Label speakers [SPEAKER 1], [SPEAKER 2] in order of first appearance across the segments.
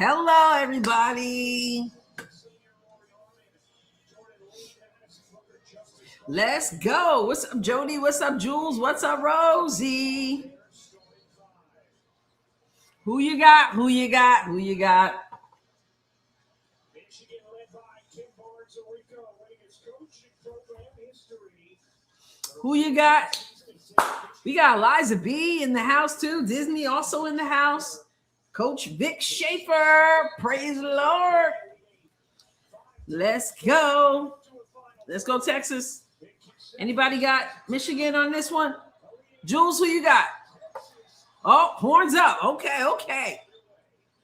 [SPEAKER 1] Hello, everybody. Let's go. What's up, Jody? What's up, Jules? What's up, Rosie? Who you got? Who you got? Who you got? Who you got? We got Eliza B in the house too. Disney also in the house. Coach Vic Schaefer. Praise the Lord. Let's go. Let's go, Texas. Anybody got Michigan on this one? Jules, who you got? Oh, horns up. Okay.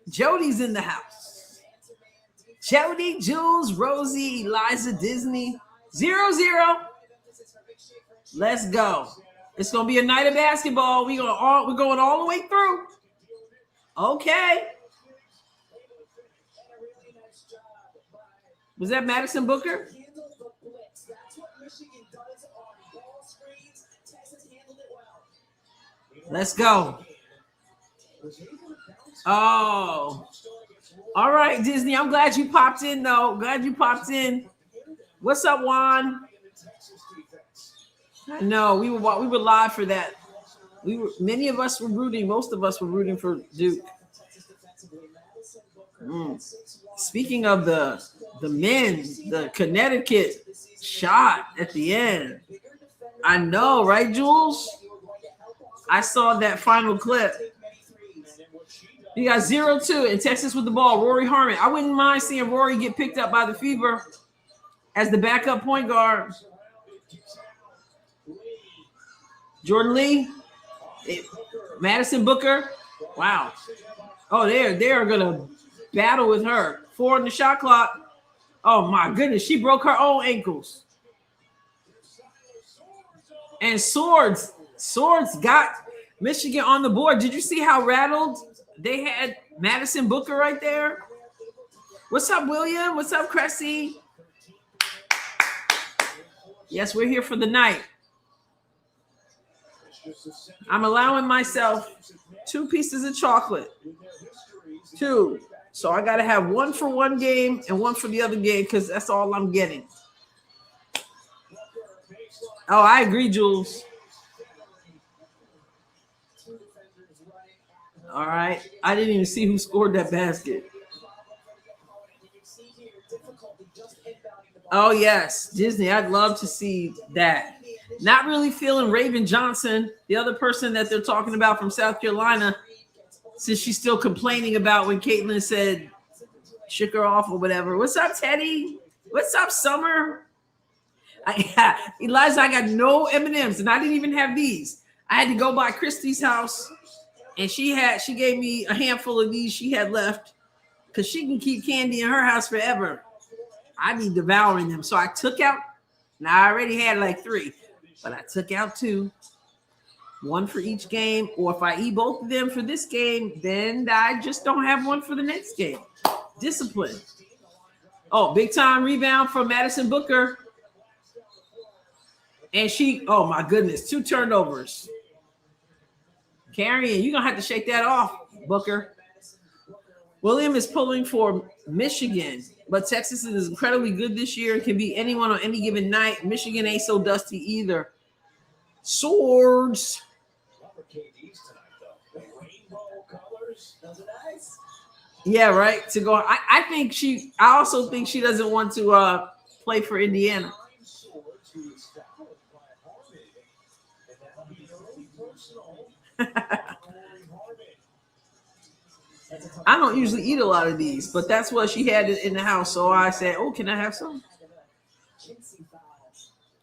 [SPEAKER 1] Jody's in the house. Jody, Jules, Rosie, Eliza, Disney. 0-0. Let's go. It's gonna be a night of basketball. We're going all the way through. Okay. Was that Madison Booker? Let's go. Oh. All right, Disney. I'm glad you popped in, though. Glad you popped in. What's up, Juan? I know we were live for that. Many of us were rooting. Most of us were rooting for Duke. Speaking of the men, the Connecticut shot at the end. I know, right, Jules? I saw that final clip. You got 0-2 in Texas with the ball. Rory Harmon. I wouldn't mind seeing Rory get picked up by the Fever as the backup point guard. Jordan Lee. Madison Booker. Wow. Oh, they're going to battle with her. 4 on the shot clock. Oh, my goodness. She broke her own ankles. And Swords got Michigan on the board. Did you see how rattled they had Madison Booker right there? What's up, William? What's up, Cressy? Yes, we're here for the night. I'm allowing myself 2 pieces of chocolate. 2. So I got to have 1 for one game and 1 for the other game because that's all I'm getting. Oh, I agree, Jules. All right. I didn't even see who scored that basket. Oh, yes. Disney, I'd love to see that. Not really feeling Raven Johnson, the other person that they're talking about from South Carolina, since she's still complaining about when Caitlin said shook her off or whatever. What's up, Teddy? What's up, Summer? Eliza, I got no M&Ms, and I didn't even have these. I had to go by Christy's house, and she gave me a handful of these she had left because she can keep candy in her house forever. I'd be devouring them. So I took out, and I already had like 3, but I took out 2. 1 for each game, or if I eat both of them for this game, then I just don't have 1 for the next game. Discipline. Oh, big time rebound from Madison Booker. And oh my goodness, 2 turnovers. Carrying, you're going to have to shake that off, Booker. William is pulling for Michigan, but Texas is incredibly good this year and can beat anyone on any given night. Michigan ain't so dusty either. Swords. Yeah, right. To go. I also think she doesn't want to play for Indiana. I don't usually eat a lot of these, but that's what she had in the house. So I said, oh, can I have some?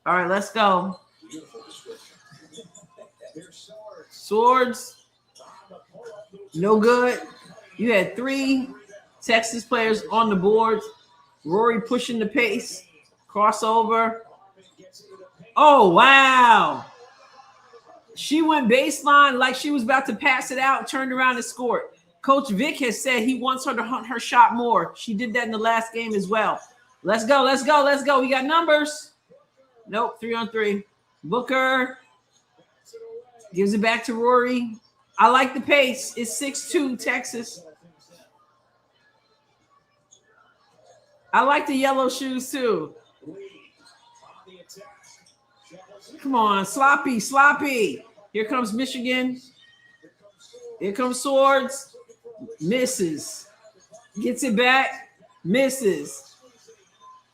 [SPEAKER 1] All right, let's go. Swords. No good. You had 3 Texas players on the board. Rory pushing the pace. Crossover. Oh, wow. She went baseline like she was about to pass it out, turned around and scored. Coach Vic has said he wants her to hunt her shot more. She did that in the last game as well. Let's go. We got numbers. Nope, 3-on-3. Booker gives it back to Rory. I like the pace. It's 6-2 Texas. I like the yellow shoes too. Come on, sloppy, sloppy. Here comes Michigan. Here comes Swords. Misses. Gets it back. Misses.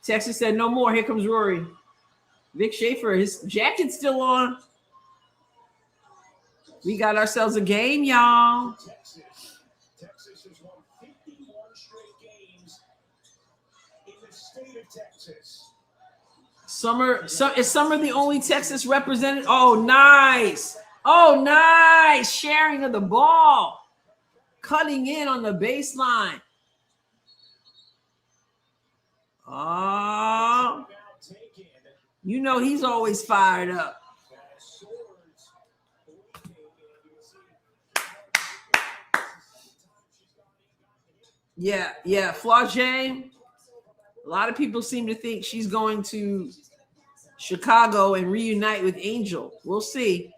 [SPEAKER 1] Texas said no more. Here comes Rory. Vic Schaefer, his jacket's still on. We got ourselves a game, y'all.
[SPEAKER 2] Texas has won 51 straight games in the state of Texas.
[SPEAKER 1] Is Summer the only Texas represented? Oh, nice. Oh, nice. Sharing of the ball. Cutting in on the baseline. Oh, you know he's always fired up. Yeah. Flaugier. A lot of people seem to think she's going to Chicago and reunite with Angel. We'll see.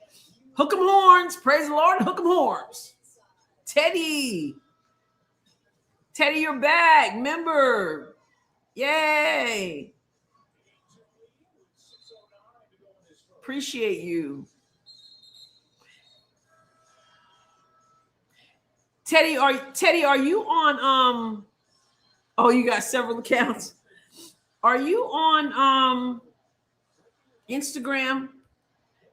[SPEAKER 1] Hook 'em horns. Praise the Lord. Hook 'em horns. Teddy, you're back. Member. Yay. Appreciate you. Teddy, are you on oh, you got several accounts. Are you on Instagram?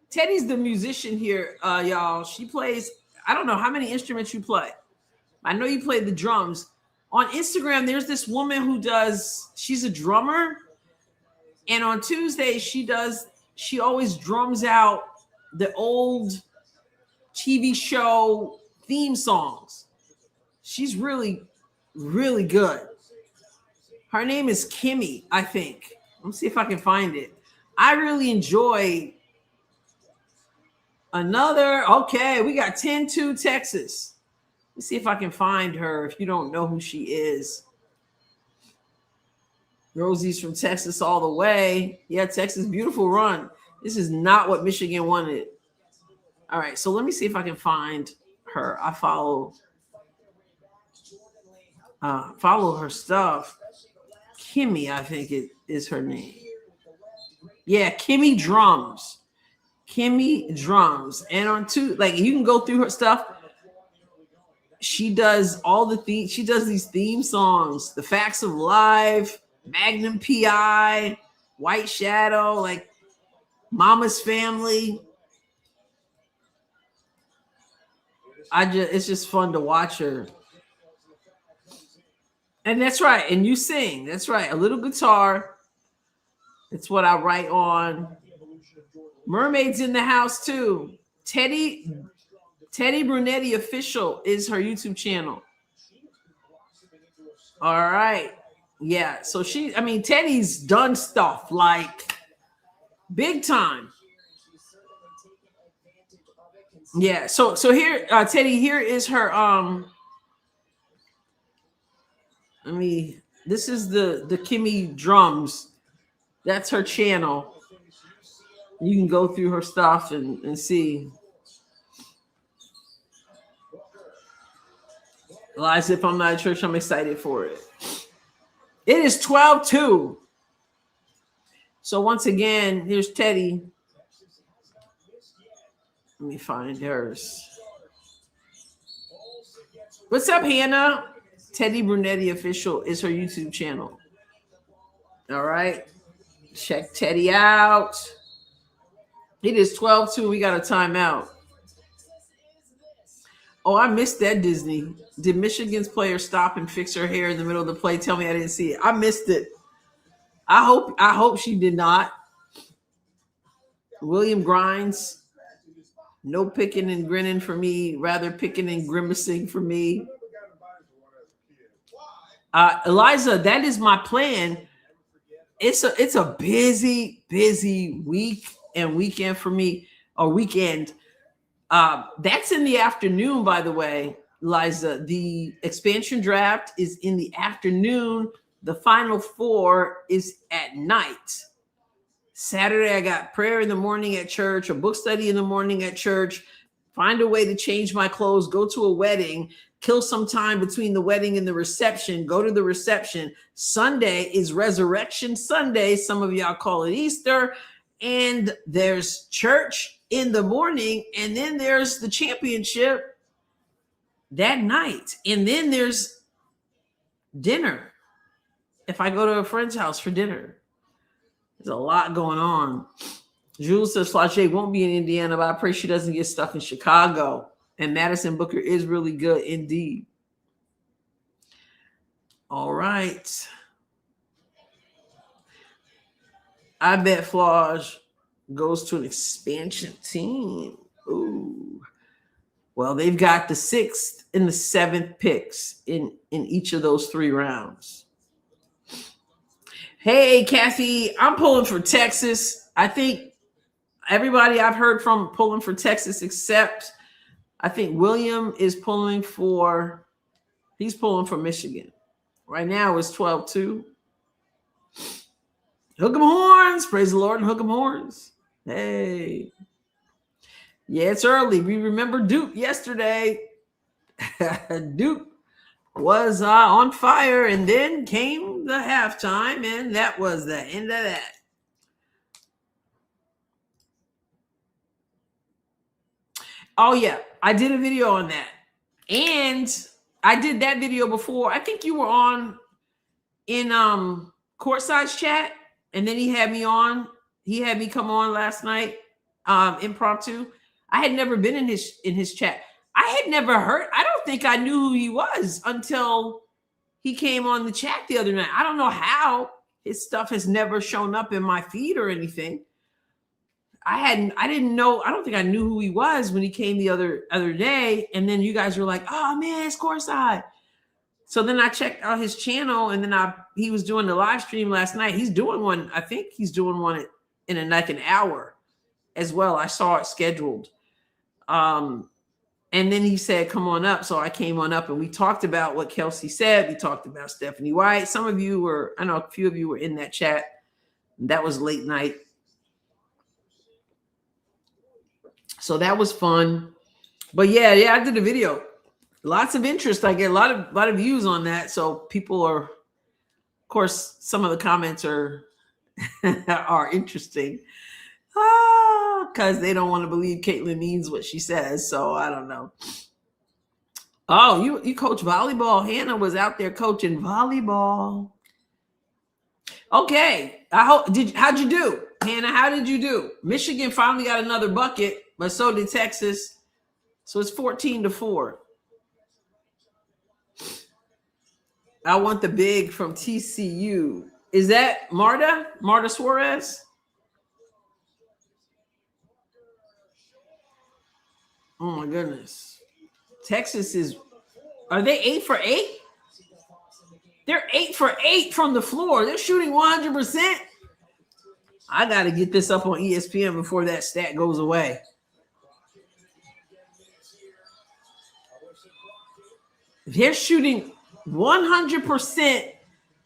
[SPEAKER 1] Teddy's the musician here, y'all. She plays, I don't know how many instruments you play. I know you play the drums. On Instagram, there's this woman who she's a drummer. And on Tuesdays, she always drums out the old TV show theme songs. She's really, really good. Her name is Kimmy, I think. Let me see if I can find it. I really enjoy okay, we got 10-2 Texas. Let's see if I can find her if you don't know who she is. Rosie's from Texas all the way. Yeah, Texas, beautiful run. This is not what Michigan wanted. All right, so let me see if I can find her. I follow her stuff. Kimmy, I think it is her name. Yeah, Kimmy Drums. Kimmy Drums. And on you can go through her stuff. She does she does these theme songs, The Facts of Life, Magnum PI, White Shadow, like Mama's Family. It's just fun to watch her. And that's right. And you sing. That's right. A little guitar. It's what I write on. Mermaids in the house too. Teddy Brunetti Official is her YouTube channel. All right. Yeah. So Teddy's done stuff like big time. Yeah. So here, Teddy, here is her. This is the Kimmy Drums. That's her channel. You can go through her stuff and see. Eliza, if I'm not at church, I'm excited for it. It is 12-2. So once again, here's Teddy. Let me find hers. What's up, Hannah? Teddy Brunetti Official is her YouTube channel. All right. Check Teddy out. It is 12-2. We got a timeout. Oh, I missed that, Disney. Did Michigan's player stop and fix her hair in the middle of the play? Tell me I didn't see it. I missed it. I hope she did not. William Grimes. No picking and grinning for me. Rather picking and grimacing for me. Eliza, that is my plan. It's a busy week and weekend for me, or weekend. That's in the afternoon, by the way, Eliza. The expansion draft is in the afternoon. The Final Four is at night. Saturday, I got prayer in the morning at church, a book study in the morning at church, find a way to change my clothes, go to a wedding. kill some time between the wedding and the reception. Go to the reception. Sunday is Resurrection Sunday. Some of y'all call it Easter. And there's church in the morning. And then there's the championship that night. And then there's dinner. If I go to a friend's house for dinner, there's a lot going on. Jules says Flauché won't be in Indiana, but I pray she doesn't get stuck in Chicago. And Madison Booker is really good indeed. All right. I bet Flauj goes to an expansion team. Ooh. Well, they've got the 6th and the 7th picks in each of those 3 rounds. Hey, Kathy, I'm pulling for Texas. I think everybody I've heard from pulling for Texas, except I think William is pulling for Michigan. Right now it's 12-2. Hook 'em horns. Praise the Lord and hook 'em horns. Hey. Yeah, it's early. We remember Duke yesterday. Duke was on fire, and then came the halftime, and that was the end of that. Oh, yeah. I did a video on that. And I did that video before. I think you were on in Courtside's chat, and then he had me on. He had me come on last night, impromptu. I had never been in his chat. I had never heard. I don't think I knew who he was until he came on the chat the other night. I don't know how. His stuff has never shown up in my feed or anything. I didn't know. I don't think I knew who he was when he came the other day. And then you guys were like, "Oh man, it's Courtside." So then I checked out his channel, and then he was doing the live stream last night. He's doing one. I think he's doing one in an hour as well. I saw it scheduled. And then he said, "Come on up." So I came on up, and we talked about what Kelsey said. We talked about Stephanie White. Some of you were, I know a few of you were in that chat. That was late night. So that was fun. But yeah, I did a video. Lots of interest. I get a lot of views on that. So people are, of course, some of the comments are are interesting. Because they don't want to believe Caitlin means what she says. So I don't know. Oh, you coach volleyball. Hannah was out there coaching volleyball. Okay. How'd you do? Hannah, how did you do? Michigan finally got another bucket, but so did Texas. So it's 14-4. I want the big from TCU. Is that Marta Suarez? Oh my goodness. Texas are they 8 for 8? They're 8 for 8 from the floor. They're shooting 100%. I got to get this up on ESPN before that stat goes away. They're shooting 100%,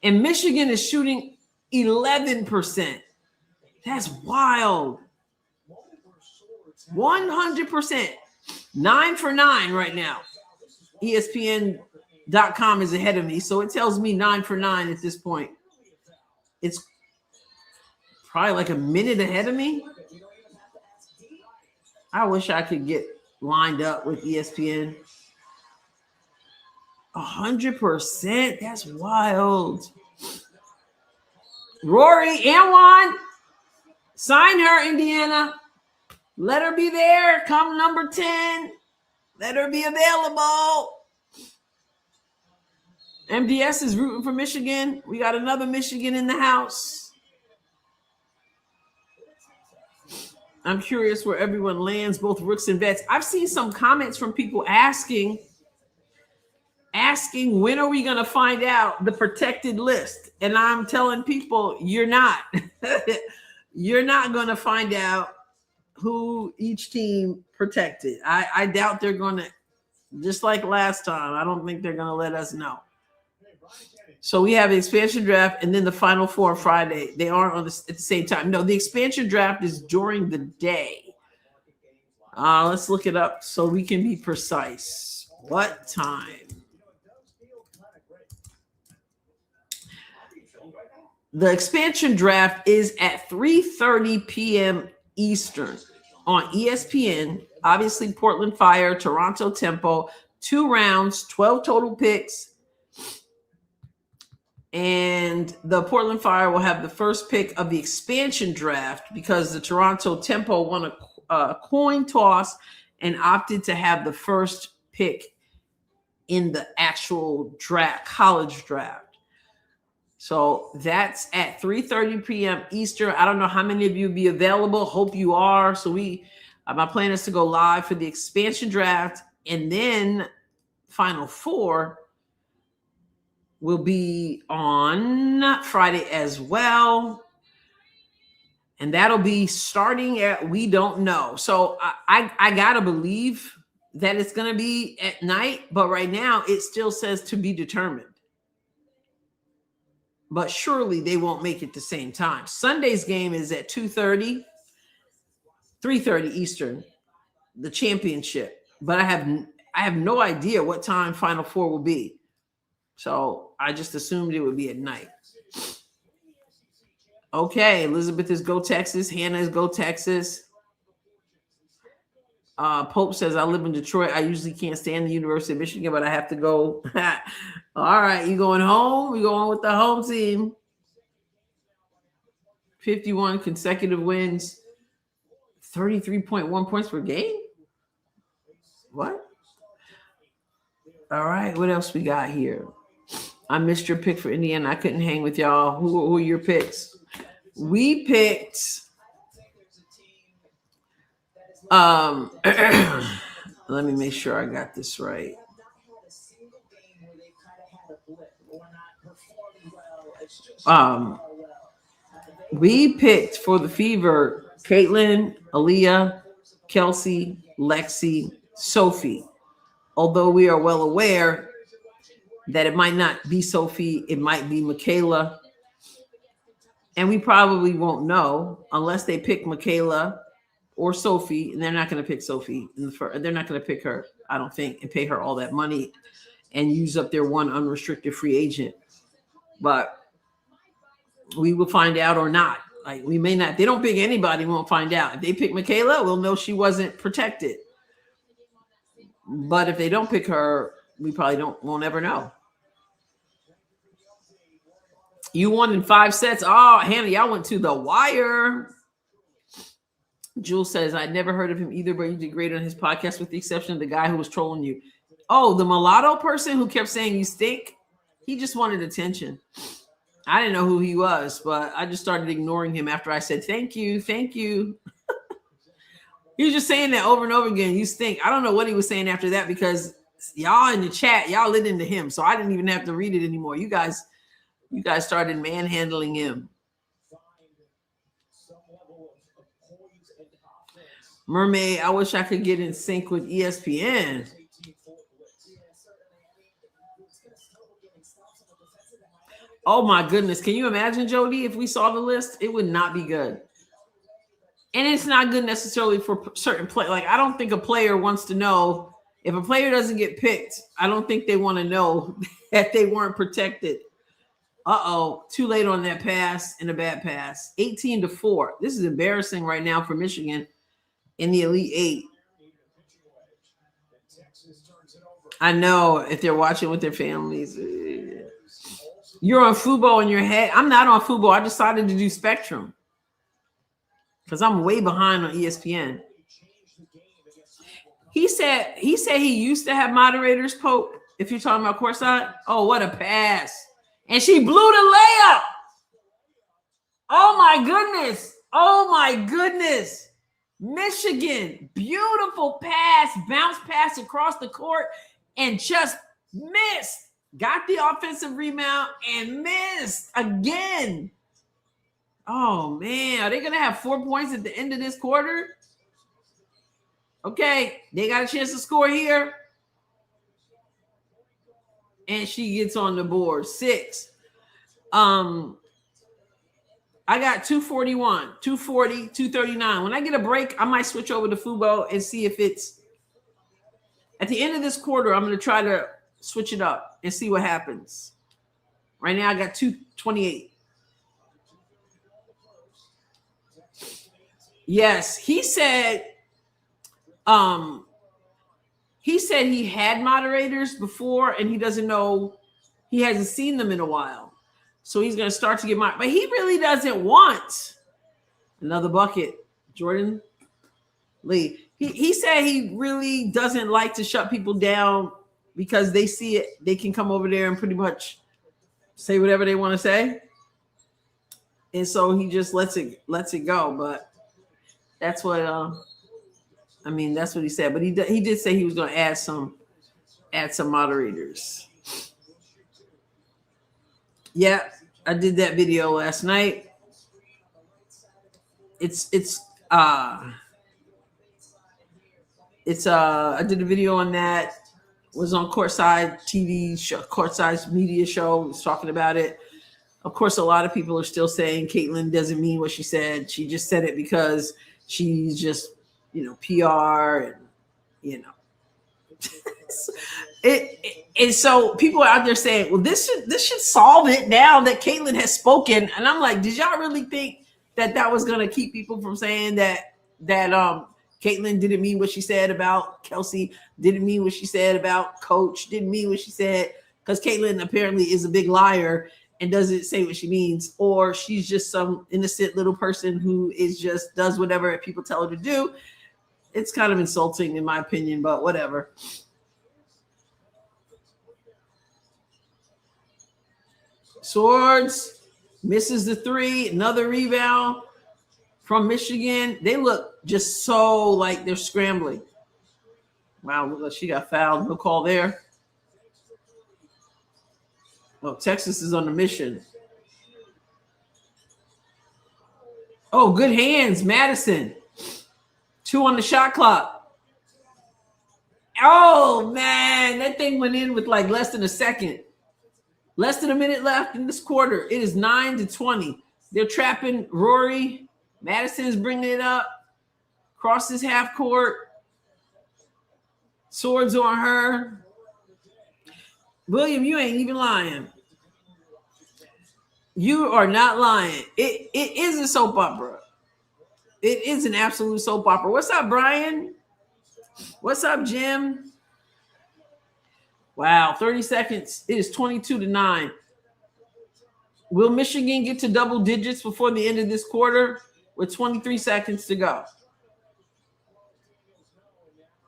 [SPEAKER 1] and Michigan is shooting 11%. That's wild. 100%. 9 for 9 right now. ESPN.com is ahead of me, so it tells me 9 for 9 at this point. It's probably like a minute ahead of me. I wish I could get lined up with ESPN. 100%. That's wild. Rory Anwan, sign her, Indiana. Let her be there. Come number 10. Let her be available. MDS is rooting for Michigan. We got another Michigan in the house. I'm curious where everyone lands, both rooks and vets. I've seen some comments from people asking when are we going to find out the protected list? And I'm telling people, you're not. You're not going to find out who each team protected. I doubt they're going to, just like last time, I don't think they're going to let us know. So we have the expansion draft and then the Final Four Friday. They aren't at the same time. No, the expansion draft is during the day. Let's look it up so we can be precise. What time? The expansion draft is at 3:30 p.m. Eastern on ESPN. Obviously, Portland Fire, Toronto Tempo, 2 rounds, 12 total picks. And the Portland Fire will have the first pick of the expansion draft because the Toronto Tempo won a coin toss and opted to have the first pick in the actual draft, college draft. So that's at 3:30 p.m. Eastern. I don't know how many of you will be available. Hope you are. So my plan is to go live for the expansion draft, and then Final Four will be on Friday as well. And that'll be starting at, we don't know. So I gotta believe that it's gonna be at night, but right now it still says to be determined. But surely they won't make it the same time. Sunday's game is at 2:30, 3:30 Eastern, the championship. But I have no idea what time Final Four will be. So I just assumed it would be at night. Okay, Elizabeth is go Texas. Hannah is go Texas. Pope says, I live in Detroit. I usually can't stand the University of Michigan, but I have to go. All right, you going home? We going with the home team. 51 consecutive wins. 33.1 points per game? What? All right, what else we got here? I missed your pick for Indiana. I couldn't hang with y'all. Who are your picks? We picked let me make sure I got this right. We picked for the Fever Caitlin, Aaliyah, Kelsey, Lexi, Sophie. Although we are well aware that it might not be Sophie, it might be Michaela. And we probably won't know unless they pick Michaela or Sophie, and they're not going to pick Sophie. They're not going to pick her, I don't think, and pay her all that money and use up their one unrestricted free agent. But we will find out or not. Like, we may not. They don't pick anybody, we won't find out. If they pick Michaela, we'll know she wasn't protected. But if they don't pick her, we probably won't ever know. You won in 5 sets. Oh, Hannah, y'all went to the wire. Jules says, I'd never heard of him either, but you did great on his podcast with the exception of the guy who was trolling you. Oh, the mulatto person who kept saying you stink? He just wanted attention. I didn't know who he was, but I just started ignoring him after I said, thank you, thank you. He was just saying that over and over again. You stink. I don't know what he was saying after that because y'all in the chat, y'all lit into him. So I didn't even have to read it anymore. You guys started manhandling him. Mermaid, I wish I could get in sync with ESPN. Oh my goodness. Can you imagine, Jody, if we saw the list? It would not be good. And it's not good necessarily for certain play. Like, I don't think a player wants to know. If a player doesn't get picked, I don't think they want to know that they weren't protected. Uh-oh, too late on that pass and a bad pass. 18-4. This is embarrassing right now for Michigan in the Elite Eight. I know if they're watching with their families. You're on Fubo in your head. I'm not on Fubo. I decided to do Spectrum because I'm way behind on ESPN. He said he used to have moderators, Pope, if you're talking about courtside. Oh, what a pass. And she blew the layup. Oh, my goodness. Oh, my goodness. Michigan, beautiful pass, bounce pass across the court and just missed. Got the offensive rebound and missed again. Oh, man. Are they going to have 4 points at the end of this quarter? Okay. They got a chance to score here. And she gets on the board. 6. I got 241, 240, 239. When I get a break, I might switch over to Fubo and see if it's At the end of this quarter, I'm going to try to switch it up and see what happens. Right now, I got 228. Yes, he said he had moderators before, and he doesn't know. He hasn't seen them in a while, so he's going to start to get but he really doesn't want another bucket. Jordan Lee. He said he really doesn't like to shut people down because they see it. They can come over there and pretty much say whatever they want to say, and so he just lets it go. But that's what that's what he said. But he did say he was going to add some moderators. Yeah, I did that video last night. I did a video on that. It was on Courtside TV show, Courtside media show. I was talking about it. Of course, a lot of people are still saying Caitlin doesn't mean what she said. She just said it because she's just, PR and, and so people are out there saying, well, this should solve it now that Caitlin has spoken. And I'm like, did y'all really think that was going to keep people from saying that Caitlin didn't mean what she said about Kelsey, didn't mean what she said about Coach, didn't mean what she said, because Caitlin apparently is a big liar and doesn't say what she means, or she's just some innocent little person who is just does whatever people tell her to do. It's kind of insulting in my opinion, but whatever. Swords misses the three, another rebound from Michigan. They look just so like they're scrambling. Wow, look like she got fouled. No call there. Oh, Texas is on the mission. Oh, good hands, Madison. 2 on the shot clock. Oh, man, that thing went in with like less than a second. Less than a minute left in this quarter. It is 9-20. They're trapping Rory. Madison's bringing it up. Crosses half court. Swords on her. William, you ain't even lying. You are not lying. It is a soap opera. It is an absolute soap opera. What's up, Brian? What's up, Jim? Wow, 30 seconds. It is 22-9. Will Michigan get to double digits before the end of this quarter with 23 seconds to go?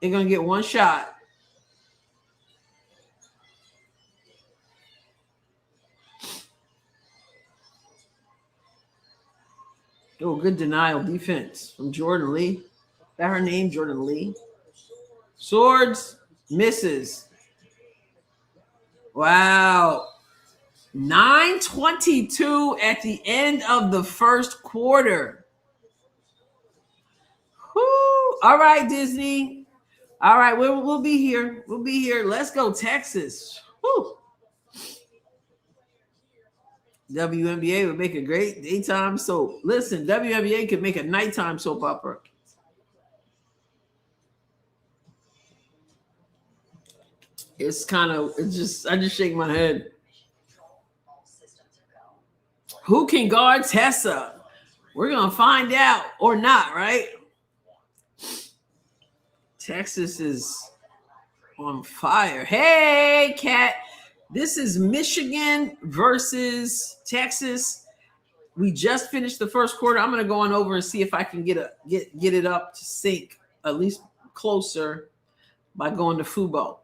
[SPEAKER 1] They're going to get one shot. Oh, good denial defense from Jordan Lee. Is that her name, Jordan Lee? Swords misses. Wow. 9:22 at the end of the first quarter. Whoo. All right, Disney. All right, we'll be here. We'll be here. Let's go, Texas. Whoo. WNBA would make a great daytime soap. Listen, WNBA could make a nighttime soap opera. I just shake my head. Who can guard Tessa? We're going to find out or not, right? Texas is on fire. Hey, Kat. This is Michigan versus Texas. We just finished the first quarter. I'm going to go on over and see if I can get it up to sync, at least closer, by going to Fubo.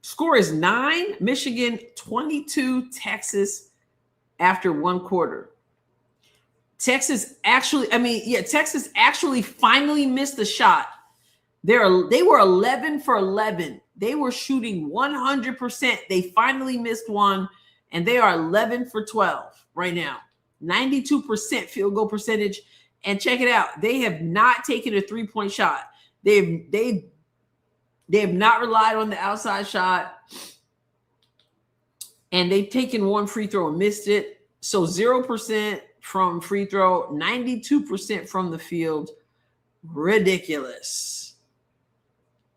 [SPEAKER 1] Score is 9, Michigan 22, Texas after one quarter. Texas actually finally missed a shot. They were 11 for 11. They were shooting 100%. They finally missed one, and they are 11 for 12 right now. 92% field goal percentage. And check it out. They have not taken a three-point shot. They have not relied on the outside shot. And they've taken one free throw and missed it. So 0% from free throw, 92% from the field. Ridiculous.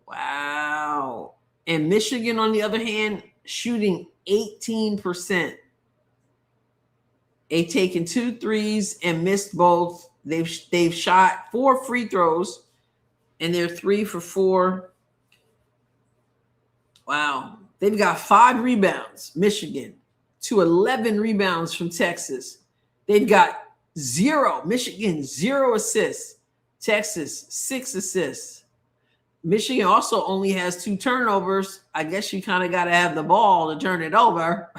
[SPEAKER 1] Wow. And Michigan, on the other hand, shooting 18%. They've taken 2 threes and missed both. They've shot 4 free throws, and they're 3 for 4. Wow. They've got 5 rebounds, Michigan, to 11 rebounds from Texas. They've got 0. Michigan, 0 assists. Texas, 6 assists. Michigan also only has 2 turnovers. I guess you kind of got to have the ball to turn it over.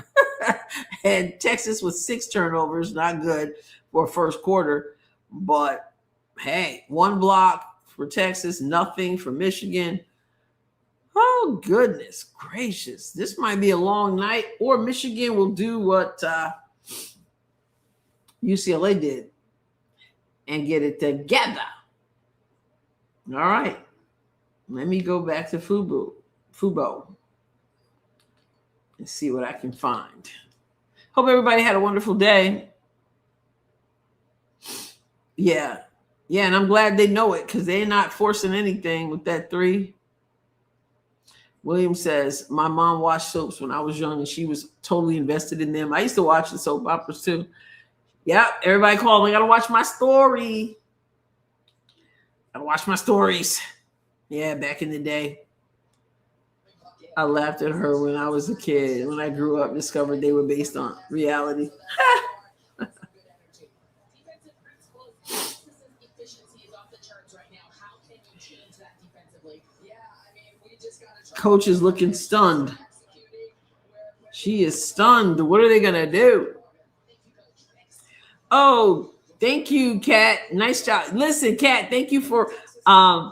[SPEAKER 1] And Texas with 6 turnovers, not good for first quarter. But hey, 1 block for Texas, nothing for Michigan. Oh, goodness gracious. This might be a long night, or Michigan will do what UCLA did and get it together. All right. Let me go back to Fubo and see what I can find. Hope everybody had a wonderful day. Yeah, and I'm glad they know it because they're not forcing anything with that 3. William says, my mom watched soaps when I was young and she was totally invested in them. I used to watch the soap operas too. Yeah, everybody called me. I got to watch my story. I watch my stories. Yeah, back in the day. I laughed at her when I was a kid. When I grew up, discovered they were based on reality. Coach is looking stunned. She is stunned. What are they going to do? Oh, thank you, Kat. Nice job. Listen, Kat, thank you for I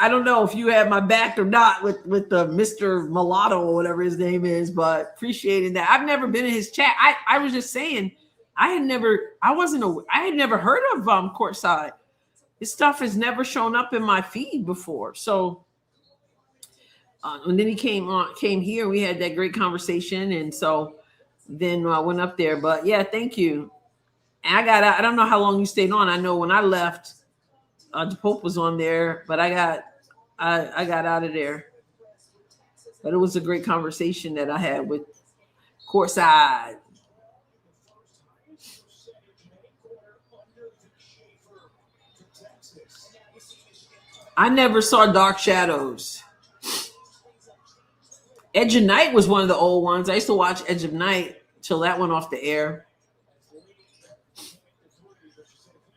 [SPEAKER 1] don't know if you have my back or not with the Mr. Mulatto or whatever his name is, but appreciating that. I've never been in his chat. I was just saying I had never heard of Courtside. His stuff has never shown up in my feed before. So and then he came here. We had that great conversation, and so then I went up there. But yeah, thank you. And I don't know how long you stayed on. I know when I left, the Pope was on there, but I got out of there. But it was a great conversation that I had with Courtside. I never saw Dark Shadows. Edge of Night was one of the old ones. I used to watch Edge of Night till that went off the air.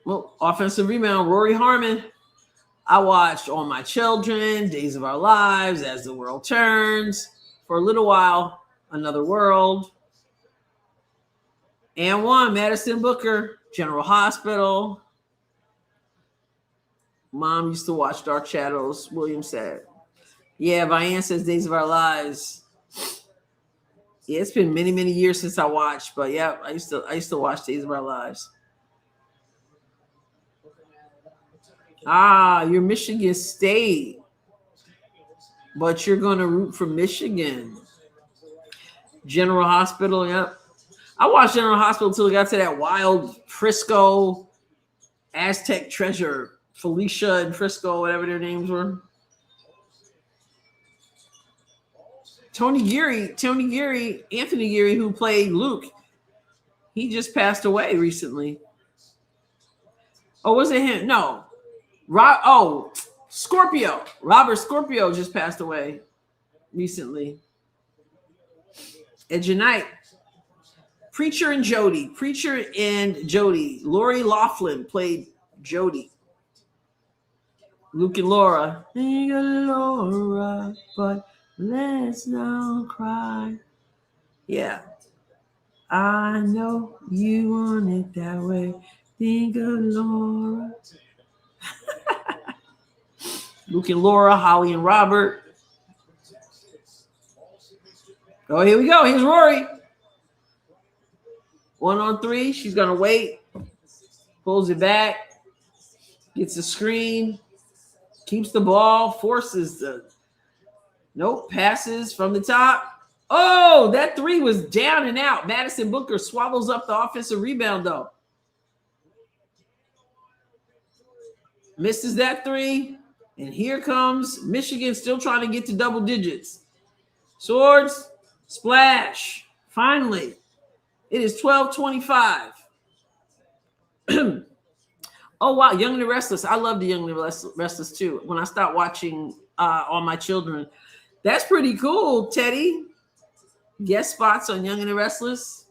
[SPEAKER 1] Well, offensive rebound, Rory Harmon. I watched All My Children, Days of Our Lives, As the World Turns. For a little while, Another World. And one, Madison Booker, General Hospital. Mom used to watch Dark Shadows, William said. Yeah, Vianne says Days of Our Lives. Yeah, it's been many, many years since I watched, but yeah, I used to watch Days of Our Lives. You're Michigan State, but you're going to root for Michigan. General Hospital, yep. I watched General Hospital until we got to that wild Frisco Aztec treasure, Felicia and Frisco, whatever their names were. Anthony Geary, who played Luke, he just passed away recently. Oh, was it him? No. Scorpio. Robert Scorpio just passed away recently. Edge of Night. Preacher and Jody. Lori Loughlin played Jody. Luke and Laura. Laura, but let's not cry. Yeah. I know you want it that way. Think of Laura. Luke and Laura, Holly and Robert. Oh, here we go. Here's Rory. 1-on-3. She's going to wait. Pulls it back. Gets the screen. Keeps the ball. Forces the... Nope. Passes from the top. Oh, that 3 was down and out. Madison Booker swallows up the offensive rebound, though. Misses that 3. And here comes Michigan still trying to get to double digits. Swords, splash. Finally, it is 12:25. Oh, wow. Young and the Restless. I love the Young and the Restless, too. When I start watching All My Children. That's pretty cool, Teddy. Guest spots on Young and the Restless.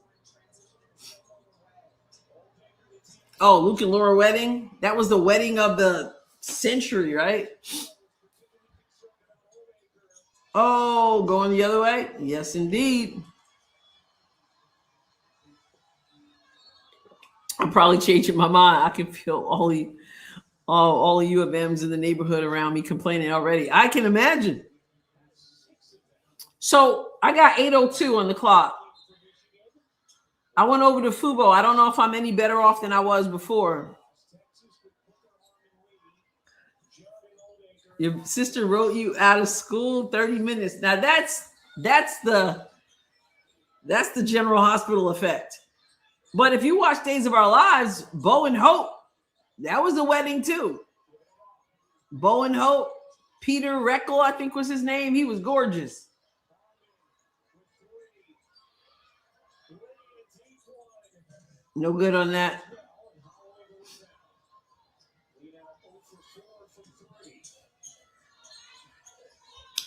[SPEAKER 1] Oh, Luke and Laura wedding. That was the wedding of the century, right? Oh, going the other way? Yes, indeed. I'm probably changing my mind. I can feel all the U of M's in the neighborhood around me complaining already. I can imagine. So I got 8:02 on the clock. I went over to Fubo. I don't know if I'm any better off than I was before. Your sister wrote you out of school 30 minutes. Now that's the General Hospital effect. But if you watch Days of Our Lives, Bo and Hope, that was a wedding too. Bo and Hope, Peter Reckel, I think was his name. He was gorgeous. No good on that.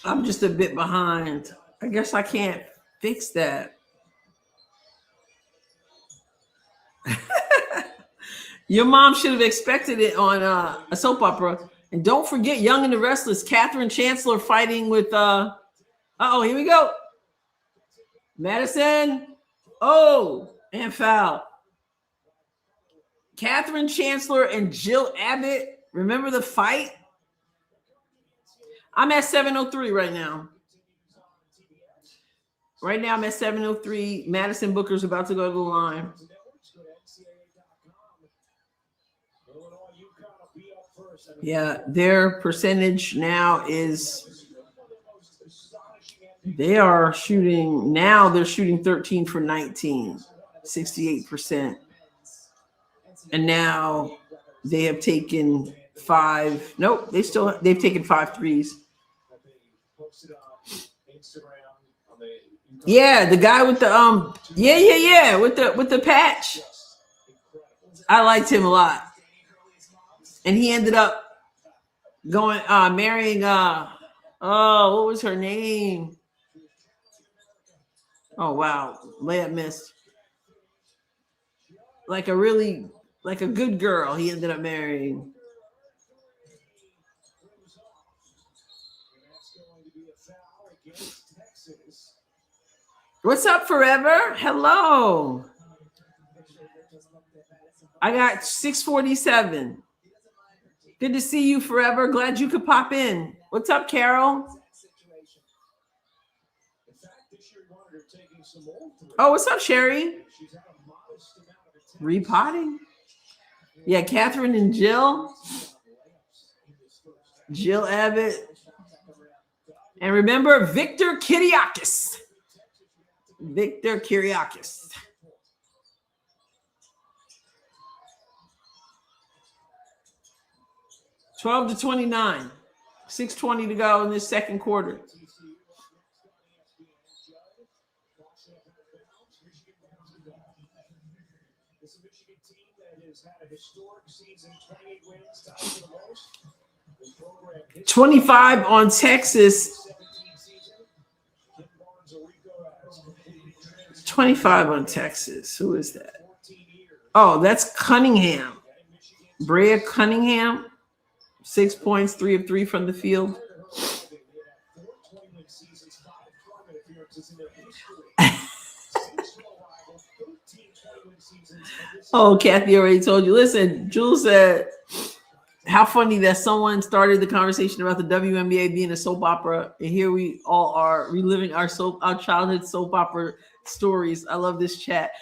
[SPEAKER 1] I'm just a bit behind. I guess I can't fix that. Your mom should have expected it on a soap opera. And don't forget Young and the Restless, Katherine Chancellor fighting with here we go. Madison. Oh, and foul. Katherine Chancellor and Jill Abbott. Remember the fight? I'm at 7:03 right now. Right now I'm at 7:03. Madison Booker's about to go to the line. Yeah, their percentage now is they're shooting 13 for 19, 68%. And now they have taken they've taken 5 threes. Yeah, the guy with the with the patch. I liked him a lot. And he ended up going marrying what was her name? Oh wow, layup missed. Like a good girl he ended up marrying. What's up, Forever? Hello. I got 647. Good to see you, Forever. Glad you could pop in. What's up, Carol? Oh, what's up, Sherry? Repotting? Yeah, Catherine and Jill. Jill Abbott. And remember, Victor Kiriakis. 12-29. 6:20 to go in this second quarter.
[SPEAKER 2] This is a Michigan team that has had a historic season, 28 wins, tied for the most.
[SPEAKER 1] 25 on Texas. 25 on Texas. Who is that? Oh, that's Cunningham. Brea Cunningham. 6 points, 3 of 3 from the field. Oh, Kathy already told you. Listen, Jules said, how funny that someone started the conversation about the WNBA being a soap opera, and here we all are reliving our childhood soap opera stories. I love this chat,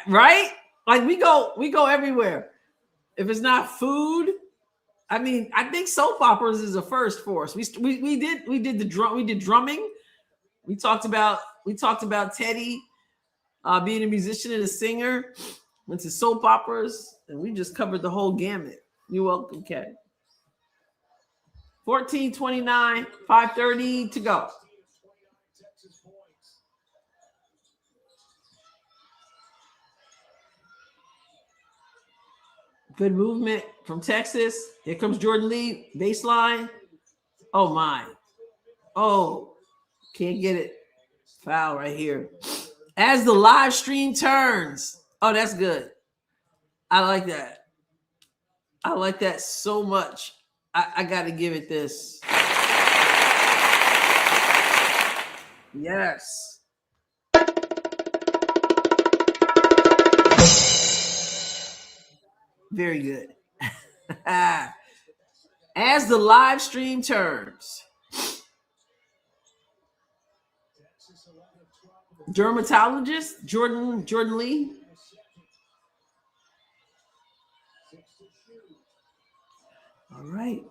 [SPEAKER 1] right? Like we go everywhere. If it's not food, I mean, I think soap operas is a first for us. We did drumming. We talked about Teddy being a musician and a singer. Went to soap operas, and we just covered the whole gamut. You're welcome, Kat. 14:29, 5:30 to go. Good movement from Texas. Here comes Jordan Lee, baseline. Oh, my. Oh, can't get it. Foul right here. As the live stream turns. Oh, that's good. I like that. I like that so much. I got to give it this. Yes. Very good. As the live stream turns. Dermatologist Jordan Lee. All right.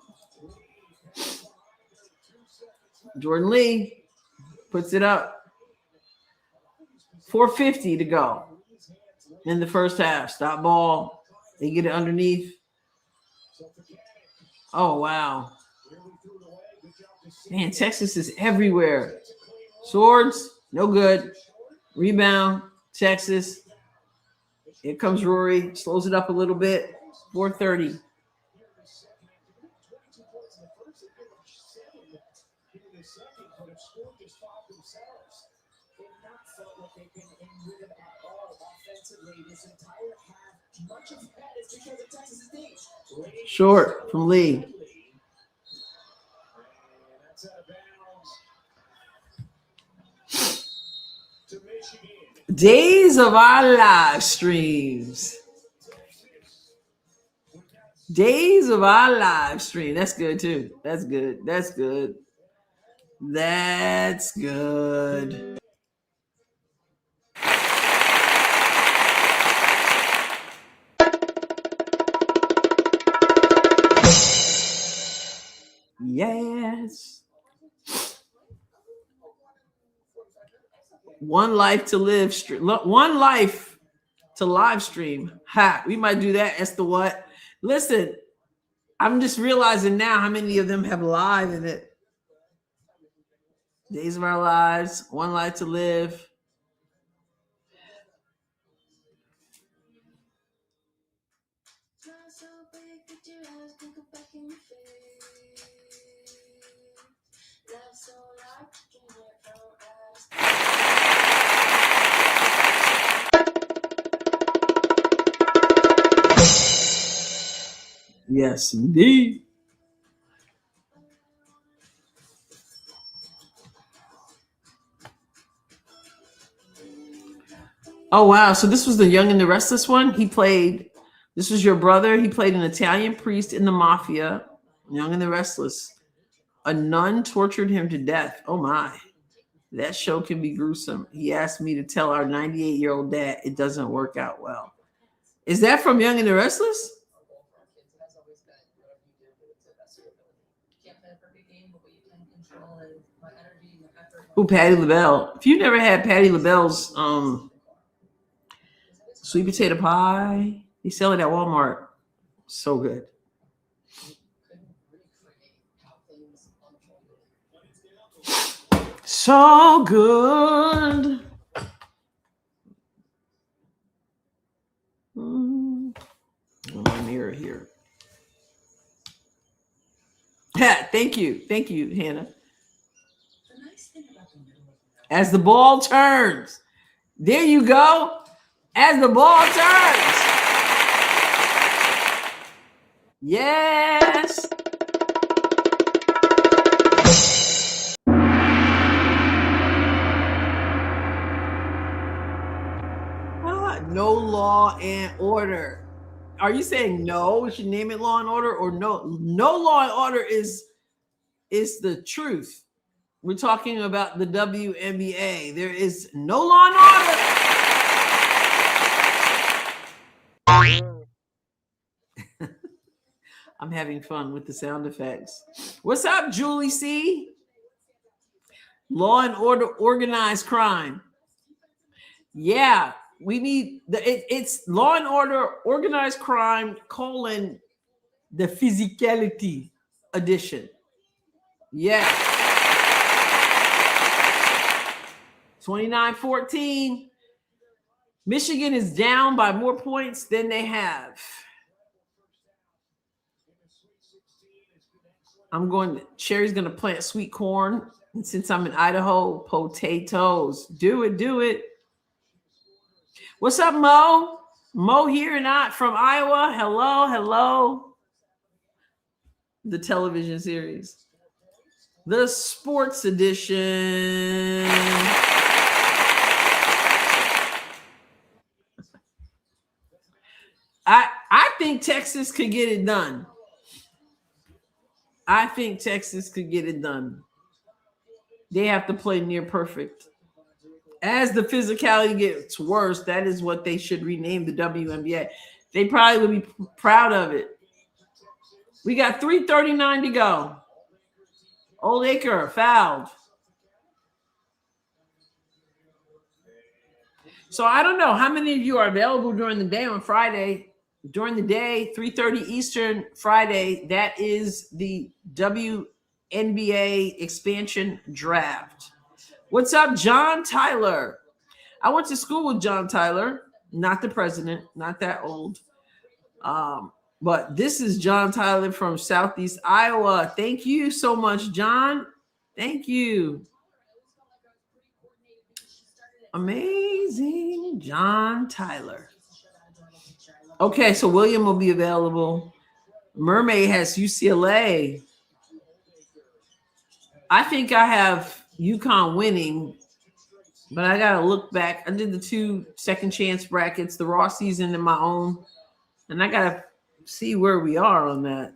[SPEAKER 1] Jordan Lee puts it up. 4:50 to go in the first half. Stop ball. They get it underneath. Oh, wow. Man, Texas is everywhere. Swords, no good. Rebound, Texas. Here comes Rory. Slows it up a little bit. 4:30. Short from Lee. Days of our live streams. Days of our live stream. That's good too. That's good. That's good. That's good. Yes. One life to live. One life to live stream. Ha! We might do that. That's the what? Listen, I'm just realizing now how many of them have live in it. Days of our lives. One life to live. Yes, indeed. Oh, wow. So this was the Young and the Restless one. This was your brother. He played an Italian priest in the mafia. Young and the Restless. A nun tortured him to death. Oh, my. That show can be gruesome. He asked me to tell our 98-year-old dad it doesn't work out well. Is that from Young and the Restless? Who, Patti LaBelle? If you never had Patti LaBelle's sweet potato pie, they sell it at Walmart. So good. So good. My mirror here. Thank you, Hannah. As the ball turns, there you go. As the ball turns, yes. No Law and Order. Are you saying no? We should name it Law and Order, or no? No Law and Order is the truth. We're talking about the WNBA. There is no Law and Order. I'm having fun with the sound effects. What's up, Julie C? Law and Order, organized crime. Yeah. We need it's Law and Order, organized crime, the physicality edition. Yes. 29-14. Michigan is down by more points than they have. Sherry's going to plant sweet corn. And since I'm in Idaho, potatoes. Do it. What's up, Mo? Mo here, not from Iowa. Hello. The television series. The sports edition. I think Texas could get it done. They have to play near perfect. As the physicality gets worse, that is what they should rename the WNBA. They probably would be proud of it. We got 3:39 to go. Old Acre fouled. So I don't know how many of you are available during the day on Friday. During the day, 3:30 Eastern Friday, that is the WNBA expansion draft. What's up, John Tyler? I went to school with John Tyler, not the president, not that old. But this is John Tyler from Southeast Iowa. Thank you so much, John. Thank you. Amazing, John Tyler. Okay, so William will be available. Mermaid has UCLA. I think I have UConn winning, but I got to look back. I did the 2 second chance brackets, the raw season and my own, and I got to see where we are on that.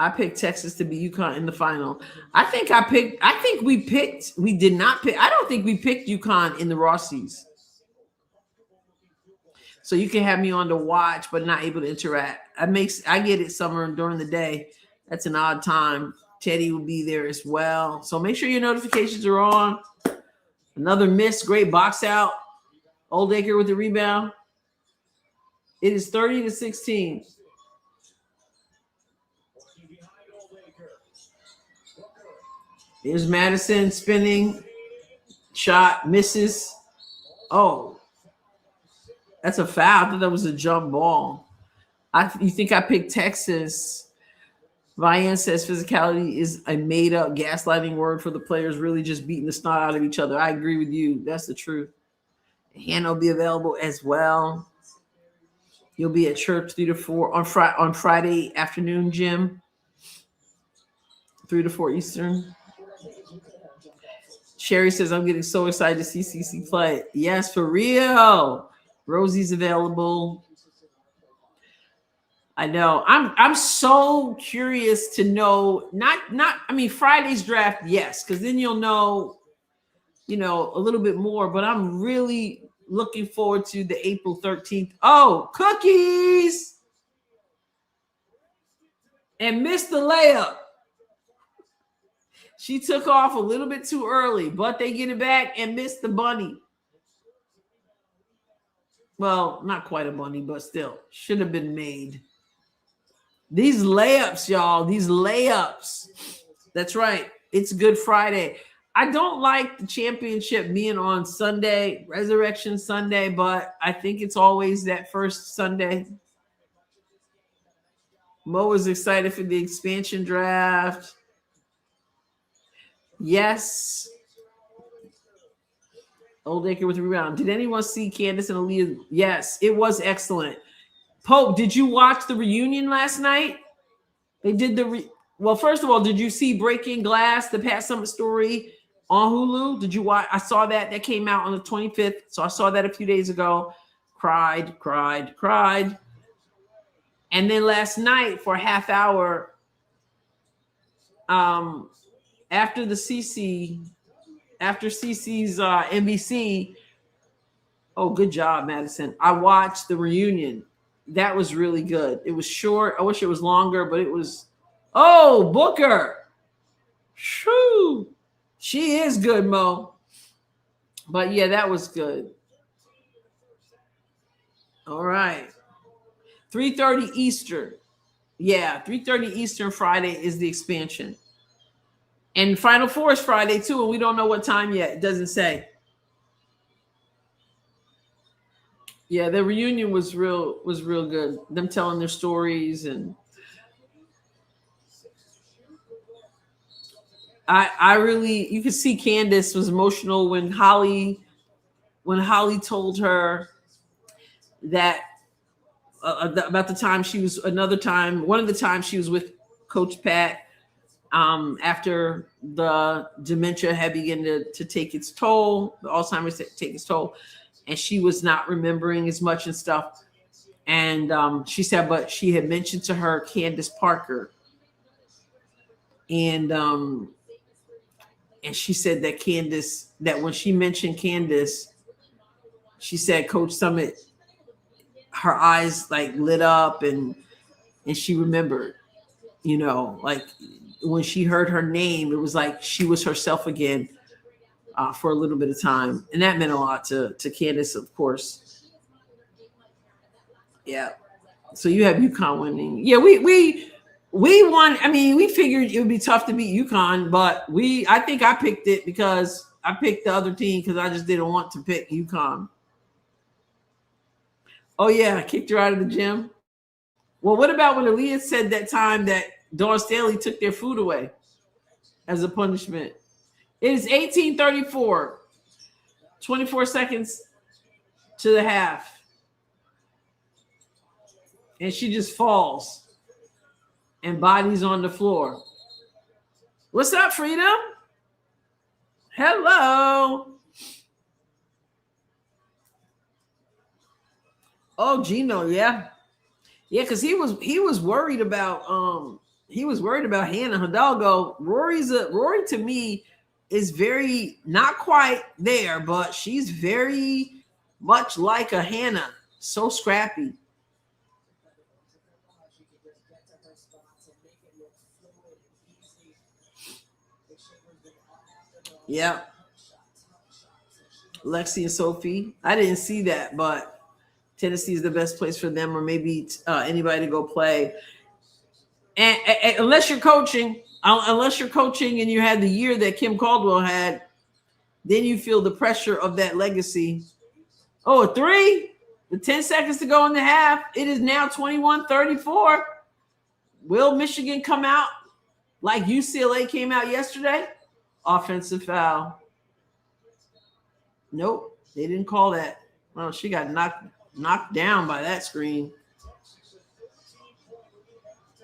[SPEAKER 1] I picked Texas to be UConn in the final. I don't think we picked UConn in the Rossies. So you can have me on to watch, but not able to interact. I get it summer during the day. That's an odd time. Teddy will be there as well. So make sure your notifications are on. Another miss, great box out. Old Acre with the rebound. It is 30-16. Here's Madison spinning. Shot, misses. Oh, that's a foul. I thought that was a jump ball. You think I picked Texas? Vian says physicality is a made-up gaslighting word for the players really just beating the snot out of each other. I agree with you. That's the truth. Hannah will be available as well. You'll be at church 3 to 4 on Friday afternoon, Jim. 3 to 4 Eastern. Sherry says, I'm getting so excited to see CC play. Yes, for real. Rosie's available. I know. I'm so curious to know, Friday's draft, yes, because then you'll know, a little bit more. But I'm really looking forward to the April 13th. Oh, cookies! And missed the layup. She took off a little bit too early, but they get it back and missed the bunny. Well, not quite a bunny, but still, should have been made. These layups, y'all, these layups. That's right. It's Good Friday. I don't like the championship being on Sunday, Resurrection Sunday, but I think it's always that first Sunday. Mo is excited for the expansion draft. Yes. Old Acre with a rebound. Did anyone see Candace and Aaliyah? Yes, it was excellent. Pope, did you watch the reunion last night? They did well, first of all, did you see Breaking Glass, the Pat Summitt story on Hulu? Did you watch? I saw that. That came out on the 25th. So I saw that a few days ago. Cried. And then last night for a half hour, after CC's NBC. Oh, good job, Madison. I watched the reunion. That was really good. It was short. I wish it was longer, but it was. Oh, Booker. Shoo. She is good, Mo. But yeah, that was good. All right. 3:30 Eastern. Yeah, 3:30 Eastern Friday is the expansion. And Final Four is Friday too, and we don't know what time yet. It doesn't say. Yeah, the reunion was real good. Them telling their stories, and I really, you could see Candace was emotional when Holly told her that about the time she was one of the times she was with Coach Pat after the dementia had begun to take its toll, the Alzheimer's take its toll, and she was not remembering as much and stuff. And she said, but she had mentioned to her Candace Parker, and she said that when she mentioned Candace, she said Coach Summit, her eyes like lit up, and she remembered, like when she heard her name, it was like she was herself again for a little bit of time, and that meant a lot to Candace, of course. Yeah. So you have UConn winning. Yeah, we won. I mean, we figured it would be tough to beat UConn, but I think I picked it because I picked the other team because I just didn't want to pick UConn. Oh yeah, I kicked her out of the gym. Well, what about when Aaliyah said that time that Dawn Staley took their food away as a punishment? It is 18:34, 24 seconds to the half. And she just falls and bodies on the floor. What's up, Freedom? Hello. Oh, Gino, yeah. Yeah, because he was worried about Hannah Hidalgo. Rory to me is very not quite there, but she's very much like a Hannah, so scrappy. Yeah. Lexi and Sophie. I didn't see that, but Tennessee is the best place for them, or maybe anybody to go play. And unless you're coaching and you had the year that Kim Caldwell had, then you feel the pressure of that legacy. Oh, a three with 10 seconds to go in the half. It is now 21-34. Will Michigan come out like UCLA came out yesterday? Offensive foul. Nope, they didn't call that. Well, she got knocked down by that screen.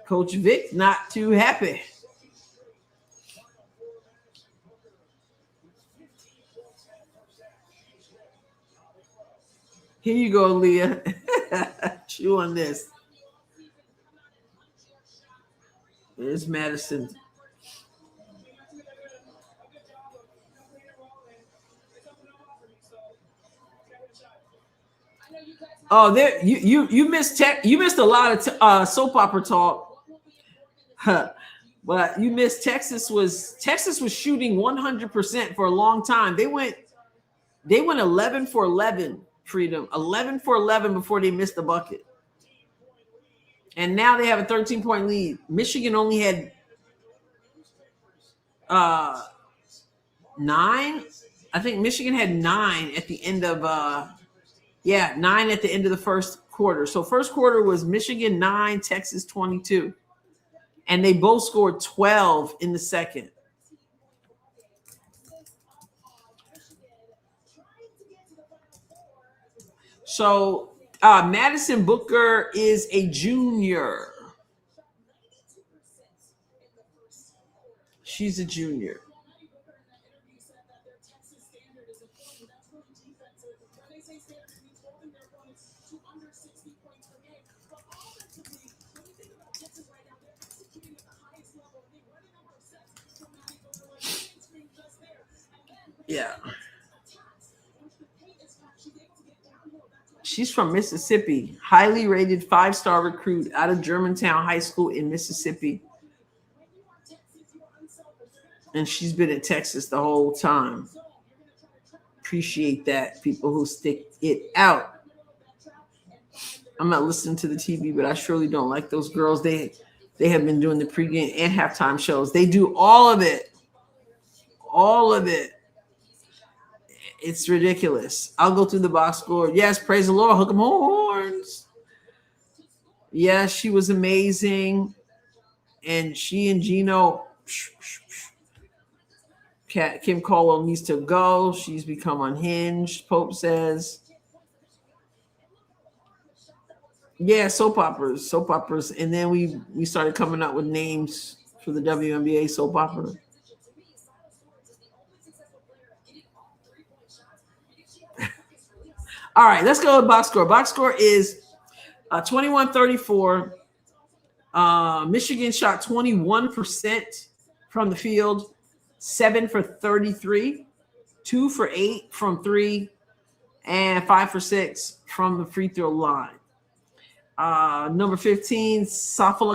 [SPEAKER 1] Coach Vic not too happy. Here you go, Leah. Chew on this. There's Madison. Oh, there you missed you missed a lot of soap opera talk. But you missed Texas was shooting 100% for a long time. They went 11 for 11, Freedom. 11 for 11 before they missed the bucket. And now they have a 13-point lead. Michigan only had 9. I think Michigan had 9 at the end of 9 at the end of the first quarter. So first quarter was Michigan 9, Texas 22. And they both scored 12 in the second. So Madison Booker is a junior. She's a junior. Yeah. She's from Mississippi, highly rated 5-star recruit out of Germantown High School in Mississippi. And she's been in Texas the whole time. Appreciate that, people who stick it out. I'm not listening to the TV, but I surely don't like those girls. They They have been doing the pregame and halftime shows. They do all of it. All of it. It's ridiculous. I'll go through the box score. Yes, praise the Lord. Hook 'em horns. Yes, she was amazing. And she and Gino, Kim Caldwell needs to go. She's become unhinged, Pope says. Yeah, soap operas. And then we started coming up with names for the WNBA soap opera. All right, let's go with box score. Box score is 21-34. Michigan shot 21% from the field, 7 for 33, 2 for 8 from 3, and 5 for 6 from the free throw line. Number 15, Sofokonic,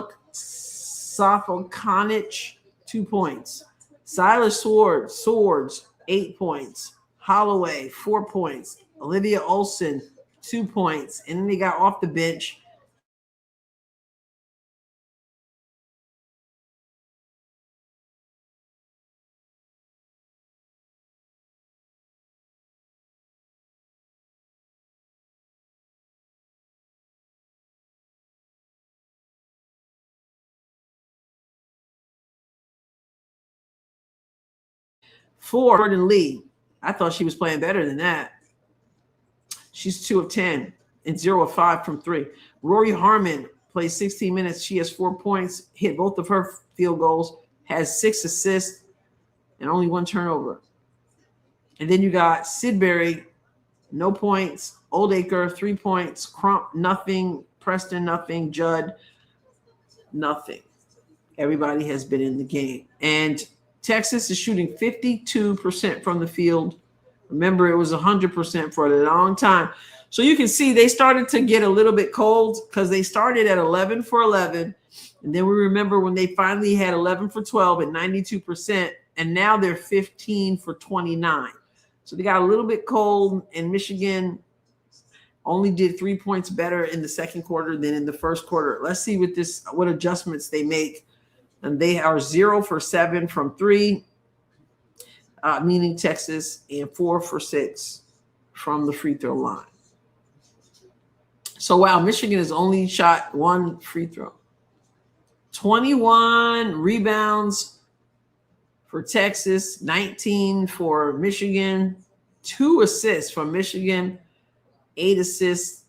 [SPEAKER 1] 2 points. Silas Swords, 8 points. Holloway, 4 points. Olivia Olson, 2 points. And then they got off the bench. For Jordan Lee, I thought she was playing better than that. She's 2 of 10 and 0 of 5 from 3. Rory Harmon plays 16 minutes. She has 4 points, hit both of her field goals, has 6 assists, and only 1 turnover. And then you got Sidbury, no points. Oldacre, 3 points. Crump, nothing. Preston, nothing. Judd, nothing. Everybody has been in the game. And Texas is shooting 52% from the field. Remember, it was 100% for a long time. So you can see they started to get a little bit cold because they started at 11 for 11. And then we remember when they finally had 11 for 12 at 92%. And now they're 15 for 29. So they got a little bit cold, and Michigan only did 3 points better in the second quarter than in the first quarter. Let's see what adjustments they make. And they are 0 for 7 from 3, meaning Texas, and 4 for 6 from the free throw line. So, wow, Michigan has only shot 1 free throw. 21 rebounds for Texas, 19 for Michigan, 2 assists from Michigan, 8 assists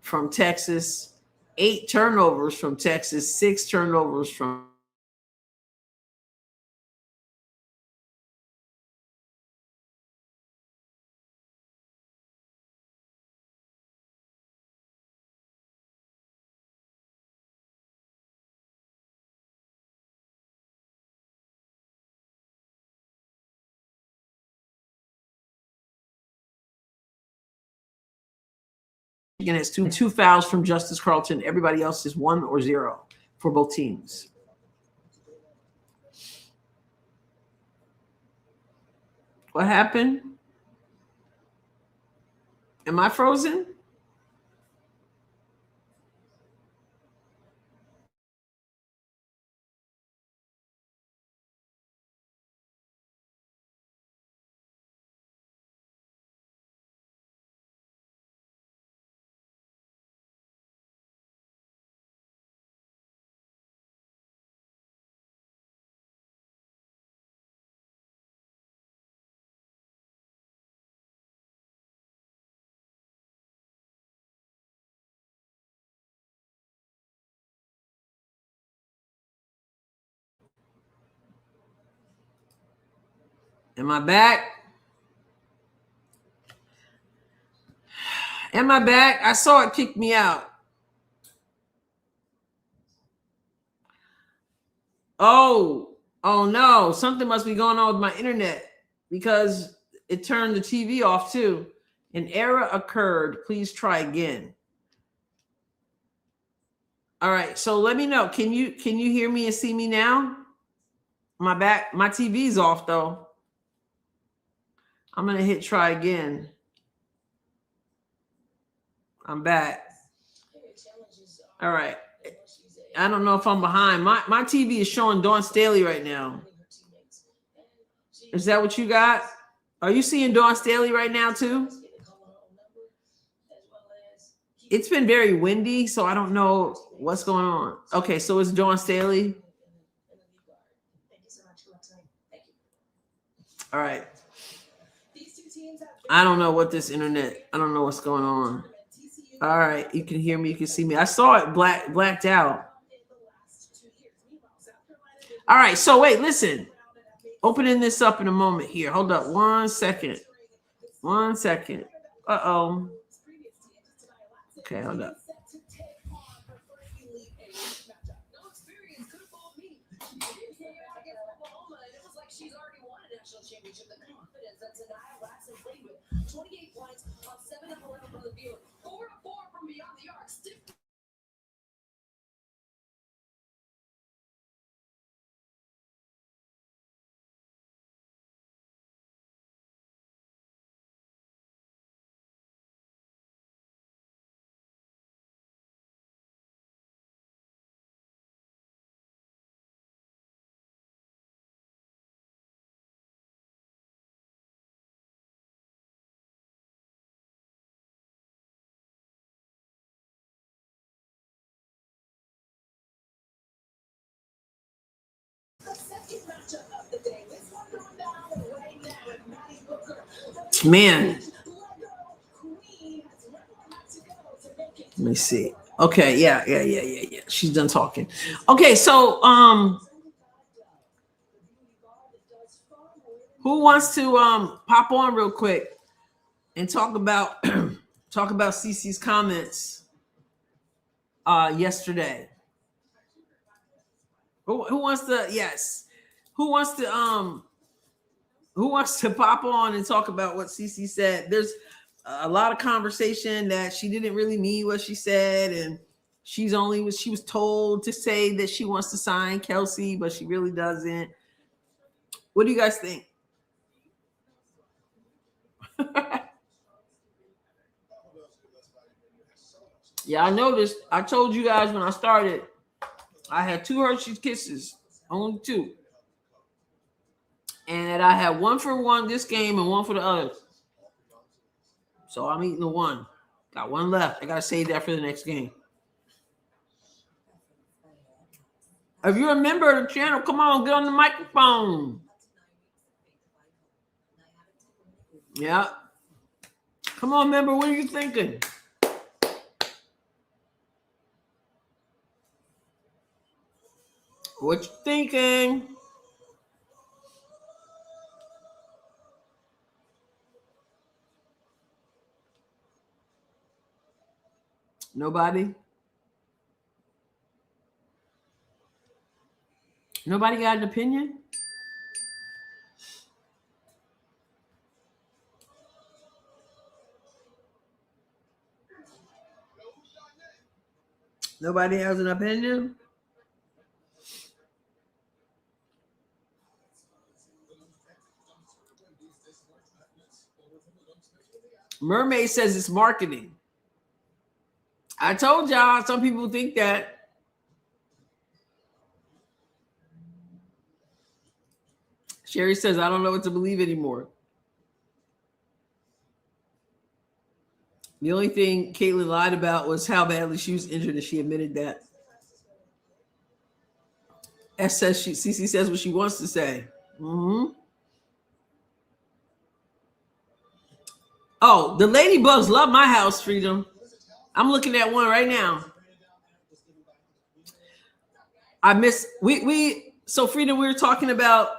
[SPEAKER 1] from Texas, 8 turnovers from Texas, 6 turnovers from Michigan has two fouls from Justice Carlton. Everybody else is 1 or 0 for both teams. What happened? Am I frozen? Am I back? Am I back? I saw it kick me out. Oh no. Something must be going on with my internet because it turned the TV off too. An error occurred. Please try again. All right. So let me know. Can you hear me and see me now? My back, my TV's off though. I'm going to hit try again. I'm back. All right. I don't know if I'm behind. My TV is showing Dawn Staley right now. Is that what you got? Are you seeing Dawn Staley right now too? It's been very windy, so I don't know what's going on. Okay, so it's Dawn Staley. All right. I don't know what this internet. I don't know what's going on. All right, you can hear me, you can see me. I saw it blacked out. All right, so wait, listen. Opening this up in a moment here. Hold up 1 second. 1 second. Uh-oh. Okay, hold up. Man. Let me see. Okay, yeah. She's done talking. Okay, so who wants to pop on real quick and talk about Cece's comments yesterday? Who wants to? Yes. Who wants to pop on and talk about what Cece said? There's a lot of conversation that she didn't really mean what she said, and she was told to say that she wants to sign Kelsey, but she really doesn't. What do you guys think? Yeah, I noticed. I told you guys when I started, I had 2 Hershey's Kisses, only 2. And I had 1 for one this game and 1 for the other. So I'm eating the 1. Got 1 left. I got to save that for the next game. If you're a member of the channel, come on, get on the microphone. Yeah. Come on, member, what are you thinking? What you thinking? Nobody? Nobody got an opinion? Nobody has an opinion? Mermaid says it's marketing. I told y'all, some people think that. Sherry says, I don't know what to believe anymore. The only thing Caitlin lied about was how badly she was injured, and she admitted that. S says Cece says what she wants to say. Mm-hmm. Oh, the ladybugs love my house, Freedom. I'm looking at one right now. I miss so Freedom, we were talking about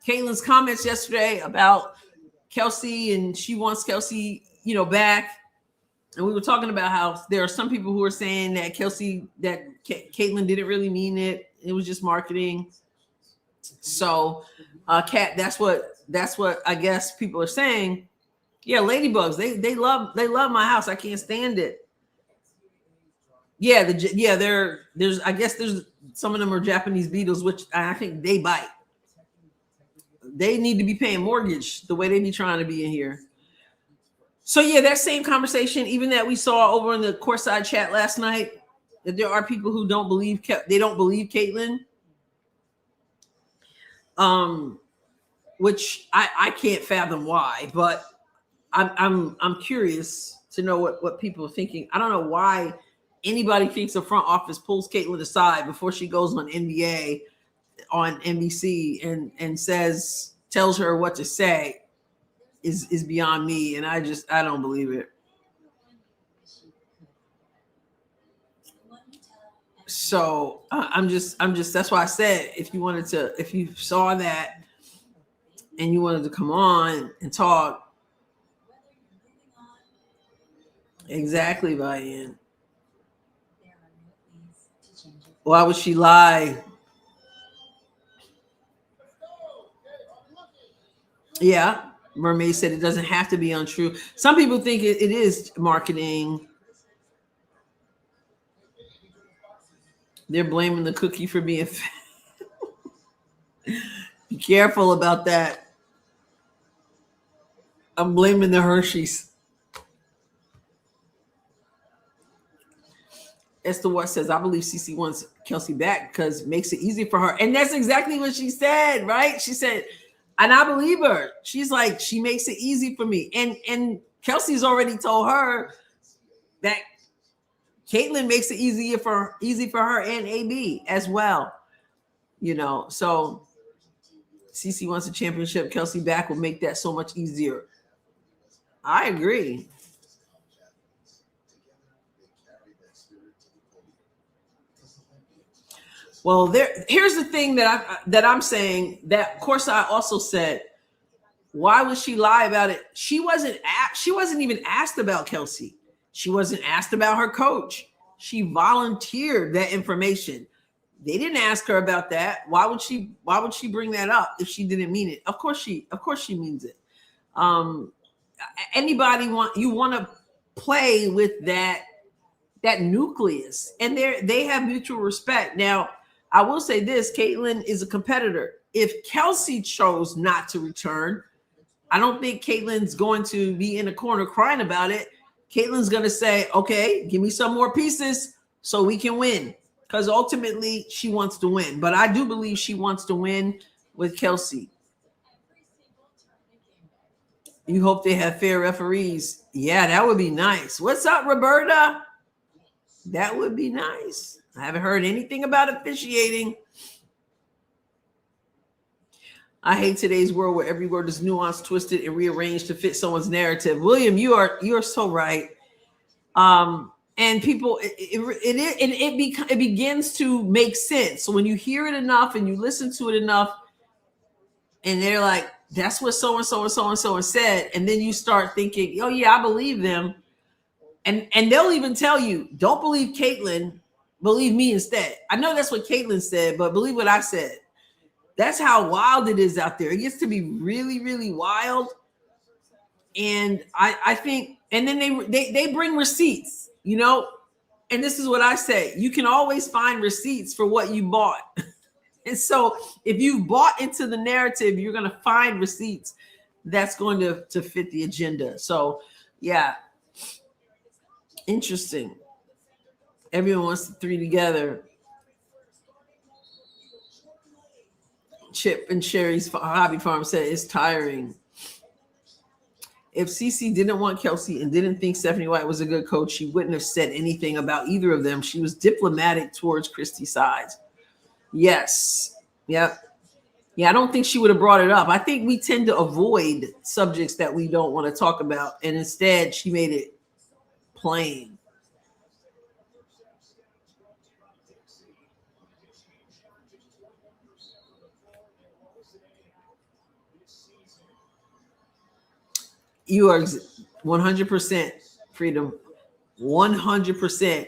[SPEAKER 1] Caitlin's comments yesterday about Kelsey, and she wants Kelsey, back. And we were talking about how there are some people who are saying that Caitlin didn't really mean it. It was just marketing. So, Kat, that's what I guess people are saying. Yeah, ladybugs. They love my house. I can't stand it. Yeah, there's some of them are Japanese beetles, which I think they bite. They need to be paying mortgage the way they be trying to be in here. So yeah, that same conversation, even that we saw over in the courtside chat last night, that there are people who don't believe they don't believe Caitlin. Which I can't fathom why, but I'm curious to know what people are thinking. I don't know why anybody thinks the front office pulls Caitlin aside before she goes on NBA on NBC and tells her what to say is beyond me, and I don't believe it. So I'm just that's why I said if you saw that and you wanted to come on and talk. Exactly, Diane. Why would she lie? Yeah, Mermaid said it doesn't have to be untrue. Some people think it is marketing. They're blaming the cookie for being fat. Be careful about that. I'm blaming the Hershey's. Esther Watt says, I believe CC wants Kelsey back because it makes it easy for her. And that's exactly what she said, right? She said, and I believe her. She's like, she makes it easy for me. And Kelsey's already told her that Caitlin makes it easy for her and AB as well. You know, so CC wants a championship. Kelsey back will make that so much easier. I agree. Well, here's the thing that I'm saying that, of course, I also said, why would she lie about it? She wasn't even asked about Kelsey. She wasn't asked about her coach. She volunteered that information. They didn't ask her about that. Why would she bring that up if she didn't mean it? Of course she means it. Anybody want to play with that nucleus, and they have mutual respect. Now, I will say this: Caitlin is a competitor. If Kelsey chose not to return, I don't think Caitlin's going to be in a corner crying about it. Caitlin's going to say, okay, give me some more pieces so we can win. Because ultimately, she wants to win. But I do believe she wants to win with Kelsey. You hope they have fair referees. Yeah, that would be nice. What's up, Roberta? That would be nice. I haven't heard anything about officiating. I hate today's world where every word is nuanced, twisted, and rearranged to fit someone's narrative. William, you are so right. And people, it begins to make sense. So when you hear it enough and you listen to it enough, and they're like, that's what so and so and so and so said, and then you start thinking, oh yeah, I believe them. And they'll even tell you, don't believe Caitlin, believe me instead. I know that's what Caitlin said, but believe what I said. That's how wild it is out there. It gets to be really, really wild. And I think, and then they bring receipts, you know, and this is what I say. You can always find receipts for what you bought. And so if you've bought into the narrative, you're going to find receipts that's going to fit the agenda. So yeah. Interesting. Everyone wants the three together. Chip and Sherry's Hobby Farm said it's tiring. If CC didn't want Kelsey and didn't think Stephanie White was a good coach, she wouldn't have said anything about either of them. She was diplomatic towards Christy's side. Yes. Yep. Yeah, I don't think she would have brought it up. I think we tend to avoid subjects that we don't want to talk about. And instead, she made it plain. You are 100% freedom, 100%.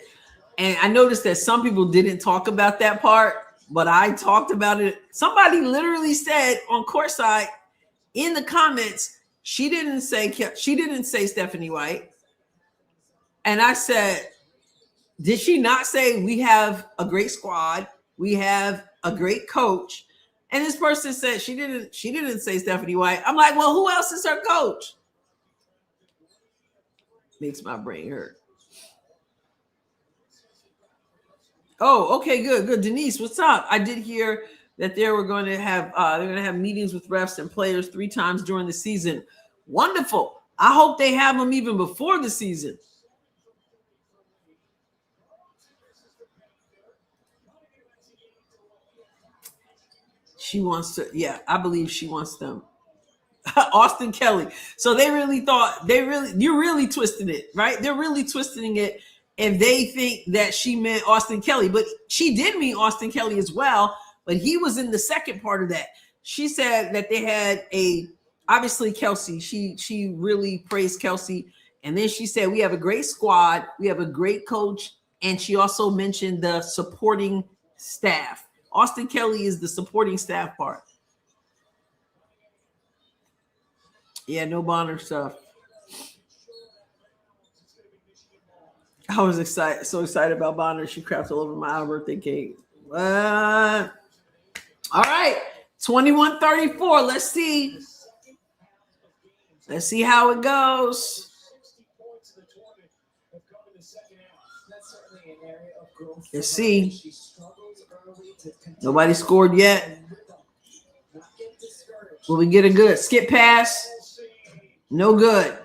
[SPEAKER 1] And I noticed that some people didn't talk about that part, but I talked about it. Somebody literally said on Courtside in the comments, she didn't say Stephanie White. And I said, did she not say we have a great squad? We have a great coach. And this person said she didn't say Stephanie White. I'm like, well, who else is her coach? Makes my brain hurt. Oh, okay, good. Denise, what's up? I did hear that they were going to have meetings with refs and players 3 times during the season. Wonderful. I hope they have them even before the season. She wants to, yeah, I believe she wants them. Austin Kelly. So they really thought you're really twisting it, right? They're really twisting it if they think that she meant Austin Kelly, but she did mean Austin Kelly as well, but he was in the second part of that. She said that they had obviously Kelsey, she really praised Kelsey, and then she said we have a great squad, we have a great coach, and she also mentioned the supporting staff. Austin Kelly is the supporting staff part. Yeah, no Bonner stuff. I was so excited about Bonner. She crapped all over my birthday cake. What? All right, 21-34. Let's see. Let's see how it goes. Let's see. Nobody scored yet. Will we get a good skip pass? No good.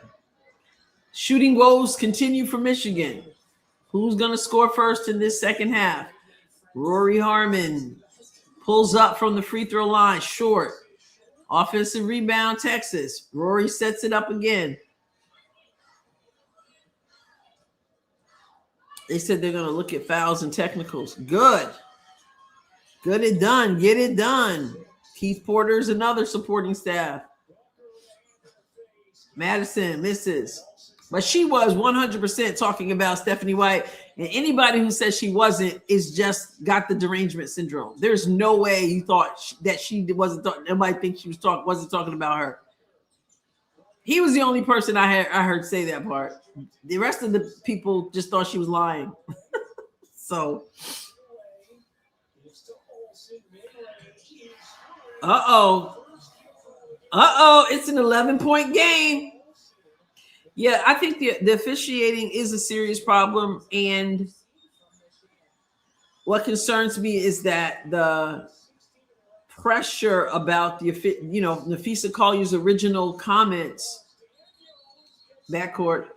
[SPEAKER 1] Shooting woes continue for Michigan. Who's going to score first in this second half? Rory Harmon pulls up from the free throw line, short. Offensive rebound, Texas. Rory sets it up again. They said they're going to look at fouls and technicals. Good. Good it done. Get it done. Keith Porter's another supporting staff. Madison misses. But she was 100% talking about Stephanie White. And anybody who says she wasn't is just got the derangement syndrome. There's no way you thought that she wasn't talking. Nobody thinks she wasn't talking about her. He was the only person I heard say that part. The rest of the people just thought she was lying. So, it's an 11-point game. Yeah, I think the officiating is a serious problem, and what concerns me is that the pressure about Nafisa Collier's original comments, backcourt,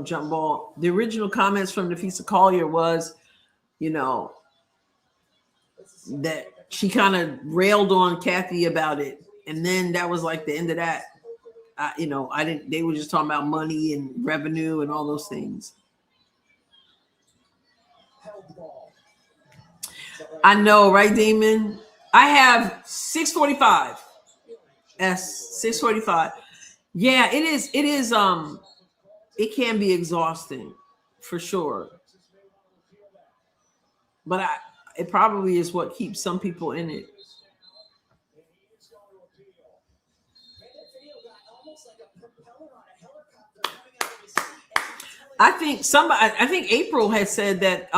[SPEAKER 1] jump ball. The original comments from Nafisa Collier was, that she kind of railed on Kathy about it, and then that was like the end of that. They were just talking about money and revenue and all those things. I know, right, Damon? I have 6:45. Yes, 6:45. Yeah, it is. It is. It can be exhausting, for sure. But it probably is what keeps some people in it. I think April had said that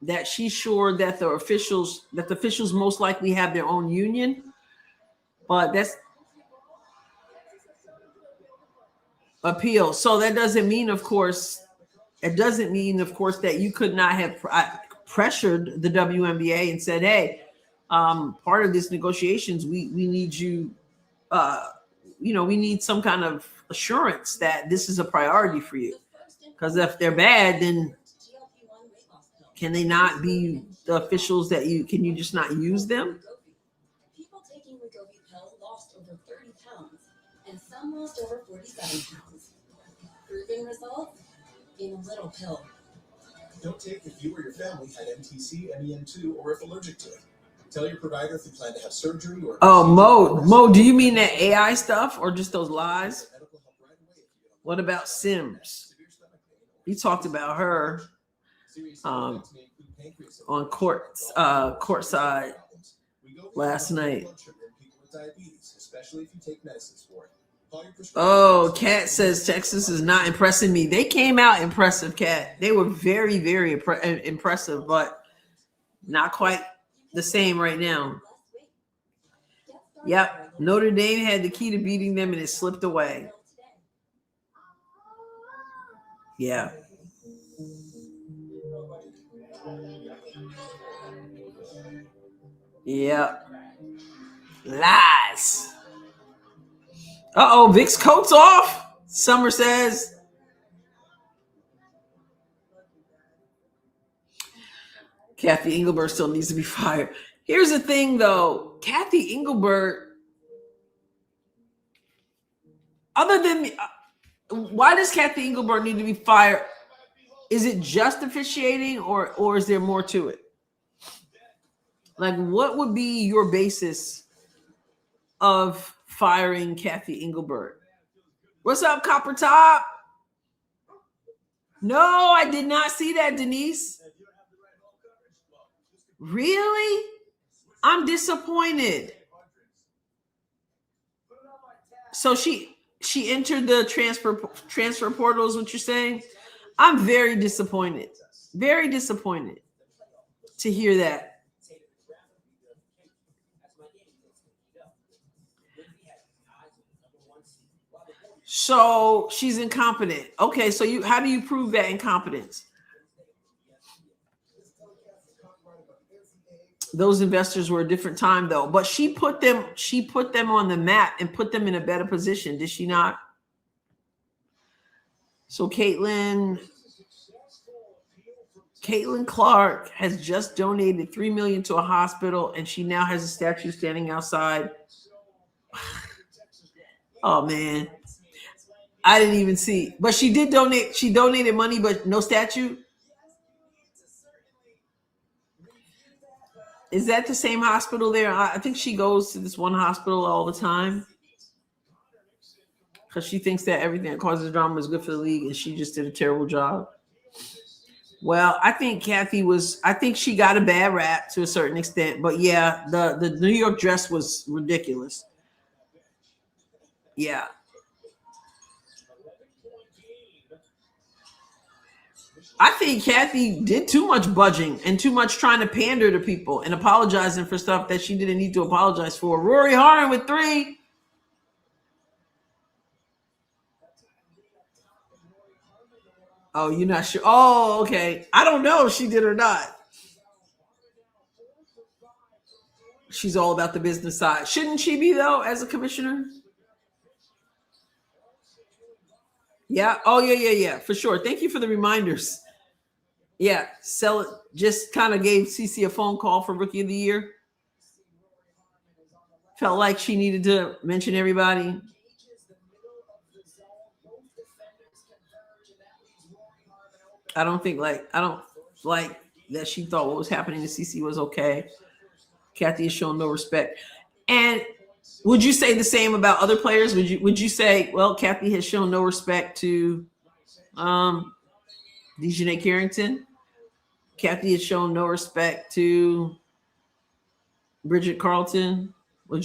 [SPEAKER 1] that she's sure that the officials most likely have their own union, but that's appeal. So that doesn't mean, of course, that you could not have pressured the WNBA and said, hey, part of this negotiations, we need you, we need some kind of assurance that this is a priority for you. Because if they're bad, then can they not be the officials can you just not use them?
[SPEAKER 3] People taking Wegovy pill lost over 30 pounds, and some lost over 47 pounds. Proven results in a little pill.
[SPEAKER 2] Don't take if you or your family had MTC, MEN2, or if allergic to it. Tell your provider if you plan to have surgery or...
[SPEAKER 1] Mo, do you mean that AI stuff or just those lies? What about Sims? He talked about her on courtside last night. Oh, Kat says Texas is not impressing me. They came out impressive, Kat. They were very, very impressive, but not quite the same right now. Yep. Notre Dame had the key to beating them and it slipped away. Yeah. Yep. Lies. Vic's coat's off. Summer says. Kathy Engelbert still needs to be fired. Here's the thing, though. Kathy Engelbert, other than why does Kathy Engelbert need to be fired? Is it just officiating, or is there more to it? Like, what would be your basis of firing Kathy Engelbert? What's up, Copper Top? No, I did not see that, Denise. Really? I'm disappointed. So she entered the transfer portal is what you're saying? I'm very disappointed. Very disappointed to hear that. So she's incompetent. Okay, so how do you prove that incompetence? Those investors were a different time, though. But she put them on the map and put them in a better position, did she not? So Caitlin Clark has just donated $3 million to a hospital, and she now has a statue standing outside. Oh man, I didn't even see. But she did donate. She donated money, but no statue. Is that the same hospital there? I think she goes to this one hospital all the time because she thinks that everything that causes drama is good for the league, and she just did a terrible job. Well, I think she got a bad rap to a certain extent, but yeah, the New York dress was ridiculous. Yeah. I think Kathy did too much budging and too much trying to pander to people and apologizing for stuff that she didn't need to apologize for. Rory Harn with 3. Oh, you're not sure? Oh, okay. I don't know if she did or not. She's all about the business side. Shouldn't she be, though, as a commissioner? Yeah. Oh, yeah. For sure. Thank you for the reminders. Yeah. Sell it. Just kind of gave CC a phone call for Rookie of the Year. Felt like she needed to mention everybody. I don't like that she thought what was happening to CC was okay. Kathy has shown no respect. And would you say the same about other players? Would you say, well, Kathy has shown no respect to Dejanay Carrington? Kathy has shown no respect to Bridget Carlton? Or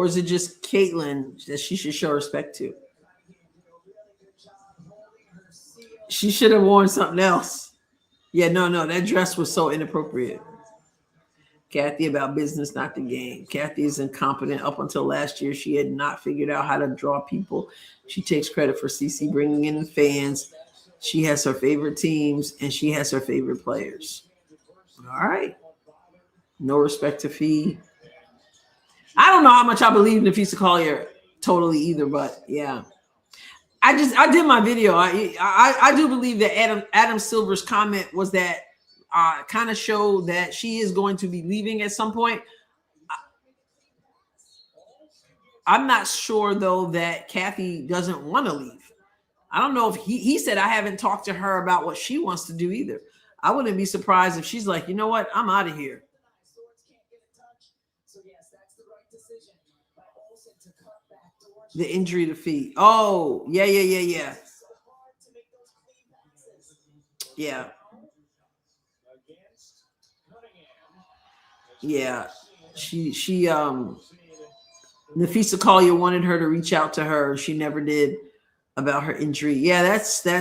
[SPEAKER 1] is it just Caitlin that she should show respect to? She should have worn something else. Yeah, no, that dress was so inappropriate. Kathy about business, not the game. Kathy is incompetent. Up until last year, she had not figured out how to draw people. She takes credit for CC bringing in fans. She has her favorite teams, and she has her favorite players. All right. No respect to Fee. I don't know how much I believe in Nafisa Collier totally either, but yeah. I did my video. I do believe that Adam Silver's comment was that kind of showed that she is going to be leaving at some point. I'm not sure, though, that Kathy doesn't want to leave. I don't know if he said I haven't talked to her about what she wants to do either. I wouldn't be surprised if she's like, you know what? I'm out of here. The injury to Fee. Oh, yeah. Yeah. Yeah. She Nafisa Collier wanted her to reach out to her. She never did about her injury. Yeah, that's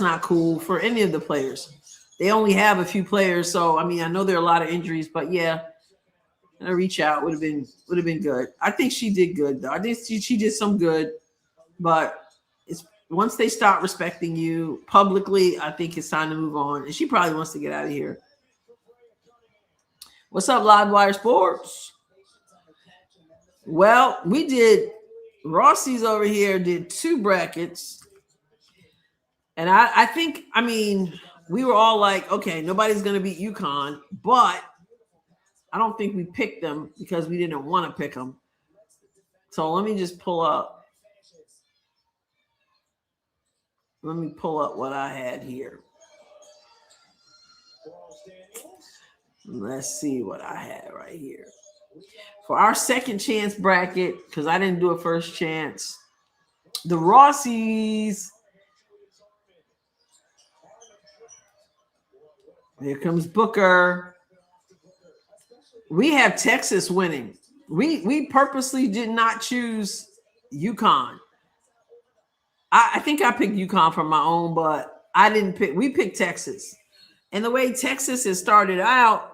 [SPEAKER 1] not cool for any of the players. They only have a few players, so I mean I know there are a lot of injuries, but yeah. A reach out would have been good. I think she did good though. I think she did some good, but it's once they start respecting you publicly, I think it's time to move on. And she probably wants to get out of here. What's up, Livewire Sports? Well, we did. Rossi's over here did 2 brackets. And I think, I mean, we were all like, okay, nobody's going to beat UConn. But I don't think we picked them because we didn't want to pick them. So let me just pull up. Let me pull up what I had here. Let's see what I had right here. For our second chance bracket, because I didn't do a first chance, the Rossies. Here comes Booker. We have Texas winning. We purposely did not choose UConn. I think I picked UConn for my own, but I didn't pick. We picked Texas. And the way Texas has started out,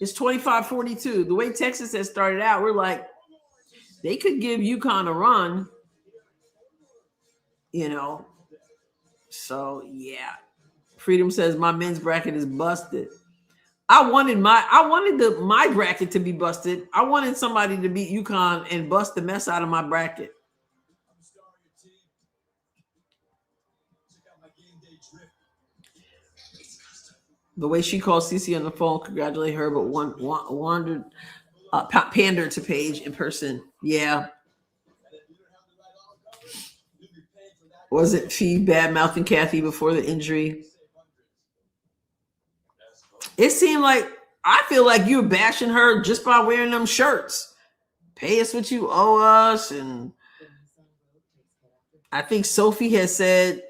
[SPEAKER 1] it's 25-42. The way Texas has started out, we're like, they could give UConn a run, you know. So, yeah. Freedom says my men's bracket is busted. I wanted my bracket to be busted. I wanted somebody to beat UConn and bust the mess out of my bracket. The way she called Cece on the phone, congratulate her, but wandered pandered to Paige in person. Yeah. Was it Fee bad mouthing Kathy before the injury? It seemed like I feel like you were bashing her just by wearing them shirts. Pay us what you owe us. And I think Sophie has said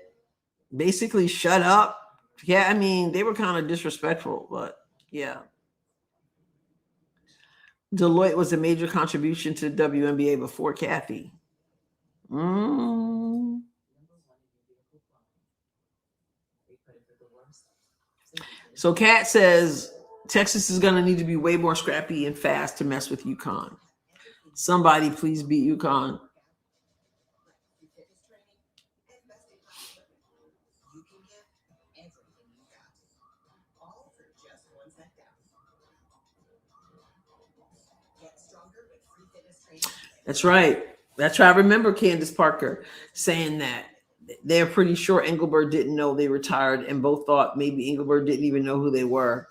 [SPEAKER 1] basically shut up. Yeah, I mean, they were kind of disrespectful, but yeah. Deloitte was a major contribution to the WNBA before Kathy. So Kat says Texas is going to need to be way more scrappy and fast to mess with UConn. Somebody please beat UConn. That's right. That's right. I remember Candace Parker saying that. They're pretty sure Engelbert didn't know they retired, and both thought maybe Engelbert didn't even know who they were.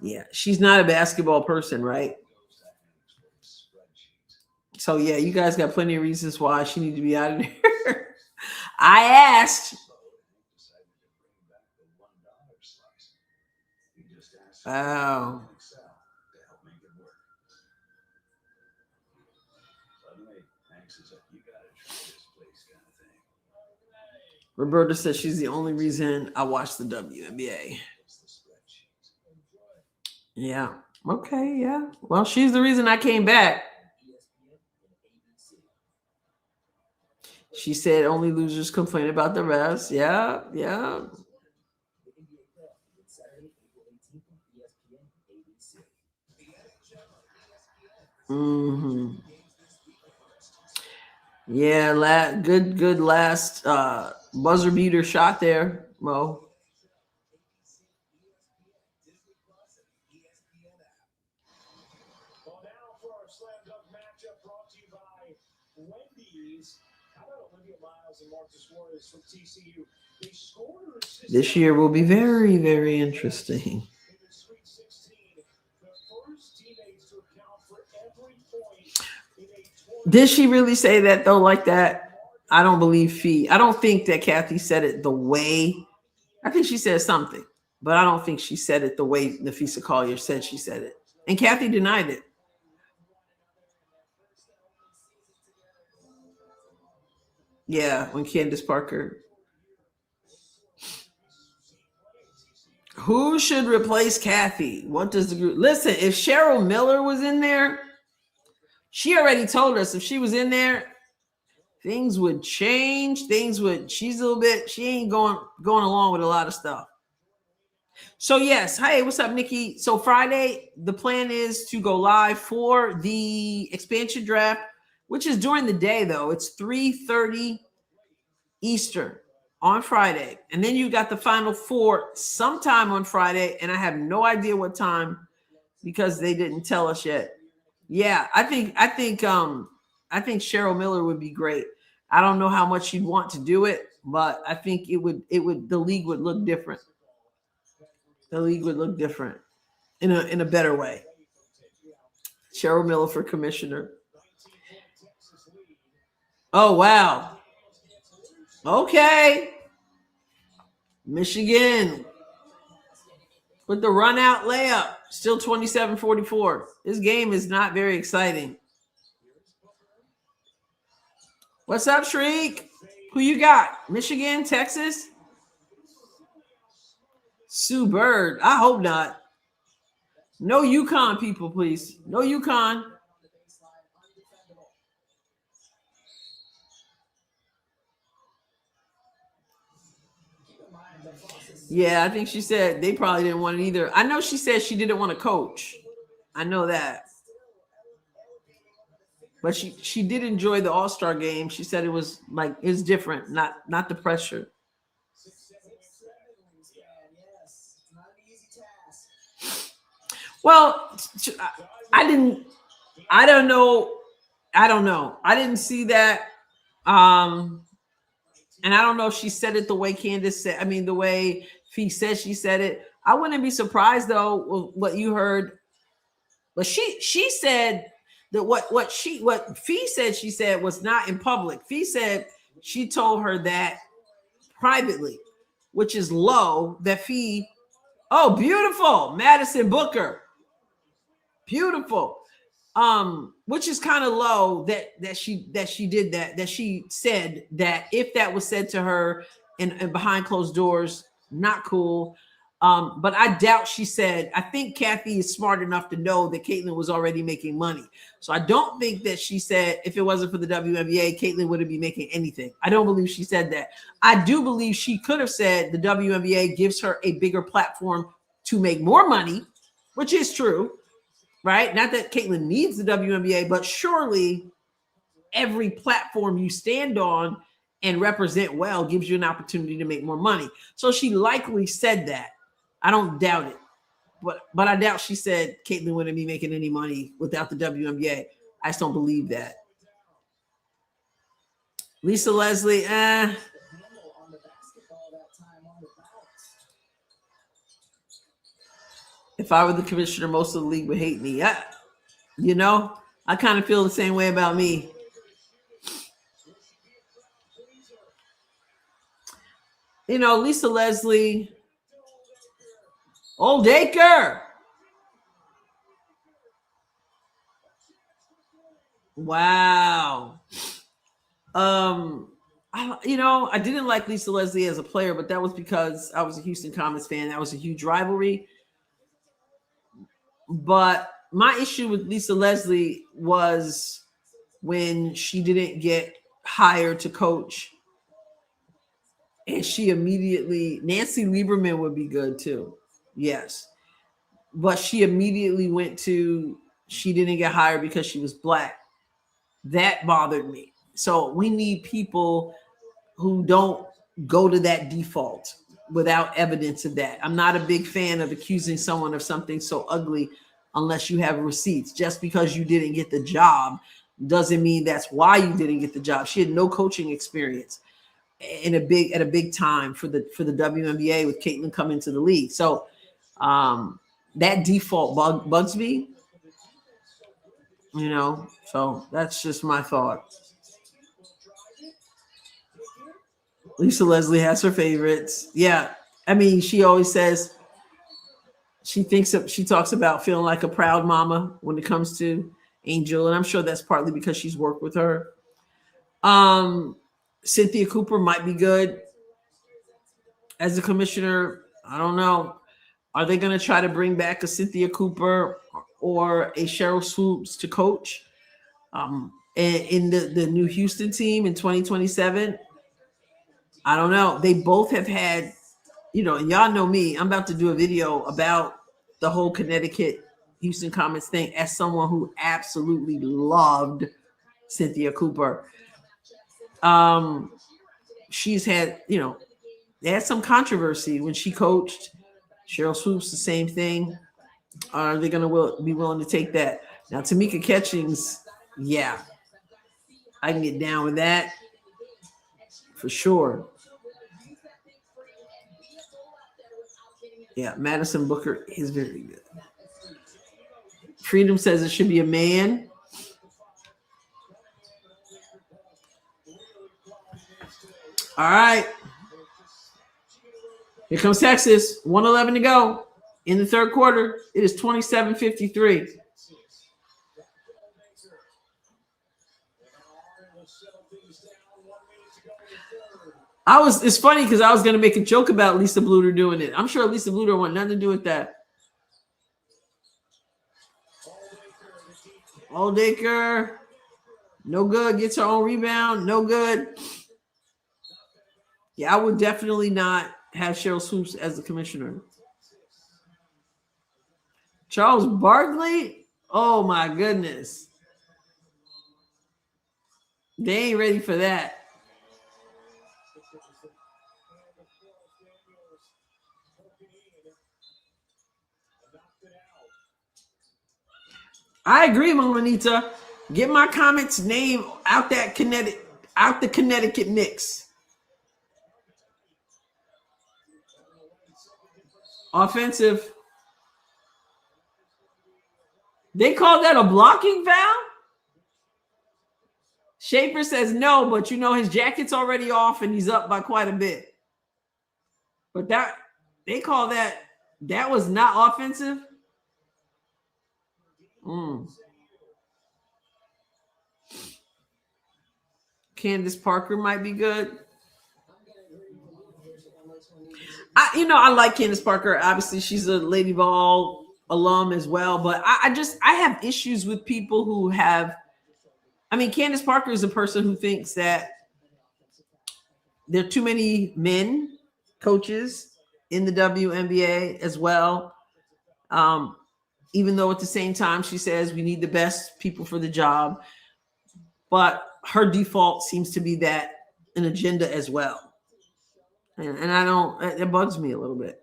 [SPEAKER 1] Yeah, she's not a basketball person, right? So, yeah, you guys got plenty of reasons why she needs to be out of there. I asked. Oh. Roberta says she's the only reason I watch the WNBA. Yeah. Okay. Yeah. Well, she's the reason I came back. She said only losers complain about the rest. Yeah. Yeah. Mm-hmm. Yeah. Good last buzzer beater shot there, Mo. This year will be very, very interesting. Did she really say that though, like that? I don't believe Fee. I don't think that Kathy said it the way. I think she said something, but I don't think she said it the way Nafisa Collier said she said it. And Kathy denied it. Yeah, when Candace Parker. Who should replace Kathy? What does the group listen? If Cheryl Miller was in there, she already told us if she was in there, things would change. She's a little bit, she ain't going along with a lot of stuff. So yes, hey, what's up, Nikki? So Friday, the plan is to go live for the expansion draft, which is during the day though. It's 3:30 Eastern on Friday. And then you got the Final Four sometime on Friday. And I have no idea what time because they didn't tell us yet. Yeah, I think Cheryl Miller would be great. I don't know how much she'd want to do it, but I think the league would look different. The league would look different in a better way. Cheryl Miller for commissioner. Oh, wow. Okay. Michigan with the run out layup. Still 27-44. This game is not very exciting. What's up, Shriek? Who you got? Michigan, Texas? Sue Bird. I hope not. No UConn people, please. No UConn. Yeah, I think she said they probably didn't want it either. I know she said she didn't want to coach. I know that. But she did enjoy the All-Star game. She said it was different, not the pressure. Well, I don't know. I didn't see that. And I don't know if she said it the way Candace said. I mean, the way Fee said she said it. I wouldn't be surprised though what you heard. But she said that what Fee said she said was not in public. Fee said she told her that privately, which is low. That Fee, oh, beautiful, Madison Booker, beautiful. Which is kind of low that she did that she said that if that was said to her and behind closed doors, not cool. But I doubt she said, I think Kathy is smart enough to know that Caitlin was already making money. So I don't think that she said if it wasn't for the WNBA, Caitlin wouldn't be making anything. I don't believe she said that. I do believe she could have said the WNBA gives her a bigger platform to make more money, which is true. Right? Not that Caitlin needs the WNBA, but surely every platform you stand on and represent well gives you an opportunity to make more money. So she likely said that. I don't doubt it. But I doubt she said Caitlin wouldn't be making any money without the WNBA. I just don't believe that. Lisa Leslie, If I were the commissioner, most of the league would hate me. I kind of feel the same way about me. Lisa Leslie, Old Acre. Wow. I didn't like Lisa Leslie as a player, but that was because I was a Houston Comets fan. That was a huge rivalry. But my issue with Lisa Leslie was when she didn't get hired to coach. And she immediately, Nancy Lieberman would be good too. Yes. But she immediately went to, she didn't get hired because she was Black. That bothered me. So we need people who don't go to that default without evidence of that. I'm not a big fan of accusing someone of something so ugly unless you have receipts. Just because you didn't get the job doesn't mean that's why you didn't get the job. She had no coaching experience at a big time for the WNBA with Caitlin coming to the league. So that default bugs me. So that's just my thought. Lisa Leslie has her favorites. Yeah. I mean, she always says she talks about feeling like a proud mama when it comes to Angel. And I'm sure that's partly because she's worked with her. Cynthia Cooper might be good as a commissioner. I don't know. Are they going to try to bring back a Cynthia Cooper or a Cheryl Swoops to coach in the new Houston team in 2027? I don't know. They both have had, and y'all know me. I'm about to do a video about the whole Connecticut Houston Comets thing as someone who absolutely loved Cynthia Cooper. She's had, they had some controversy when she coached. Cheryl Swoops, the same thing. Are they going to be willing to take that? Now, Tamika Catchings, yeah, I can get down with that for sure. Yeah, Madison Booker is very good. Freedom says it should be a man. All right. Here comes Texas. 1:11 to go in the third quarter. It is 27-53. It's funny because I was going to make a joke about Lisa Bluter doing it. I'm sure Lisa Bluter want nothing to do with that. Oldacre, no good. Gets her own rebound, no good. Yeah, I would definitely not have Cheryl Swoops as the commissioner. Charles Barkley, oh my goodness. They ain't ready for that. I agree, Monita. Get my Comets name out the Connecticut mix. Offensive. They call that a blocking foul? Schaefer says no, but his jacket's already off and he's up by quite a bit. But they call that was not offensive. Candace Parker might be good. I like Candace Parker. Obviously, she's a Lady Vol alum as well. But I have issues with people who have. Candace Parker is a person who thinks that there are too many men coaches in the WNBA as well. Even though at the same time she says we need the best people for the job. But her default seems to be that an agenda as well. And it bugs me a little bit.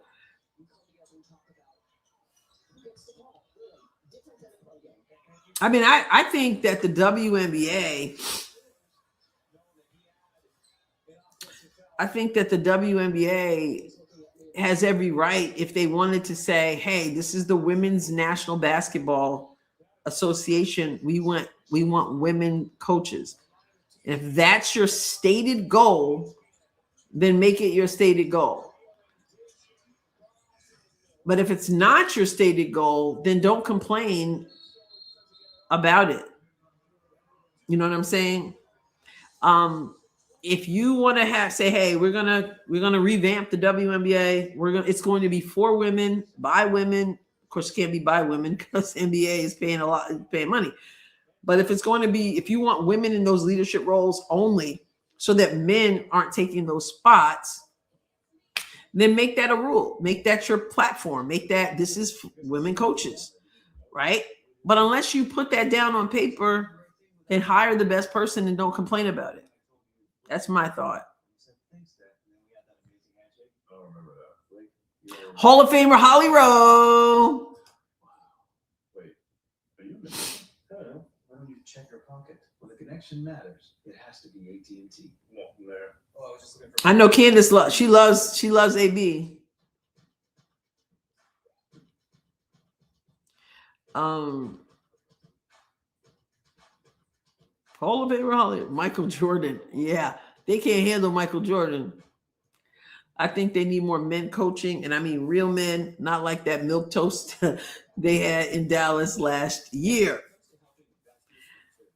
[SPEAKER 1] I think that the WNBA, has every right if they wanted to say, hey, this is the Women's National Basketball Association. We want women coaches. If that's your stated goal, then make it your stated goal. But if it's not your stated goal, then don't complain about it. You know what I'm saying? If you want to say, hey, we're gonna revamp the WNBA. It's going to be for women, by women. Of course, it can't be by women because NBA is paying money. But if you want women in those leadership roles only, so that men aren't taking those spots, then make that a rule. Make that your platform. Make that this is women coaches, right? But unless you put that down on paper and hire the best person and don't complain about it. That's my thought. Hall of Famer Holly Rowe.
[SPEAKER 4] Wait, are you? Why don't you check your pocket? When the connection matters, it has to be AT&T. Nothing there. Oh, I was just looking for.
[SPEAKER 1] I know Candace she loves AB. Hall of Famer Holly, Michael Jordan. Yeah, they can't handle Michael Jordan. I think they need more men coaching, and I mean real men, not like that milquetoast they had in Dallas last year.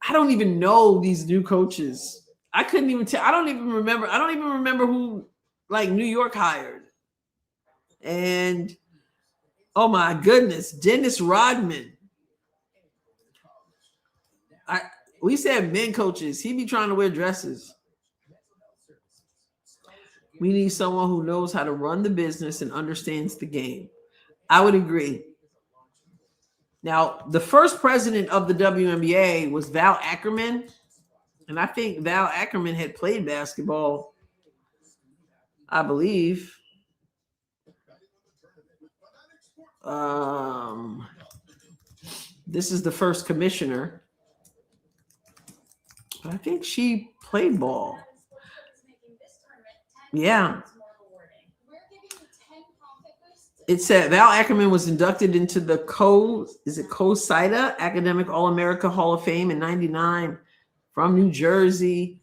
[SPEAKER 1] I don't even know these new coaches. I couldn't even tell. I don't even remember who like New York hired. And oh my goodness, Dennis Rodman. We said men coaches. He be trying to wear dresses. We need someone who knows how to run the business and understands the game. I would agree. Now, the first president of the WNBA was Val Ackerman. And I think Val Ackerman had played basketball I believe. This is the first commissioner. I think she played ball. Yeah. It said Val Ackerman was inducted into the COSIDA Academic All-America Hall of Fame in '99 from New Jersey.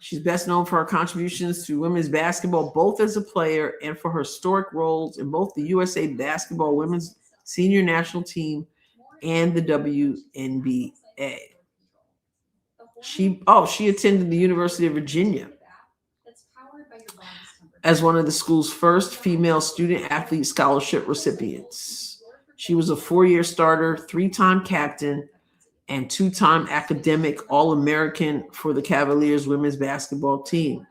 [SPEAKER 1] She's best known for her contributions to women's basketball, both as a player and for her historic roles in both the USA Basketball Women's Senior National Team and the WNBA. She attended the University of Virginia as one of the school's first female student athlete scholarship recipients. She was a 4-year starter, 3-time captain, and 2-time academic All-American for the Cavaliers women's basketball team.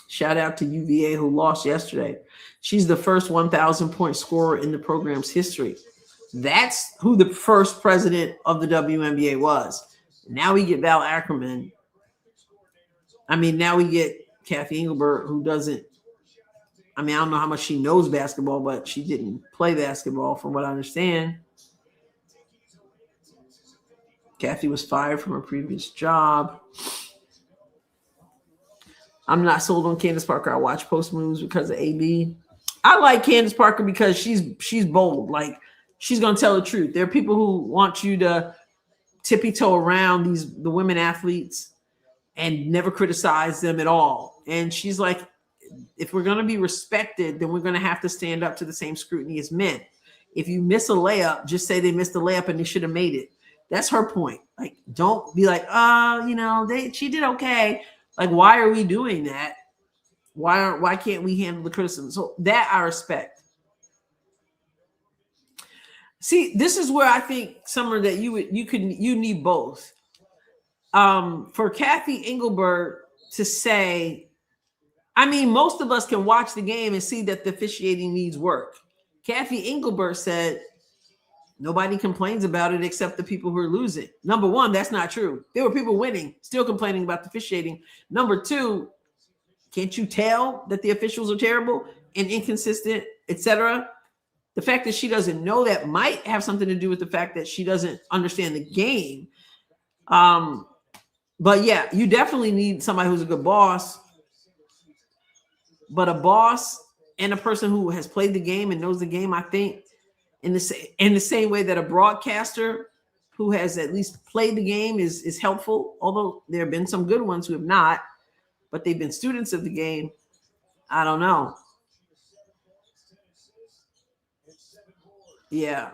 [SPEAKER 1] Shout out to UVA, who lost yesterday. She's the first 1,000-point scorer in the program's history. That's who the first president of the WNBA was. Now we get Val Ackerman. Now we get Kathy Engelbert, who doesn't, I don't know how much she knows basketball, but she didn't play basketball from what I understand. Kathy was fired from her previous job. I'm not sold on Candace Parker. I watch Post Moves because of AB. I like Candace Parker because she's bold. Like, she's going to tell the truth. There are people who want you to tippy-toe around the women athletes and never criticize them at all. And she's like, if we're going to be respected, then we're going to have to stand up to the same scrutiny as men. If you miss a layup, just say they missed a layup and they should have made it. That's her point. Like, don't be like, she did okay. Like, why are we doing that? Why can't we handle the criticism? So that I respect. See, this is where I think, Summer, that you need both. For Kathy Engelbert to say, most of us can watch the game and see that the officiating needs work. Kathy Engelbert said nobody complains about it except the people who are losing. Number one, that's not true. There were people winning, still complaining about the officiating. Number two, can't you tell that the officials are terrible and inconsistent, etc.? The fact that she doesn't know that might have something to do with the fact that she doesn't understand the game. But yeah, you definitely need somebody who's a good boss. But a boss and a person who has played the game and knows the game, I think, in the same way that a broadcaster who has at least played the game is helpful. Although there have been some good ones who have not, but they've been students of the game. I don't know. Yeah.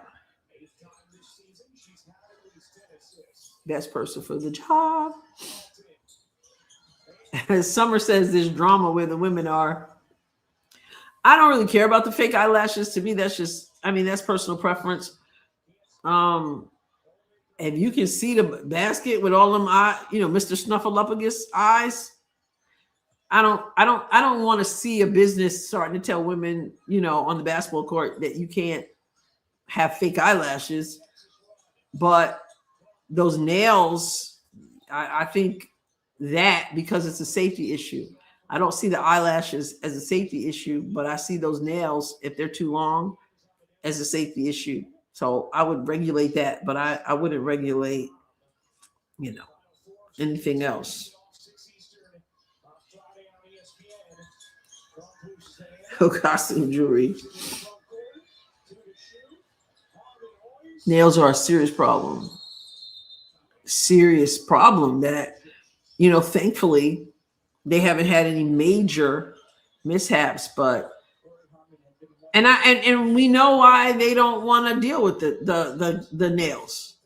[SPEAKER 1] Best person for the job. As Summer says, there's drama where the women are. I don't really care about the fake eyelashes. To me, that's just, that's personal preference. If you can see the basket with all them Mr. Snuffleupagus eyes, I don't want to see a business starting to tell women, on the basketball court that you can't have fake eyelashes. But those nails, I think that because it's a safety issue. I don't see the eyelashes as a safety issue, but I see those nails, if they're too long, as a safety issue. So I would regulate that, but I wouldn't regulate, anything else. Costume jewelry. Nails are a serious problem. Serious problem that, thankfully, they haven't had any major mishaps, but and we know why they don't want to deal with the nails.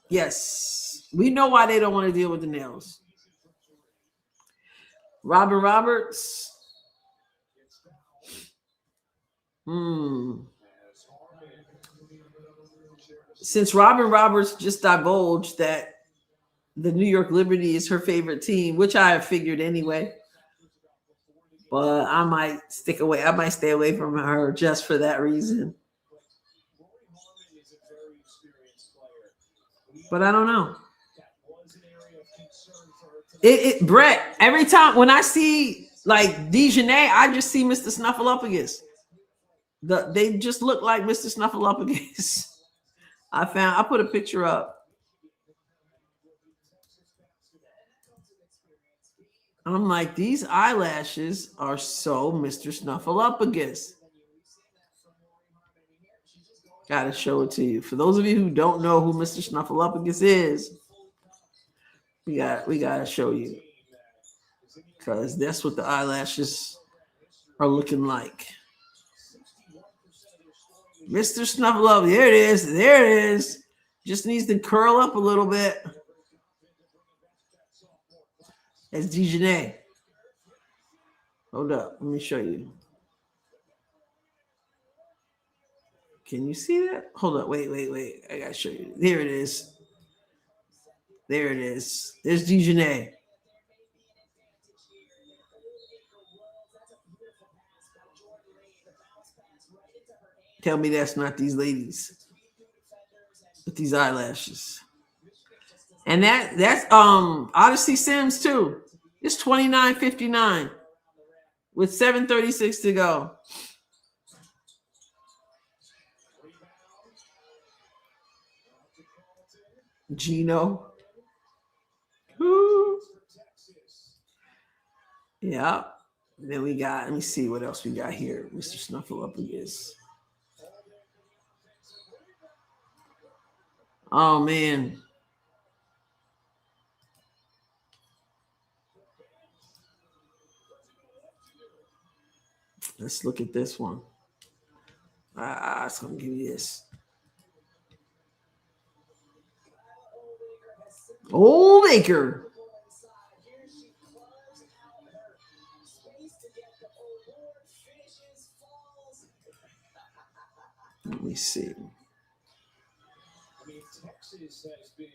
[SPEAKER 1] Yes, we know why they don't want to deal with the nails. Robin Roberts. Since Robin Roberts just divulged that the New York Liberty is her favorite team, which I have figured anyway, but I might stay away from her just for that reason. But I don't know. Brett, every time when I see Like Dejanay, I just see Mr. Snuffleupagus. They just look like Mr. Snuffleupagus. I put a picture up. I'm like, these eyelashes are so Mr. Snuffleupagus. Gotta show it to you. For those of you who don't know who Mr. Snuffleupagus is, we gotta show you. Because that's what the eyelashes are looking like. Mr. Snuffleupagus, there it is. There it is. Just needs to curl up a little bit. That's Dejanay. Hold up. Let me show you. Can you see that? Hold up. Wait. I gotta show you. There it is. There it is. There's Dejanay. Tell me that's not these ladies with these eyelashes. And that's Odyssey Sims too. It's 29.59 with 7:36 to go. Gino. Woo. Yeah. Then we got, let me see what else we got here. Mr. Snuffleupagus. Oh man. Let's look at this one. It's gonna give you this. Old Acre. Let me see.
[SPEAKER 5] Texas has been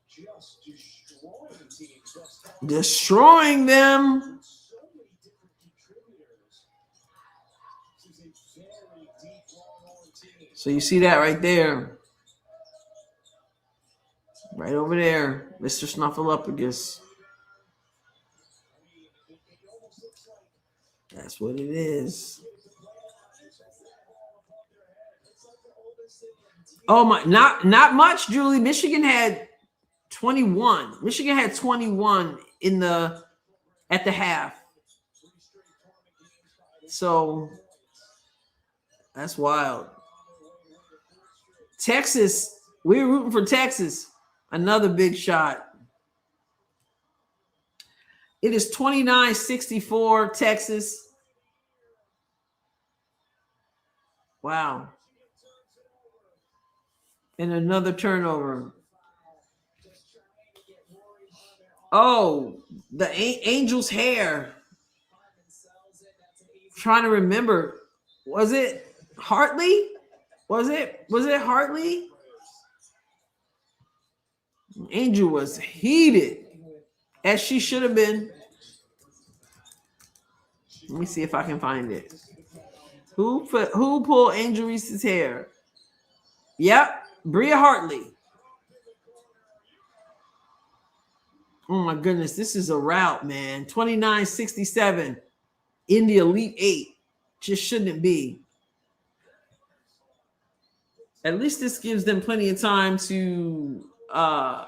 [SPEAKER 5] just destroying teams.
[SPEAKER 1] Destroying them.
[SPEAKER 5] So many different contributors. This is a very deep, long-arm team.
[SPEAKER 1] So you see that right there. Right over there, Mr. Snuffleupagus. That's what it is. Oh my, not much, Julie. Michigan had 21. Michigan had 21 at the half. So that's wild. Texas, we're rooting for Texas. Another big shot. It is 29-64 Texas. Wow. And another turnover. Oh, the Angel's hair. I'm trying to remember. Was it Hartley? Was it Hartley? Angel was heated, as she should have been. Let me see if I can find it. Who pulled Angel Reese's hair? Yep. Bria Hartley. Oh my goodness, this is a rout, man. 29-67 in the Elite Eight. Just shouldn't be. At least this gives them plenty of time to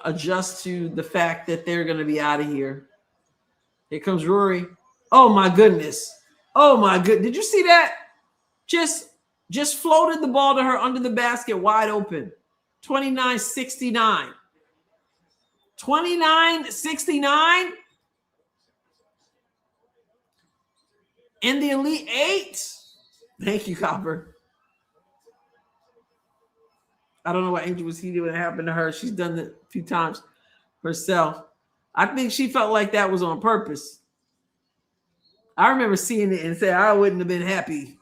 [SPEAKER 1] adjust to the fact that they're going to be out of here. Here comes Rory. Oh my goodness. Oh my good. Did you see that? Just floated the ball to her under the basket wide open. 29-69. 29-69 in the Elite Eight. Thank you, Copper. I don't know what Angel was heated when it happened to her. She's done it a few times herself. I think she felt like that was on purpose. I remember seeing it and saying I wouldn't have been happy.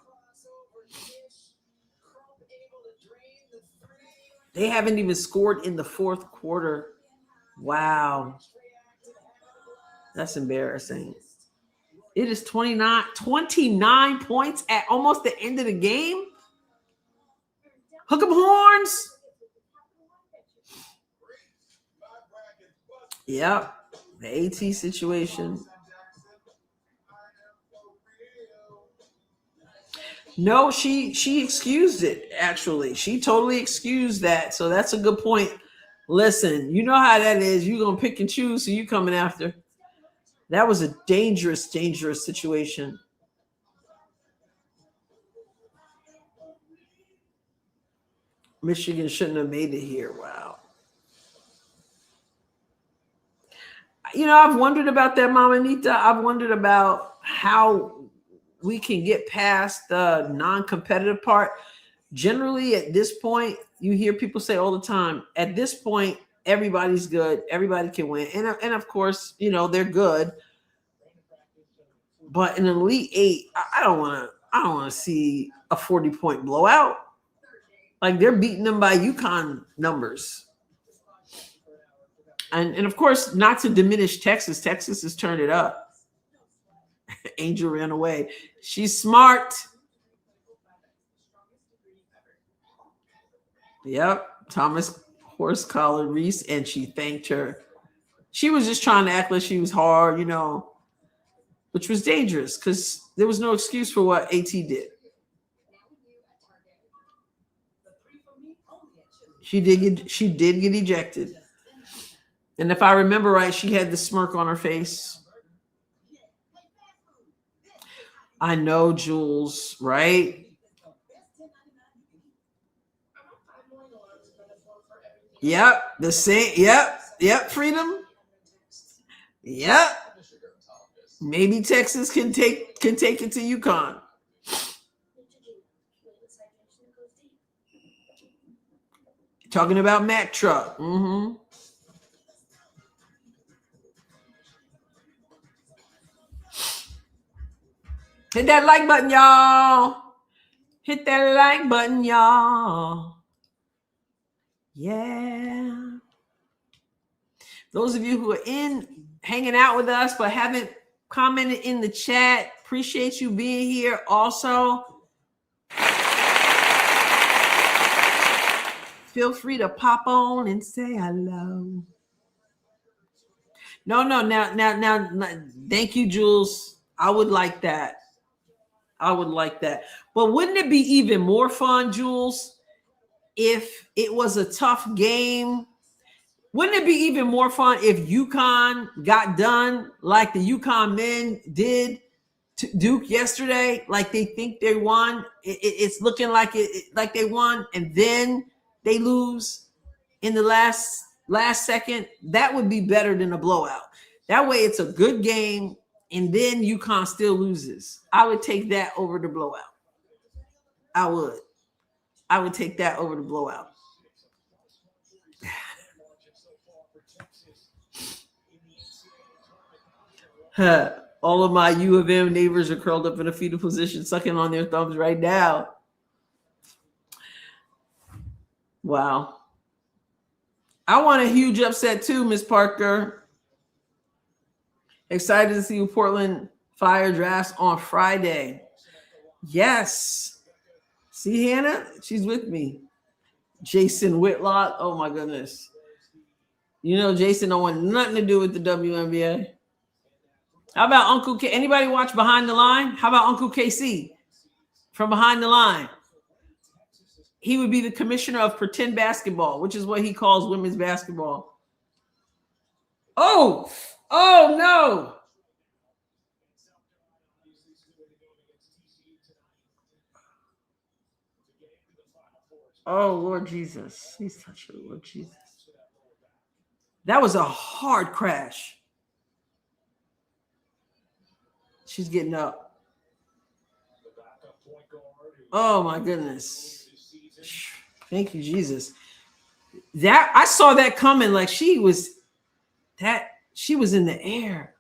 [SPEAKER 1] They haven't even scored in the fourth quarter. Wow. That's embarrassing. It is 29 points at almost the end of the game. Hook 'em horns. Yep. The AT situation. No, she excused it, actually. She totally excused that. So that's a good point. Listen, you know how that is. You're gonna pick and choose who you coming after. That was a dangerous, dangerous situation. Michigan shouldn't have made it here. Wow. You know, I've wondered about that, Mama Anita. I've wondered about how we can get past the non-competitive part. Generally, at this point, you hear people say all the time, at this point, everybody's good. Everybody can win. And of course, you know, they're good. But in an Elite Eight, I don't want to see a 40-point blowout. Like, they're beating them by UConn numbers. And of course, not to diminish Texas. Texas has turned it up. Angel ran away. She's smart. Yep. Thomas horse collar Reese, and she thanked her. She was just trying to act like she was hard, you know, which was dangerous because there was no excuse for what AT did. She did get ejected. And if I remember right, she had the smirk on her face. I know, Jules, right? Yep, the same. Yep, Freedom. Yep. Maybe Texas can take it to UConn. Talking about Mack Truck. Mm-hmm. Hit that like button, y'all. Hit that like button, y'all. Yeah. Those of you who are hanging out with us but haven't commented in the chat, appreciate you being here. Also, feel free to pop on and say hello. No, now, thank you, Jules. I would like that. But wouldn't it be even more fun, Jules, if it was a tough game? Wouldn't it be even more fun if UConn got done like the UConn men did to Duke yesterday? Like they think they won. It's looking like like they won, and then they lose in the last second. That would be better than a blowout. That way, it's a good game, and then UConn still loses. I would take that over the blowout. I would take that over the blowout. All of my U of M neighbors are curled up in a fetal position, sucking on their thumbs right now. Wow. I want a huge upset too, Miss Parker. Excited to see who Portland Fire drafts on Friday. Yes. See Hannah? She's with me. Jason Whitlock. Oh my goodness. You know Jason don't want nothing to do with the WNBA. How about Uncle K? Anybody watch Behind the Line? How about Uncle KC from Behind the Line? He would be the commissioner of pretend basketball, which is what he calls women's basketball. Oh no. Oh, Lord Jesus. Please touch her, Lord Jesus. That was a hard crash. She's getting up. Oh, my goodness. Thank you, Jesus. That I saw that coming like she was in the air.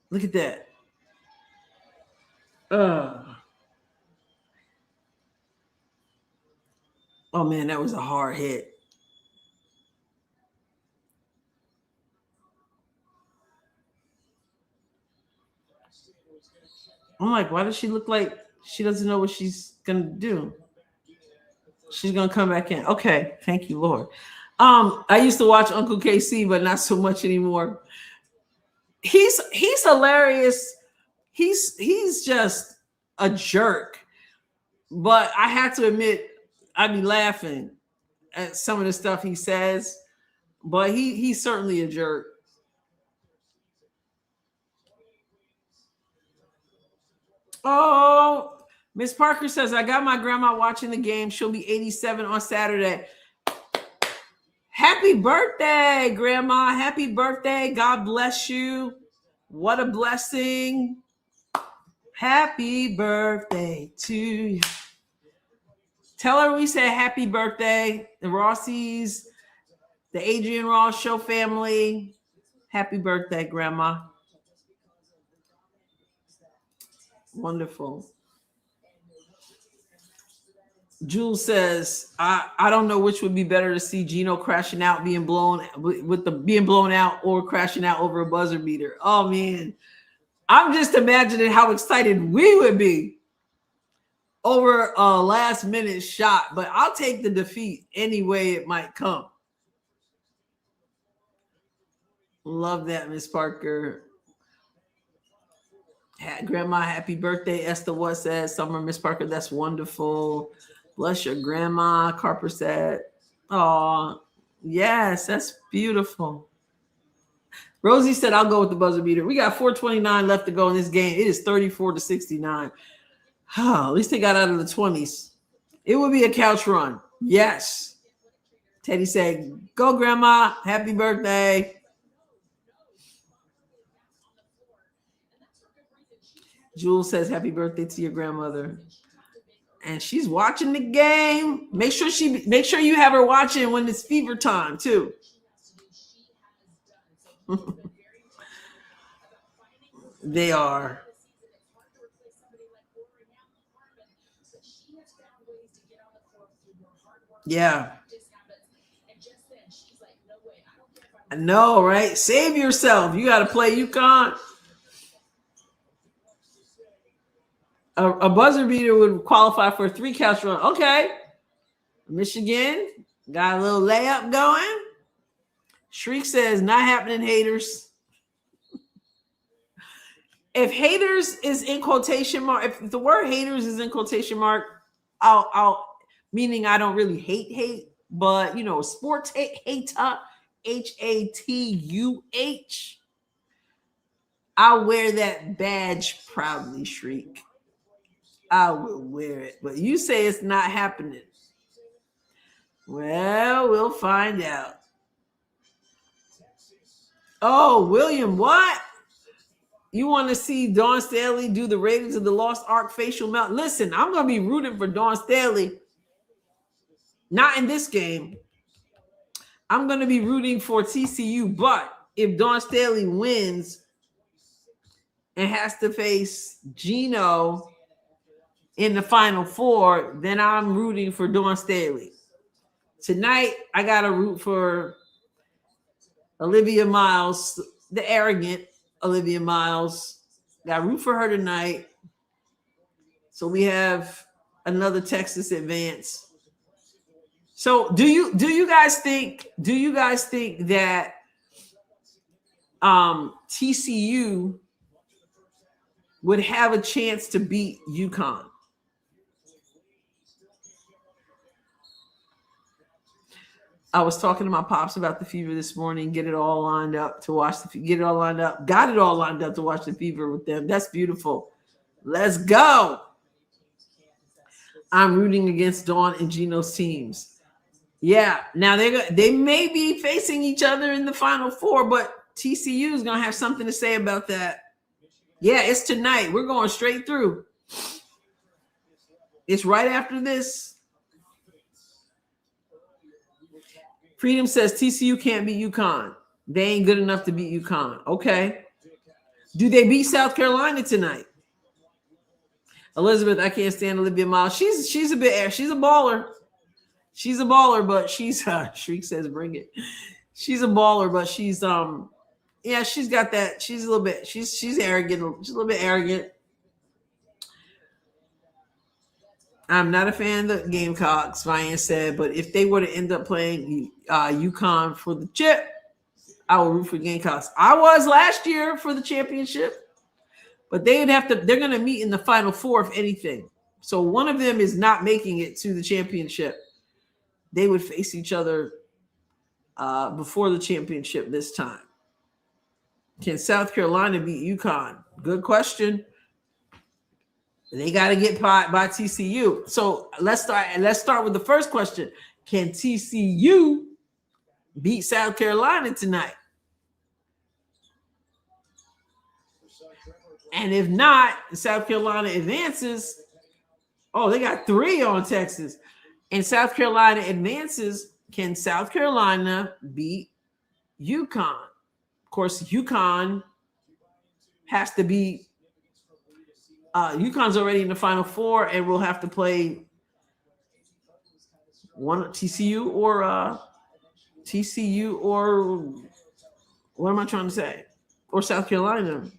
[SPEAKER 1] Look at that. Oh man, that was a hard hit. I'm like, why does she look like she doesn't know what she's gonna do? She's gonna come back in. Okay, thank you, Lord. I used to watch Uncle KC, but not so much anymore. He's hilarious. He's just a jerk. But I have to admit, I be laughing at some of the stuff he says. But he's certainly a jerk. Oh, Miss Parker says, I got my grandma watching the game. She'll be 87 on Saturday. Happy birthday, Grandma. Happy birthday. God bless you. What a blessing. Happy birthday to you. Tell her we say happy birthday. The Rossies, the Adrienne Ross Show family. Happy birthday, Grandma. Wonderful. Jules says, I don't know which would be better to see Gino crashing out, being blown out, or crashing out over a buzzer beater. Oh man, I'm just imagining how excited we would be over a last minute shot, but I'll take the defeat any way it might come. Love that, Miss Parker. Grandma, happy birthday. Esther what says, Summer, Miss Parker, that's wonderful. Bless your grandma. Carper said, oh, yes, that's beautiful. Rosie said, I'll go with the buzzer beater. We got 4:29 left to go in this game. It is 34-69. Oh, at least they got out of the 20s. It would be a couch run. Yes. Teddy said, go, Grandma. Happy birthday. Jules says, happy birthday to your grandmother. And she's watching the game. Make sure you have her watching when it's fever time too. They are. Yeah. I know, right? Save yourself. You got to play UConn. A buzzer beater would qualify for a 3 couch run. Okay. Michigan got a little layup going. Shriek says, not happening, haters. If haters is in quotation mark, if the word haters is in quotation mark, I'll meaning I don't really hate, but sports hater, HATUH. I'll wear that badge proudly, Shriek. I will wear it. But you say it's not happening. Well, we'll find out. Oh, William, what? You want to see Dawn Staley do the Raiders of the Lost Ark facial melt? Listen, I'm going to be rooting for Dawn Staley. Not in this game. I'm going to be rooting for TCU. But if Dawn Staley wins and has to face Gino in the Final Four, then I'm rooting for Dawn Staley. Tonight, I got to root for Olivia Miles, the arrogant Olivia Miles. Got to root for her tonight. So we have another Texas advance. So do you guys think that TCU would have a chance to beat UConn? I was talking to my pops about the Fever this morning. Get it all lined up to watch get it all lined up. Got it all lined up to watch the Fever with them. That's beautiful. Let's go. I'm rooting against Dawn and Gino's teams. Yeah. Now they may be facing each other in the Final Four, but TCU is gonna have something to say about that. Yeah, it's tonight. We're going straight through. It's right after this. Freedom says TCU can't beat UConn. They ain't good enough to beat UConn. Okay. Do they beat South Carolina tonight? Elizabeth, I can't stand Olivia Miles. She's a baller. She's a baller, but she's Shriek says bring it. She's a baller, but she's yeah, she's got that. She's a little bit, she's arrogant. She's a little bit arrogant. I'm not a fan of the Gamecocks, Ryan said, but if they were to end up playing UConn for the chip, I will root for Gamecocks. I was last year for the championship, but they're going to meet in the Final Four, if anything. So one of them is not making it to the championship. They would face each other before the championship this time. Can South Carolina beat UConn? Good question. They got to get by TCU. So let's start with the first question. Can TCU beat South Carolina tonight? And if not, South Carolina advances. Oh, they got 3 on Texas. And South Carolina advances. Can South Carolina beat UConn? Of course, UConn has to be UConn's already in the Final Four, and we'll have to play one TCU or what am I trying to say? Or South Carolina.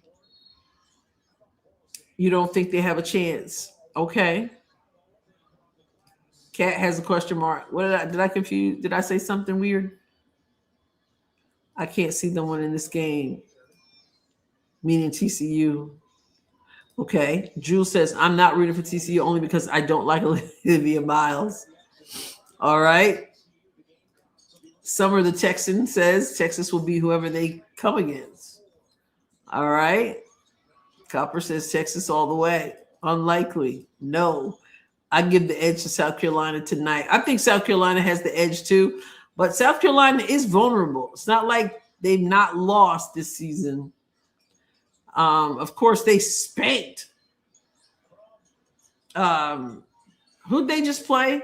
[SPEAKER 1] You don't think they have a chance? Okay. Cat has a question mark. What did I confuse? Did I say something weird? I can't see them winning this game. Meaning TCU. Okay. Jules says, I'm not rooting for TCU only because I don't like Olivia Miles. All right. Summer the Texan says Texas will be whoever they come against. All right. Copper says Texas all the way. Unlikely. No. I give the edge to South Carolina tonight. I think South Carolina has the edge too, but South Carolina is vulnerable. It's not like they've not lost this season. Of course, they spanked. Who'd they just play?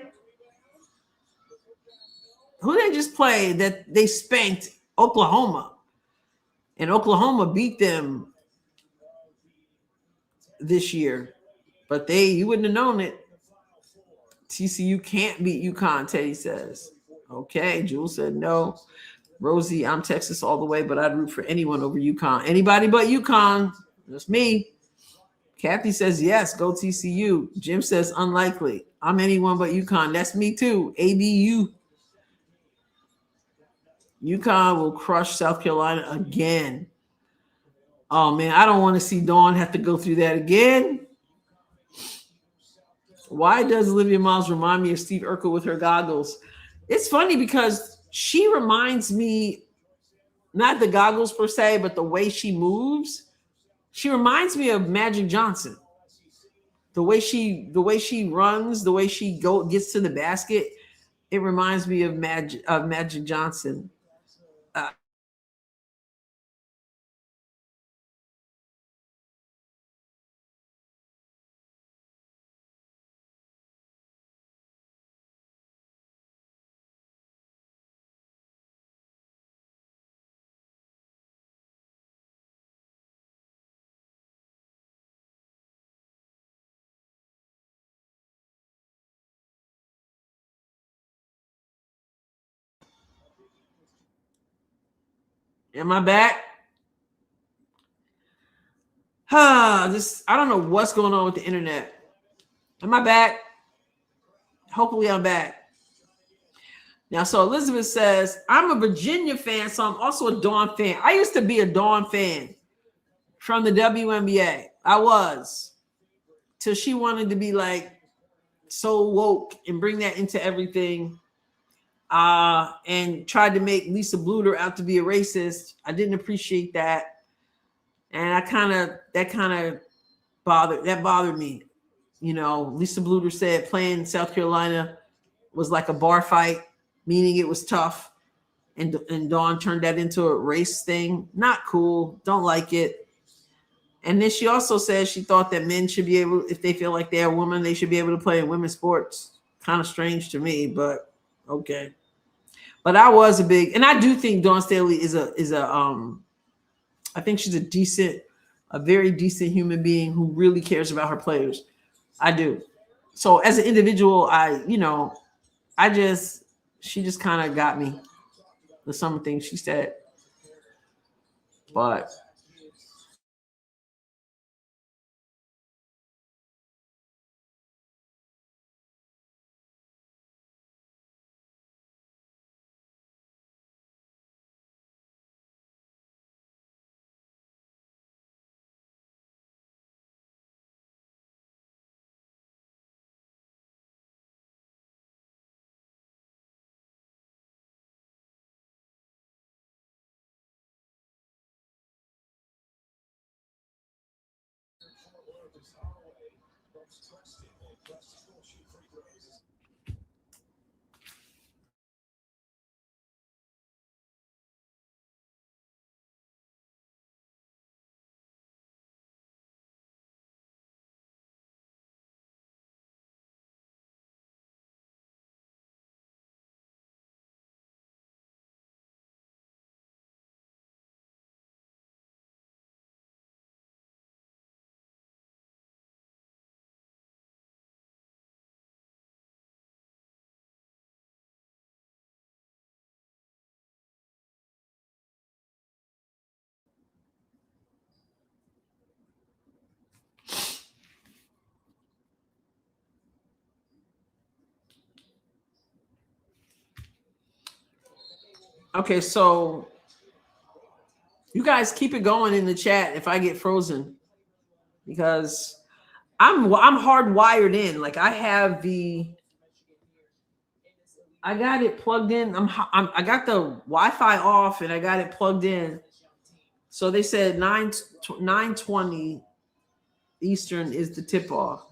[SPEAKER 1] Who they just played that they spanked? Oklahoma. And Oklahoma beat them this year. But you wouldn't have known it. TCU can't beat UConn, Teddy says. Okay, Jules said no. Rosie, I'm Texas all the way, but I'd root for anyone over UConn. Anybody but UConn. That's me. Kathy says yes, go TCU. Jim says unlikely. I'm anyone but UConn. That's me too. ABU. UConn will crush South Carolina again. Oh, man, I don't want to see Dawn have to go through that again. Why does Olivia Miles remind me of Steve Urkel with her goggles? It's funny because she reminds me, not the goggles per se, but the way she moves. She reminds me of Magic Johnson. The way she runs, the way she gets to the basket, it reminds me of Magic Johnson. Am I back? I don't know what's going on with the internet. Am I back? Hopefully I'm back. Now, so Elizabeth says, I'm a Virginia fan, so I'm also a Dawn fan. I used to be a Dawn fan from the WNBA. I was. Till she wanted to be like so woke and bring that into everything. And tried to make Lisa Bluter out to be a racist. I didn't appreciate that. And that kind of bothered me. You know, Lisa Bluter said playing South Carolina was like a bar fight, meaning it was tough. And Dawn turned that into a race thing. Not cool. Don't like it. And then she also says she thought that men should be able, if they feel like they're a woman, they should be able to play in women's sports. Kind of strange to me, but okay. But I was and I do think Dawn Staley I think she's a very decent human being who really cares about her players. I do. So as an individual, she just kind of got me with some things she said. But Okay, so you guys keep it going in the chat if I get frozen, because I'm hardwired in. Like I got it plugged in. I got the Wi-Fi off and I got it plugged in. So they said 9:20 Eastern is the tip off.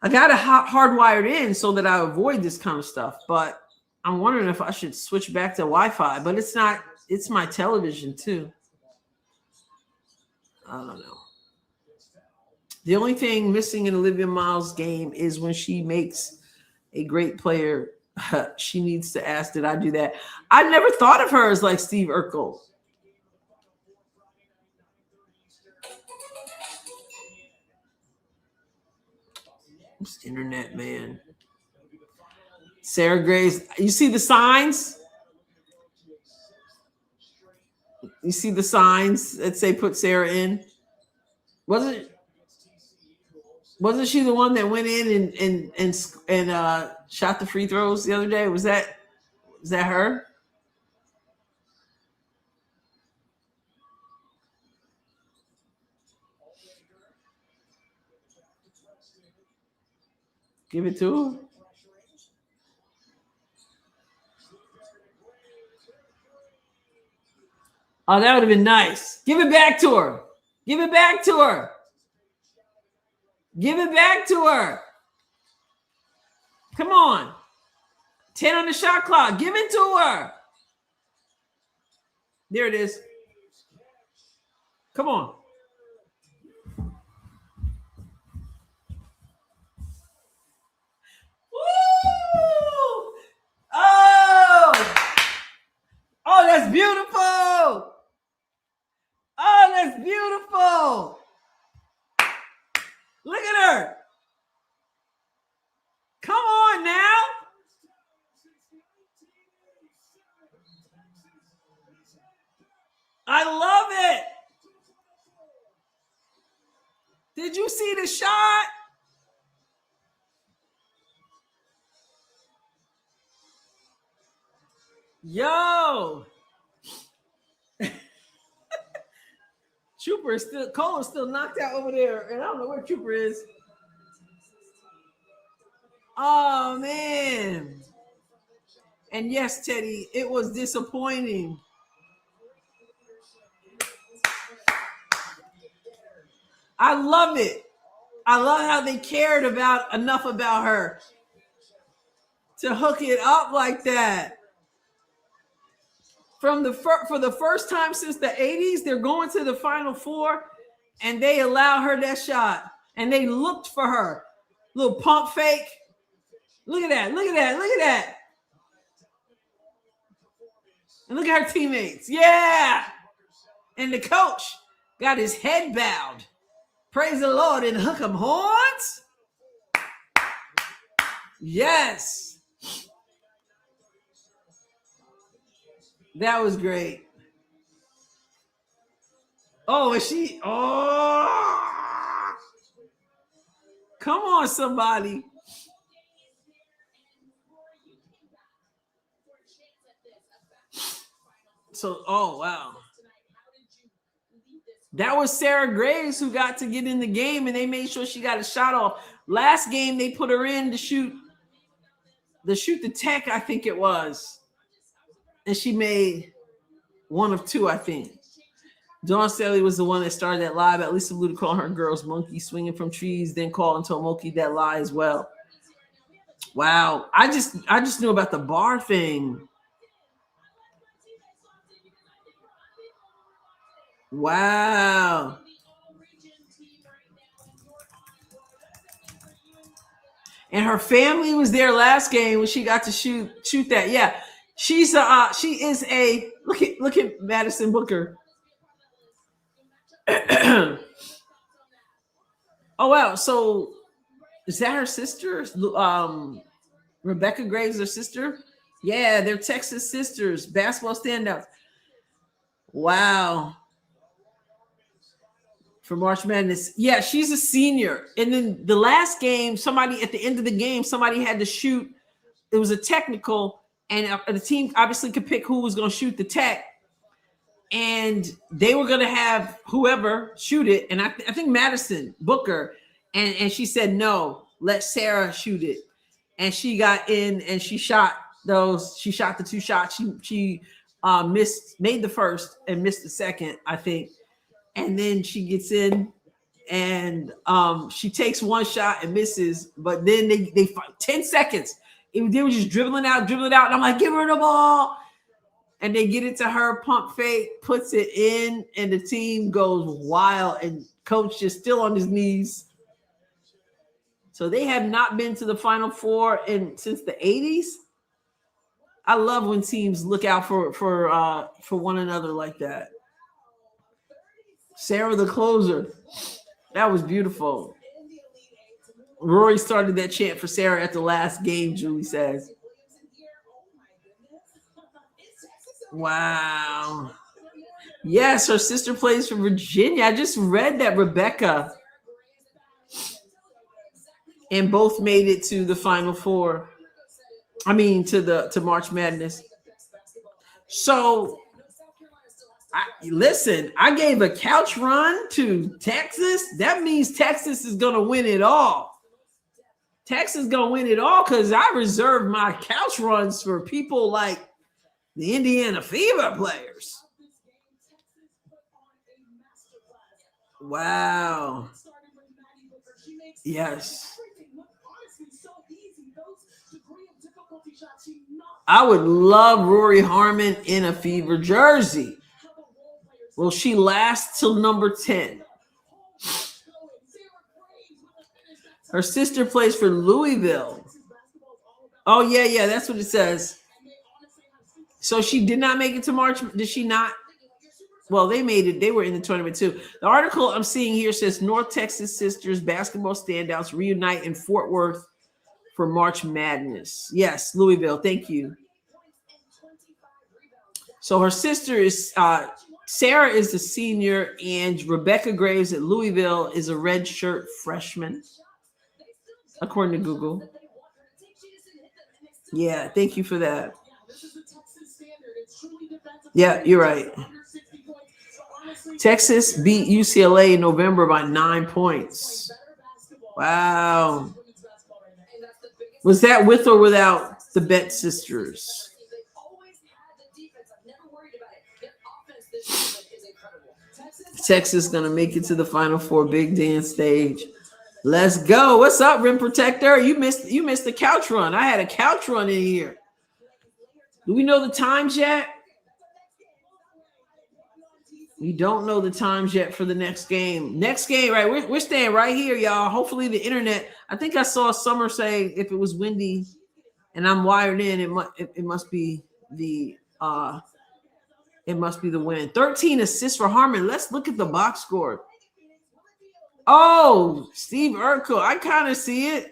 [SPEAKER 1] I got it hardwired in so that I avoid this kind of stuff, but I'm wondering if I should switch back to Wi-Fi, but it's not. It's my television too. I don't know. The only thing missing in Olivia Miles' game is when she makes a great player, she needs to ask, did I do that? I never thought of her as like Steve Urkel. This internet, man. Sarah Grace, you see the signs? You see the signs that say put Sarah in? Wasn't she the one that went in and shot the free throws the other day? Was that her? Give it to her. Oh, that would have been nice. Give it back to her. Give it back to her. Give it back to her. Come on. 10 on the shot clock. Give it to her. There it is. Come on. Woo! Oh, that's beautiful. Oh, that's beautiful. Look at her. Come on now. I love it. Did you see the shot? Yo. Trooper is still, Cole is still knocked out over there, and I don't know where Trooper is. Oh, man. And yes, Teddy, it was disappointing. I love it. I love how they cared enough about her to hook it up like that. For the first time since the 80s, they're going to the Final Four, and they allow her that shot. And they looked for her. Little pump fake. Look at that. Look at that. Look at that. And look at her teammates. Yeah. And the coach got his head bowed. Praise the Lord and hook 'em horns. Yes. That was great. Oh, is she? Oh. Come on, somebody. So, oh, wow. That was Sarah Graves who got to get in the game, and they made sure she got a shot off. Last game, they put her in to shoot the tech, I think it was. And she made one of two, I think. Dawn Staley was the one that started that lie about Lisa Luda calling her girls monkey swinging from trees, then called and told Moki that lie as well. Wow. I just knew about the bar thing. Wow. And her family was there last game when she got to shoot that. Yeah. She is a look at Madison Booker. Oh wow. So is that her sister? Rebecca Graves, her sister? Yeah, they're Texas sisters, basketball standouts. Wow. For March Madness. Yeah, she's a senior. And then the last game, somebody at the end of the game, somebody had to shoot. It was a technical, and the team obviously could pick who was going to shoot the tech. And they were going to have whoever shoot it. And I think Madison Booker. And she said, no, let Sarah shoot it. And she got in and she shot those. She shot the two shots. She made the first and missed the second, I think. And then she gets in and she takes one shot and misses. But then they 10 seconds. They were just dribbling out. And I'm like, give her the ball. And they get it to her, pump fake, puts it in, and the team goes wild. And coach is still on his knees. So they have not been to the Final Four since the 80s. I love when teams look out for one another like that. Sarah the closer. That was beautiful. Rory started that chant for Sarah at the last game, Julie says. Wow. Yes, her sister plays for Virginia. I just read that, Rebecca. And both made it to the Final Four. I mean, to March Madness. So, I gave a couch run to Texas. That means Texas is going to win it all. Texas is going to win it all because I reserved my couch runs for people like the Indiana Fever players. Wow. Yes. I would love Rory Harmon in a Fever jersey. Will she last till number 10? Her sister plays for Louisville. Oh, yeah, that's what it says. So she did not make it to March. Did she not? Well, they made it. They were in the tournament too. The article I'm seeing here says North Texas sisters basketball standouts reunite in Fort Worth for March Madness. Yes, Louisville. Thank you. So her sister is Sarah is the senior, and Rebecca Graves at Louisville is a redshirt freshman, according to Google. Yeah, thank you for that. Yeah, you're right. Texas beat UCLA in November by 9 points. Wow. Was that with or without the Bet sisters? Texas going to make it to the Final Four big dance stage. Let's go. What's up, Rim Protector? You missed the couch run. I had a couch run in here. Do we know the times yet? We don't know the times yet for the next game. Next game, right? We're staying right here, y'all. Hopefully the internet. I think I saw Summer say if it was windy and I'm wired in, it must be the win. 13 assists for Harmon. Let's look at the box score. Oh, Steve Urkel. I kind of see it.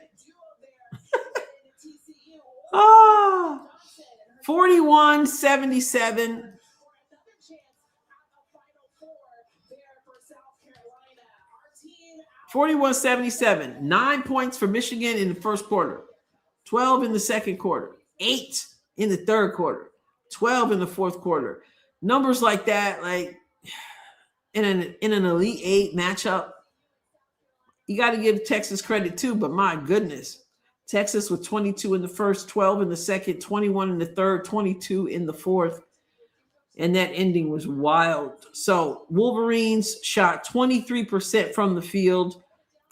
[SPEAKER 1] 41-77. 41-77. 9 points for Michigan in the first quarter. 12 in the second quarter. 8 in the third quarter. 12 in the fourth quarter. Numbers like that, like in an Elite Eight matchup, you got to give Texas credit too, but my goodness. Texas with 22 in the first, 12 in the second, 21 in the third, 22 in the fourth. And that ending was wild. So Wolverines shot 23% from the field,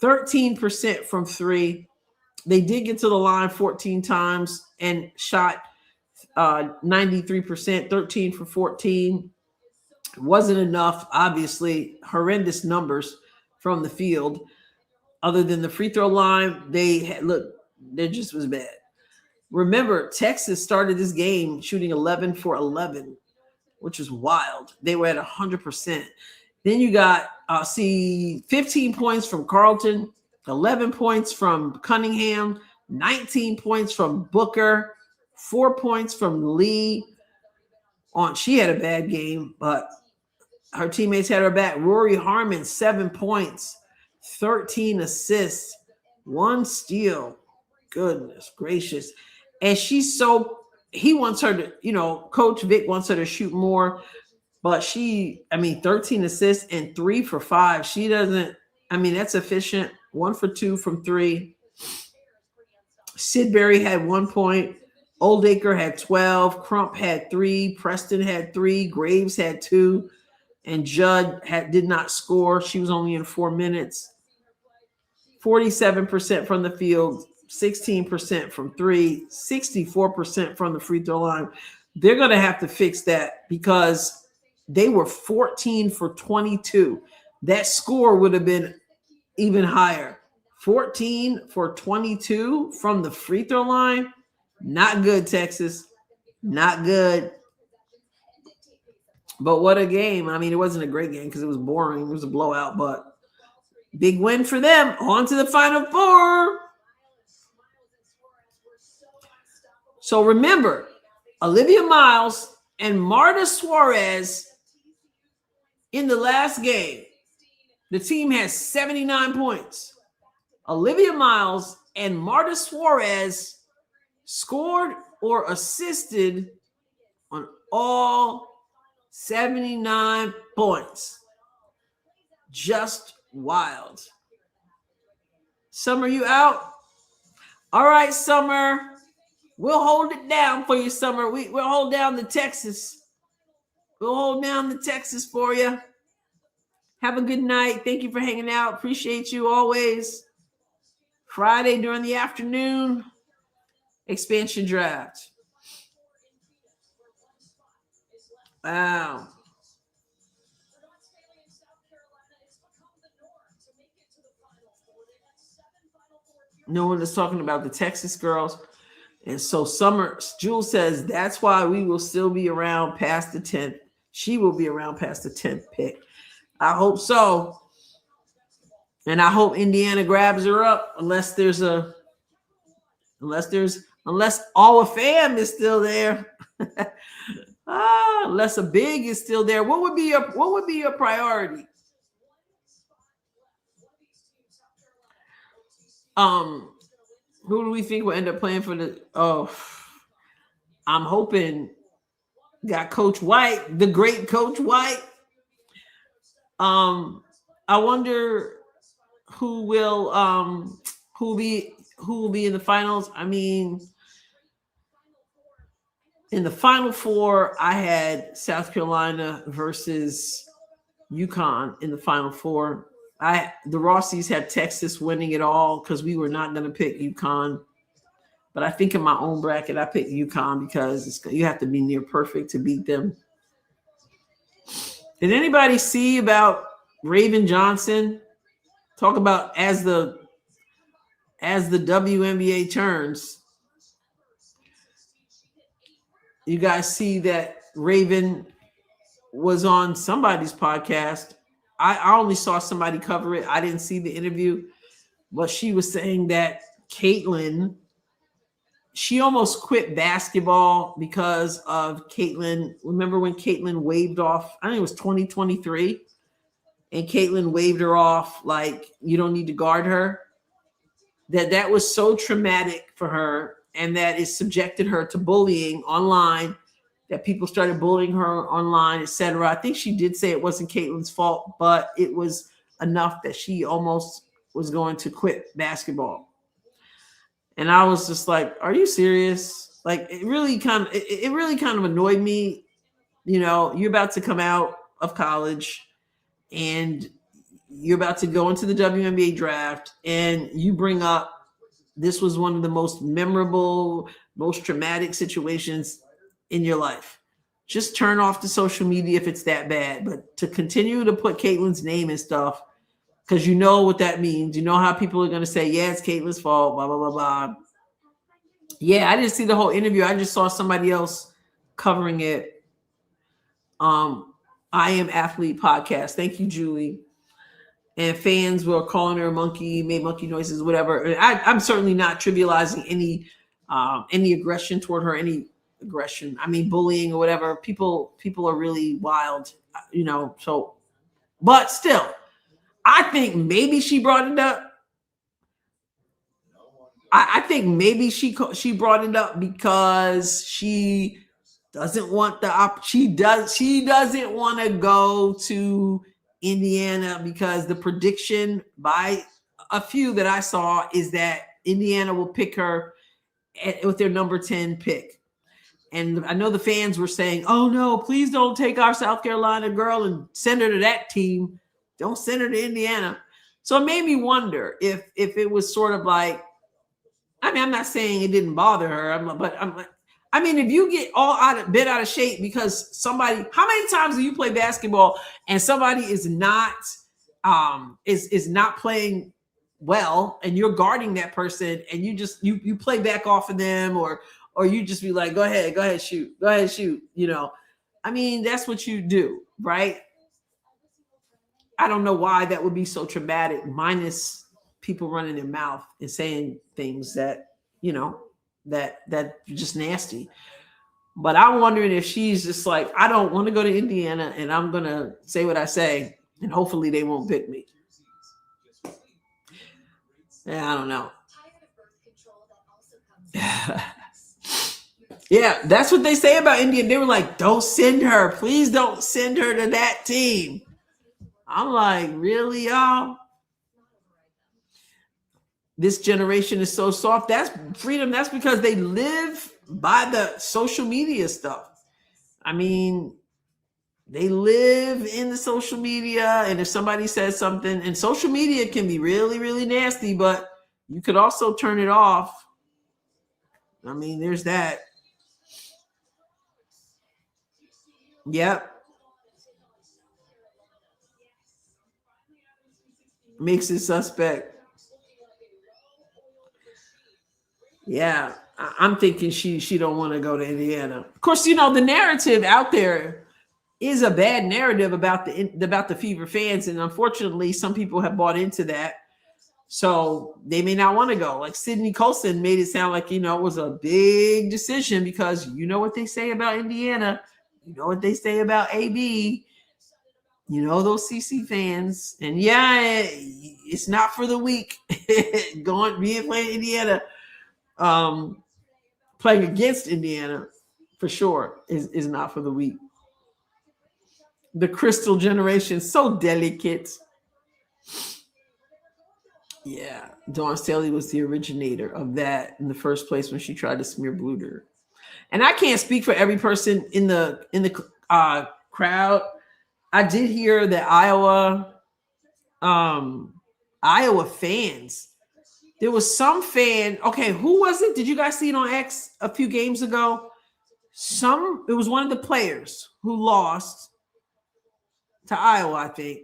[SPEAKER 1] 13% from three. They did get to the line 14 times and shot 93%, 13 for 14. It wasn't enough, obviously, horrendous numbers from the field. Other than the free throw line, they just was bad. Remember, Texas started this game shooting 11 for 11, which is wild. They were at 100%. Then you got 15 points from Carlton, 11 points from Cunningham, 19 points from Booker, 4 points from Lee. She had a bad game, but her teammates had her back. Rory Harmon, 7 points, 13 assists, 1 steal. Goodness gracious. And he wants her to, Coach Vic wants her to shoot more, but 13 assists and 3 for 5. She doesn't, that's efficient. 1 for 2 from 3. Sidbury had 1 point. Oldacre had 12. Crump had 3. Preston had 3. Graves had 2. And Judd did not score. She was only in 4 minutes. 47% from the field, 16% from 3, 64% from the free throw line. They're going to have to fix that because they were 14 for 22. That score would have been even higher. 14 for 22 from the free throw line. Not good, Texas. Not good. But what a game. It wasn't a great game because it was boring. It was a blowout, but big win for them. On to the Final Four. So remember, Olivia Miles and Marta Suarez in the last game. The team has 79 points. Olivia Miles and Marta Suarez scored or assisted on all 79 points. Just wild. Summer, you out? All right, Summer. We'll hold it down for you, Summer. We'll hold down the Texas. We'll hold down the Texas for you. Have a good night. Thank you for hanging out. Appreciate you always. Friday during the afternoon, expansion draft. Wow. No one is talking about the Texas girls. And so Summer, Jules says, that's why we will still be around past the 10th. She will be around past the 10th pick. I hope so. And I hope Indiana grabs her up unless Alwa Fam is still there. Unless a big is still there. What would be your priority? Who do we think will end up playing for the? Oh, I'm hoping got Coach White, the great Coach White. I wonder who will be in the finals. In the Final Four, I had South Carolina versus UConn in the Final Four. The Rossies had Texas winning it all because we were not going to pick UConn. But I think in my own bracket, I picked UConn because you have to be near perfect to beat them. Did anybody see about Raven Johnson? Talk about as the WNBA turns. You guys see that Raven was on somebody's podcast. I only saw somebody cover it. I didn't see the interview, but she was saying that Caitlin, she almost quit basketball because of Caitlin. Remember when Caitlin waved off? I think it was 2023, and Caitlin waved her off like you don't need to guard her. That was so traumatic for her, and that it subjected her to bullying online. That people started bullying her online, etc. I think she did say it wasn't Caitlin's fault, but it was enough that she almost was going to quit basketball. And I was just like, "Are you serious?" Like it really kind of annoyed me You know, you're about to come out of college and you're about to go into the WNBA draft, and you bring up this was one of the most memorable, most traumatic situations in your life. Just turn off the social media if it's that bad. But to continue to put Caitlin's name and stuff, because you know what that means. You know how people are going to say, yeah, it's Caitlin's fault, blah, blah, blah, blah. Yeah, I didn't see the whole interview. I just saw somebody else covering it. I Am Athlete podcast. Thank you, Julie. And fans were calling her a monkey, made monkey noises, whatever. I'm certainly not trivializing any aggression toward her, any aggression. I mean, bullying or whatever. People are really wild, you know. So, but still, I think maybe she brought it up. I think maybe she brought it up because she doesn't want she doesn't want to go to Indiana, because the prediction by a few that I saw is that Indiana will pick her with their number 10 pick. And I know the fans were saying, oh no, please don't take our South Carolina girl and send her to that team. Don't send her to Indiana. So it made me wonder if it was sort of like, I mean, I'm not saying it didn't bother her, I mean, if you get bent out of shape because somebody, how many times do you play basketball and somebody is not is not playing well, and you're guarding that person, and you just you play back off of them, or you just be like, go ahead, shoot. You know, I mean, that's what you do, right? I don't know why that would be so traumatic, minus people running their mouth and saying things that, you know, that just nasty. But I'm wondering if she's just like, I don't want to go to Indiana, and I'm going to say what I say, and hopefully they won't pick me. Yeah, I don't know. Yeah, that's what they say about Indiana. They were like, don't send her. Please don't send her to that team. I'm like, really, y'all? This generation is so soft. That's freedom. That's because they live by the social media stuff. I mean, they live in the social media, and if somebody says something, and social media can be really, really nasty, but you could also turn it off. I mean, there's that. Yep. Makes it suspect. Yeah, I'm thinking she don't want to go to Indiana. Of course, you know, the narrative out there is a bad narrative about the Fever fans, and unfortunately, some people have bought into that. So they may not want to go. Like Sydney Colson made it sound like, you know, it was a big decision because you know what they say about Indiana, you know what they say about AB, you know, those CC fans, and yeah, it's not for the weak. Playing Indiana. Playing against Indiana for sure is not for the weak. The Crystal generation, so delicate. Yeah, Dawn Staley was the originator of that in the first place when she tried to smear Bluter. And I can't speak for every person in the crowd. I did hear that Iowa fans. There was some fan. Okay, who was it? Did you guys see it on X a few games ago? It was one of the players who lost to Iowa, I think.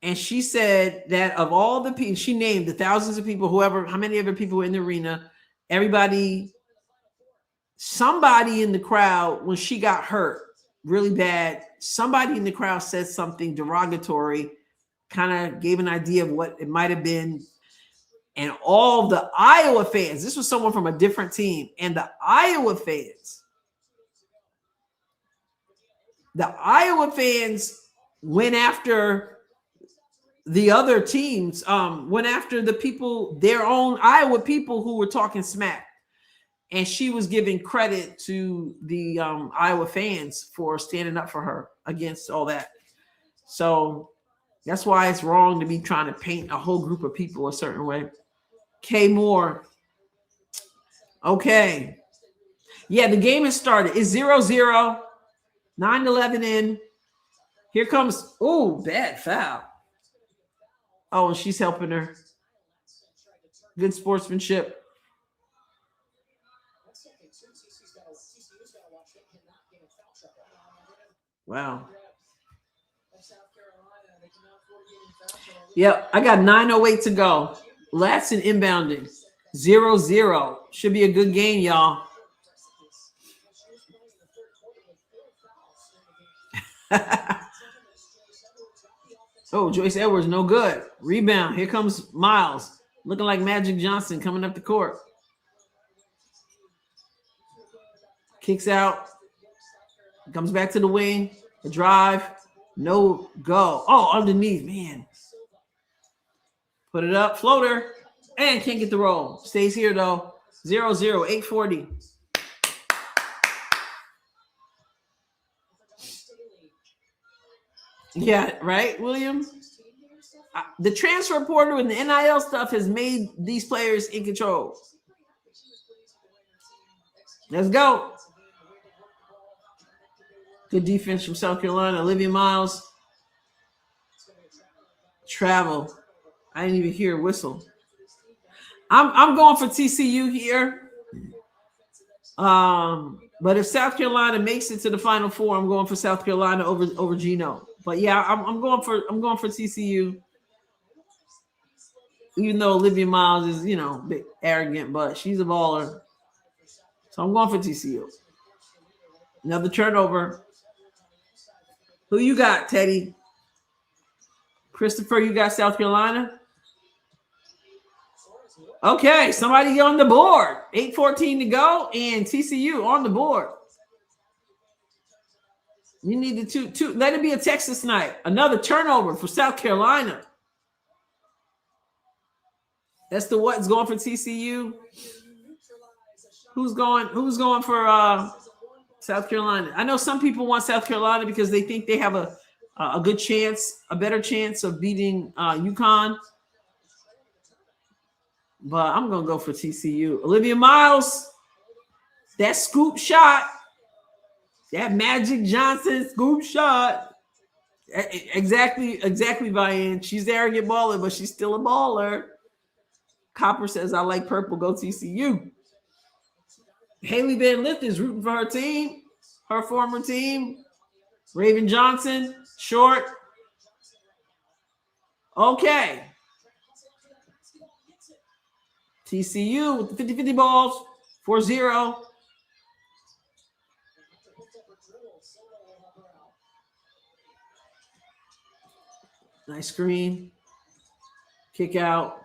[SPEAKER 1] And she said that of all the people, she named the thousands of people, how many other people were in the arena, somebody in the crowd, when she got hurt really bad, somebody in the crowd said something derogatory, kind of gave an idea of what it might have been. And all the Iowa fans, this was someone from a different team, and the Iowa fans went after the other teams, went after the people, their own Iowa people who were talking smack. And she was giving credit to the Iowa fans for standing up for her against all that. So that's why it's wrong to be trying to paint a whole group of people a certain way. K Moore. Okay. Yeah, the game has started. It's 0-0. 9-11 in. Here comes, oh, bad foul. Oh, and she's helping her. Good sportsmanship. Wow. Yep, I got 9:08 to go. Latson inbounding. 0-0. Should be a good game, y'all. Oh, Joyce Edwards, no good. Rebound. Here comes Miles. Looking like Magic Johnson coming up the court. Kicks out. Comes back to the wing. A drive. No go. Oh, underneath. Man. Put it up. Floater. And can't get the roll. Stays here, though. 0-0. 8:40. Yeah, right, William? The transfer portal and the NIL stuff has made these players in control. Let's go. Good defense from South Carolina. Olivia Miles. Travel. I didn't even hear a whistle. I'm going for TCU here. But if South Carolina makes it to the Final Four, I'm going for South Carolina over Gino. But yeah, I'm going for TCU. Even though Olivia Miles is, a bit arrogant, but she's a baller. So I'm going for TCU. Another turnover. Who you got, Teddy? Christopher, you got South Carolina? Okay, somebody on the board. 8:14 to go, and TCU on the board. You need the two. Let it be a Texas night. Another turnover for South Carolina. That's the what's going for TCU. Who's going for South Carolina? I know some people want South Carolina because they think they have a good chance, a better chance of beating UConn. But I'm going to go for TCU. Olivia Miles, that scoop shot, that Magic Johnson scoop shot. Exactly, Vian. She's arrogant baller, but she's still a baller. Copper says, I like purple, go TCU. Haley Van Lith is rooting for her team, her former team. Raven Johnson, short. Okay. TCU with the 50-50 balls, 4-0. Nice screen. Kick out.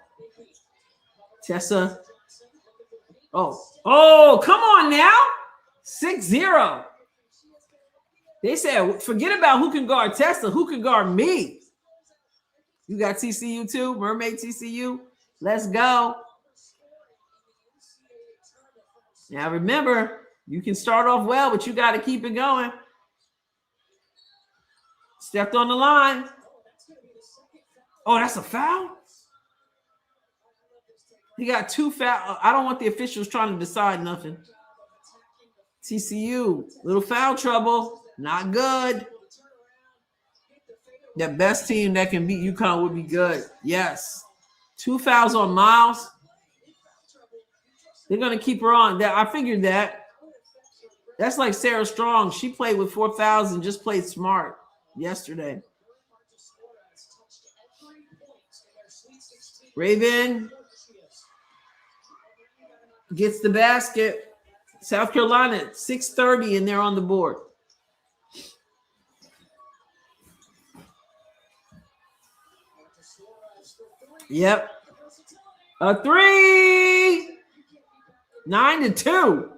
[SPEAKER 1] Tessa. Oh, come on now. 6-0. They said, forget about who can guard Tessa. Who can guard me? You got TCU too? Mermaid TCU? Let's go. Now remember, you can start off well, but you got to keep it going. Stepped on the line. Oh, that's a foul? He got 2 fouls. I don't want the officials trying to decide nothing. TCU, little foul trouble. Not good. The best team that can beat UConn would be good. Yes. 2 fouls on Miles. They're going to keep her on. I figured that. That's like Sarah Strong. She played with 4 fouls and just played smart yesterday. Raven gets the basket. South Carolina, 6:30, and they're on the board. Yep. A 3. 9-2.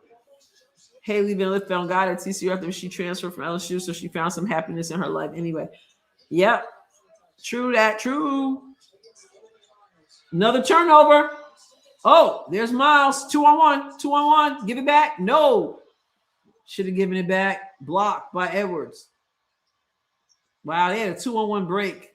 [SPEAKER 1] Haley Van Lith found God at TCU after she transferred from LSU, so she found some happiness in her life anyway. Yep. True that. True. Another turnover. Oh, there's Miles. 2-on-1. 2-on-1. Give it back. No. Should have given it back. Blocked by Edwards. Wow, they had a 2-on-1 break.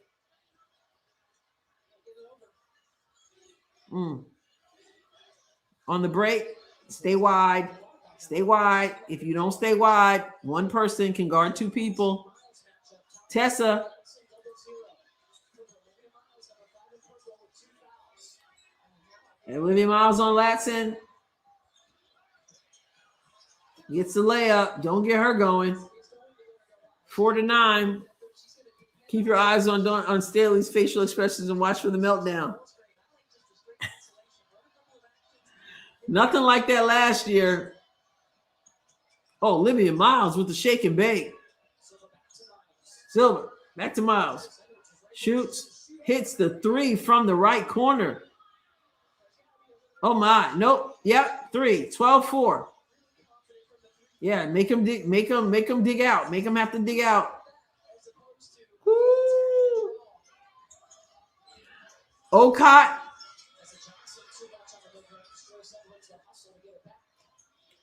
[SPEAKER 1] On the break, stay wide. Stay wide. If you don't stay wide, one person can guard two people. Tessa. And Olivia Miles on Latson. Gets the layup. Don't get her going. 4-9. Keep your eyes on Staley's facial expressions and watch for the meltdown. Nothing like that last year. Oh, Olivia Miles with the shake and bake. Silver, back to Miles. Shoots, hits the three from the right corner. Oh my, nope. Yep, 3, 12-4. Yeah, make him dig out. Make him have to dig out. Woo. Ocott.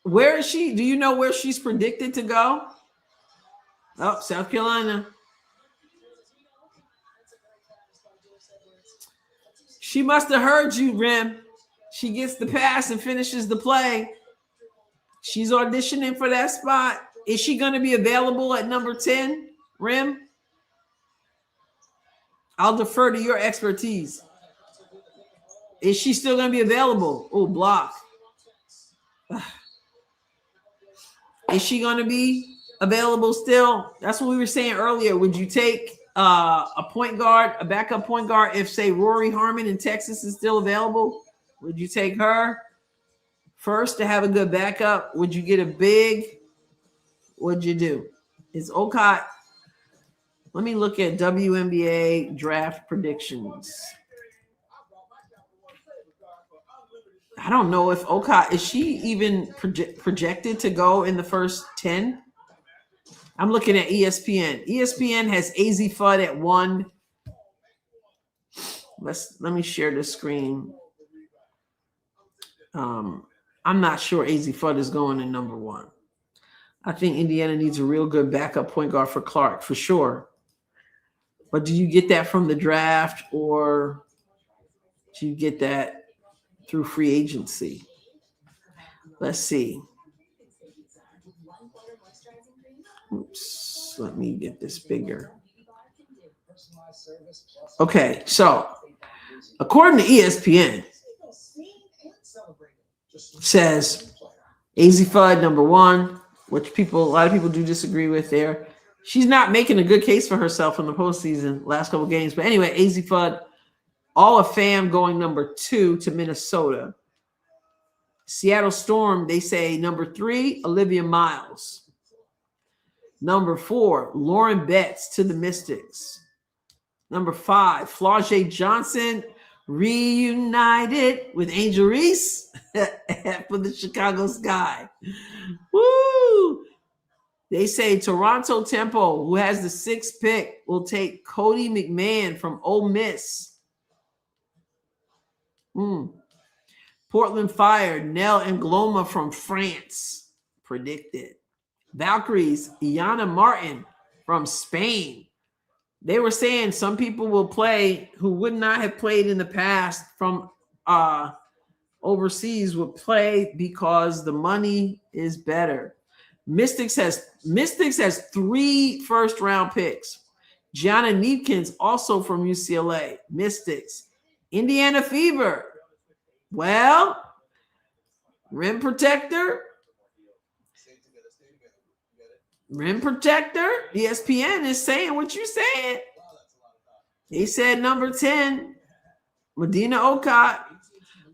[SPEAKER 1] Where is she? Do you know where she's predicted to go? Oh, South Carolina. She must have heard you, Rim. She gets the pass and finishes the play. She's auditioning for that spot. Is she going to be available at number 10, Rim? I'll defer to your expertise. Is she still going to be available? Oh, block. Is she going to be available still? That's what we were saying earlier. Would you take a point guard, a backup point guard, if, say, Rory Harmon in Texas is still available? Would you take her first to have a good backup? Would you get a big? What'd you do? Is Ocott? Let me look at WNBA draft predictions. I don't know if Ocott, is she even projected to go in the first 10? I'm looking at ESPN. ESPN has AZ Fudd at 1. Let me share the screen. I'm not sure AZ Fudd is going in number 1. I think Indiana needs a real good backup point guard for Clark, for sure. But do you get that from the draft, or do you get that through free agency? Let's see. Oops, let me get this bigger. Okay, so according to ESPN, says AZ Fudd number 1, which a lot of people do disagree with there. She's not making a good case for herself in the postseason last couple games. But anyway, AZ Fudd, all of FAM going number 2 to Minnesota. Seattle Storm, they say number 3, Olivia Miles. Number 4, Lauren Betts to the Mystics. Number 5, Flau'jae Johnson reunited with Angel Reese for the Chicago Sky. Woo! They say Toronto Temple, who has the 6th pick, will take Cody McMahon from Ole Miss. Portland Fire, Nell Angloma from France, predicted. Valkyries, Iana Martin from Spain. They were saying some people will play who would not have played in the past from overseas would play because the money is better. Mystics has 3 first-round picks. Gianna Needkins, also from UCLA. Mystics. Indiana Fever. Well, rim protector. Rim protector. ESPN is saying what you said. He said number 10, Medina Ocott.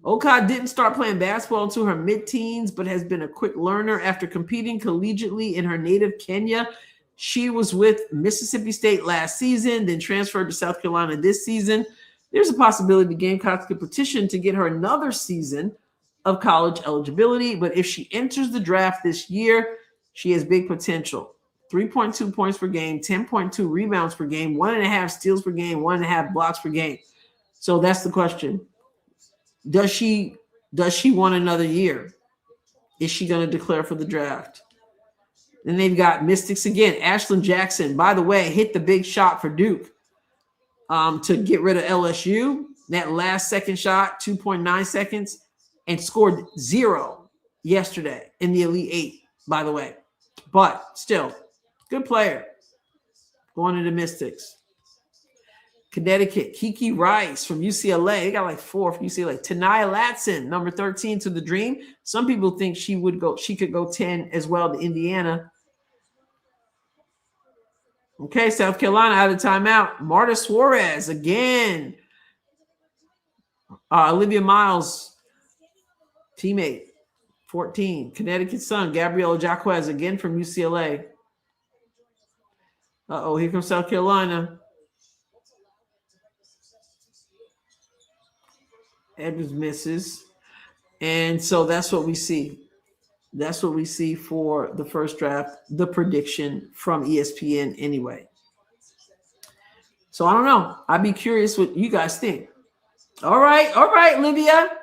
[SPEAKER 1] Ocott didn't start playing basketball until her mid-teens, but has been a quick learner after competing collegiately in her native Kenya. She was with Mississippi State last season, then transferred to South Carolina this season. There's a possibility the Gamecocks could petition to get her another season of college eligibility, but if she enters the draft this year, she has big potential. 3.2 points per game, 10.2 rebounds per game, 1.5 steals per game, 1.5 blocks per game. So that's the question. Does she want another year? Is she going to declare for the draft? Then they've got Mystics again. Ashlyn Jackson, by the way, hit the big shot for Duke to get rid of LSU. That last second shot, 2.9 seconds, and scored 0. yesterday in the Elite Eight, by the way. But still, good player. Going to the Mystics. Connecticut, Kiki Rice from UCLA. They got like 4 from UCLA. Tanaya Latson, number 13 to the Dream. Some people think she could go 10 as well to Indiana. Okay, South Carolina out of timeout. Marta Suarez again. Olivia Miles, teammate, 14. Connecticut Sun, Gabriela Jaquez again from UCLA. Here comes South Carolina. Edwards misses. And so that's what we see. That's what we see for the first draft, the prediction from ESPN anyway. So I don't know. I'd be curious what you guys think. All right, Livia.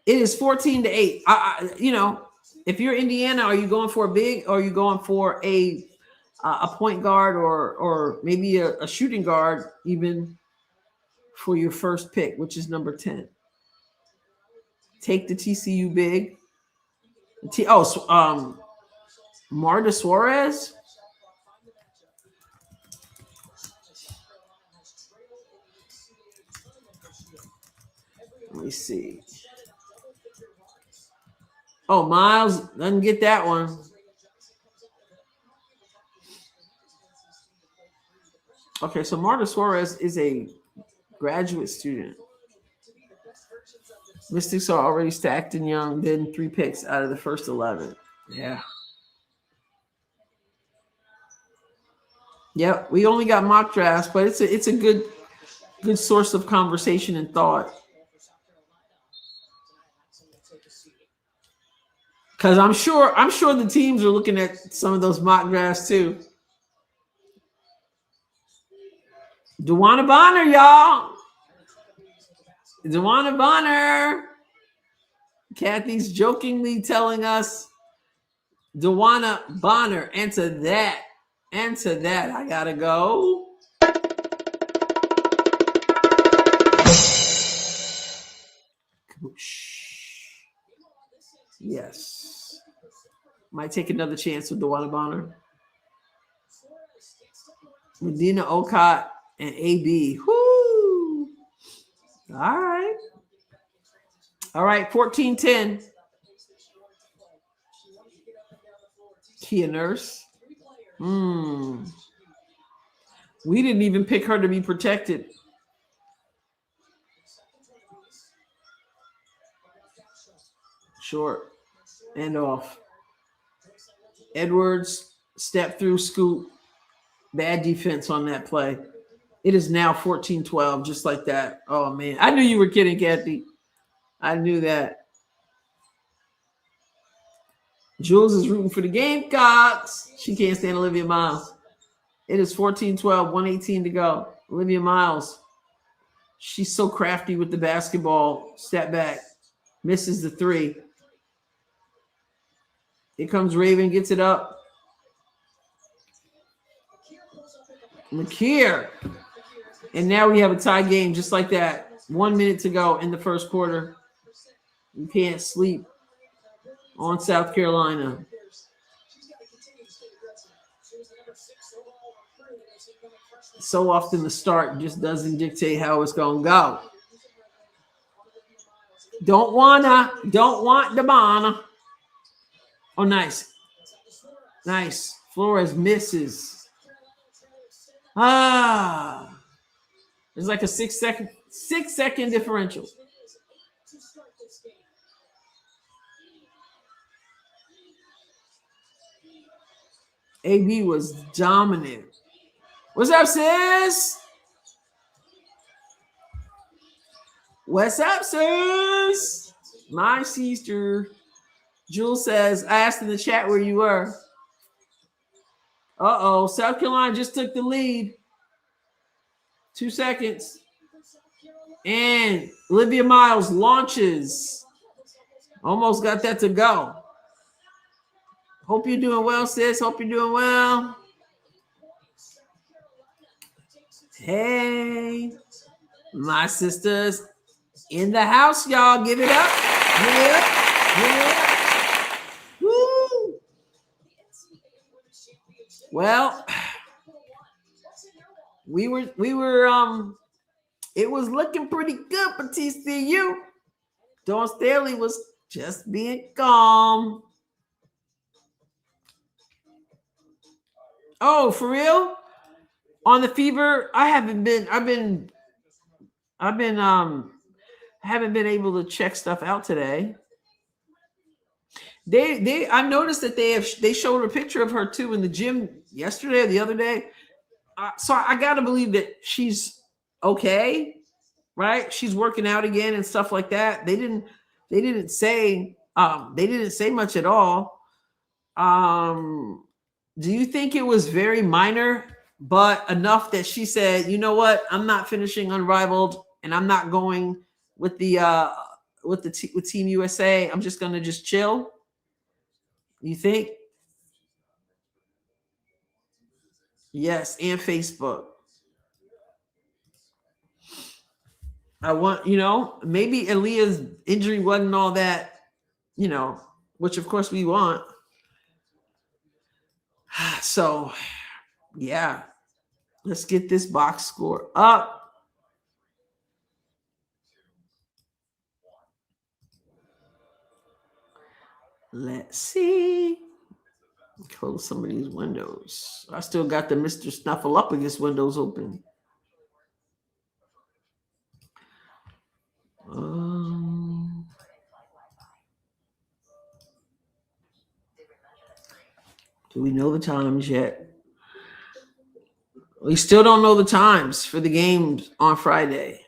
[SPEAKER 1] It is 14-8. If you're Indiana, are you going for a big or are you going for a point guard or maybe a shooting guard even for your first pick, which is number 10? Take the TCU big. Marta Suarez. Let me see. Oh, Miles doesn't get that one. Okay, so Marta Suarez is a graduate student. Mystics are already stacked and young, then 3 picks out of the first 11. Yeah. Yep, we only got mock drafts, but it's a good source of conversation and thought. Because I'm sure the teams are looking at some of those mock drafts too. DeWanna Bonner, y'all. DeWanna Bonner. Kathy's jokingly telling us DeWanna Bonner. And to that, I gotta go. Yes. Might take another chance with DeWanna Bonner. Medina Okot and AB. Whoo! All right, 14-10. Kia Nurse. We didn't even pick her to be protected. Short and off. Edwards, step through, scoop. Bad defense on that play. It is now 14-12, just like that. Oh, man. I knew you were kidding, Kathy. I knew that. Jules is rooting for the Gamecocks. She can't stand Olivia Miles. It is 14-12, 1:18 to go. Olivia Miles. She's so crafty with the basketball. Step back. Misses the 3. Here comes Raven, gets it up. McKeer. And now we have a tie game just like that. 1 minute to go in the first quarter. You can't sleep on South Carolina. So often the start just doesn't dictate how it's going to go. Don't want DeBonna. Oh, nice. Nice. Flores misses. There's like a 6 second differential. AB was dominant. What's up, sis? What's up, sis? My sister. Jules says, I asked in the chat where you were. South Carolina just took the lead. 2 seconds. And Olivia Miles launches. Almost got that to go. Hope you're doing well, sis. Hope you're doing well. Hey, my sisters in the house, y'all. Give it up. Give it up. Yeah. Woo. Well, we were it was looking pretty good for TCU. Dawn Staley was just being calm. Oh, for real? On the fever, I haven't been haven't been able to check stuff out today. I noticed that they showed a picture of her too in the gym yesterday or the other day. So I got to believe that she's okay, right? She's working out again and stuff like that. They didn't say much at all. Do you think it was very minor, but enough that she said, you know what, I'm not finishing Unrivaled, and I'm not going with with Team USA. I'm just gonna just chill. You think? Yes, and Facebook. I want, maybe Aaliyah's injury wasn't all that, which of course we want. So, yeah, let's get this box score up. Let's see. Close some of these windows. I still got the Mr. Snuffleupagus windows open. Do we know the times yet? We still don't know the times for the games on Friday.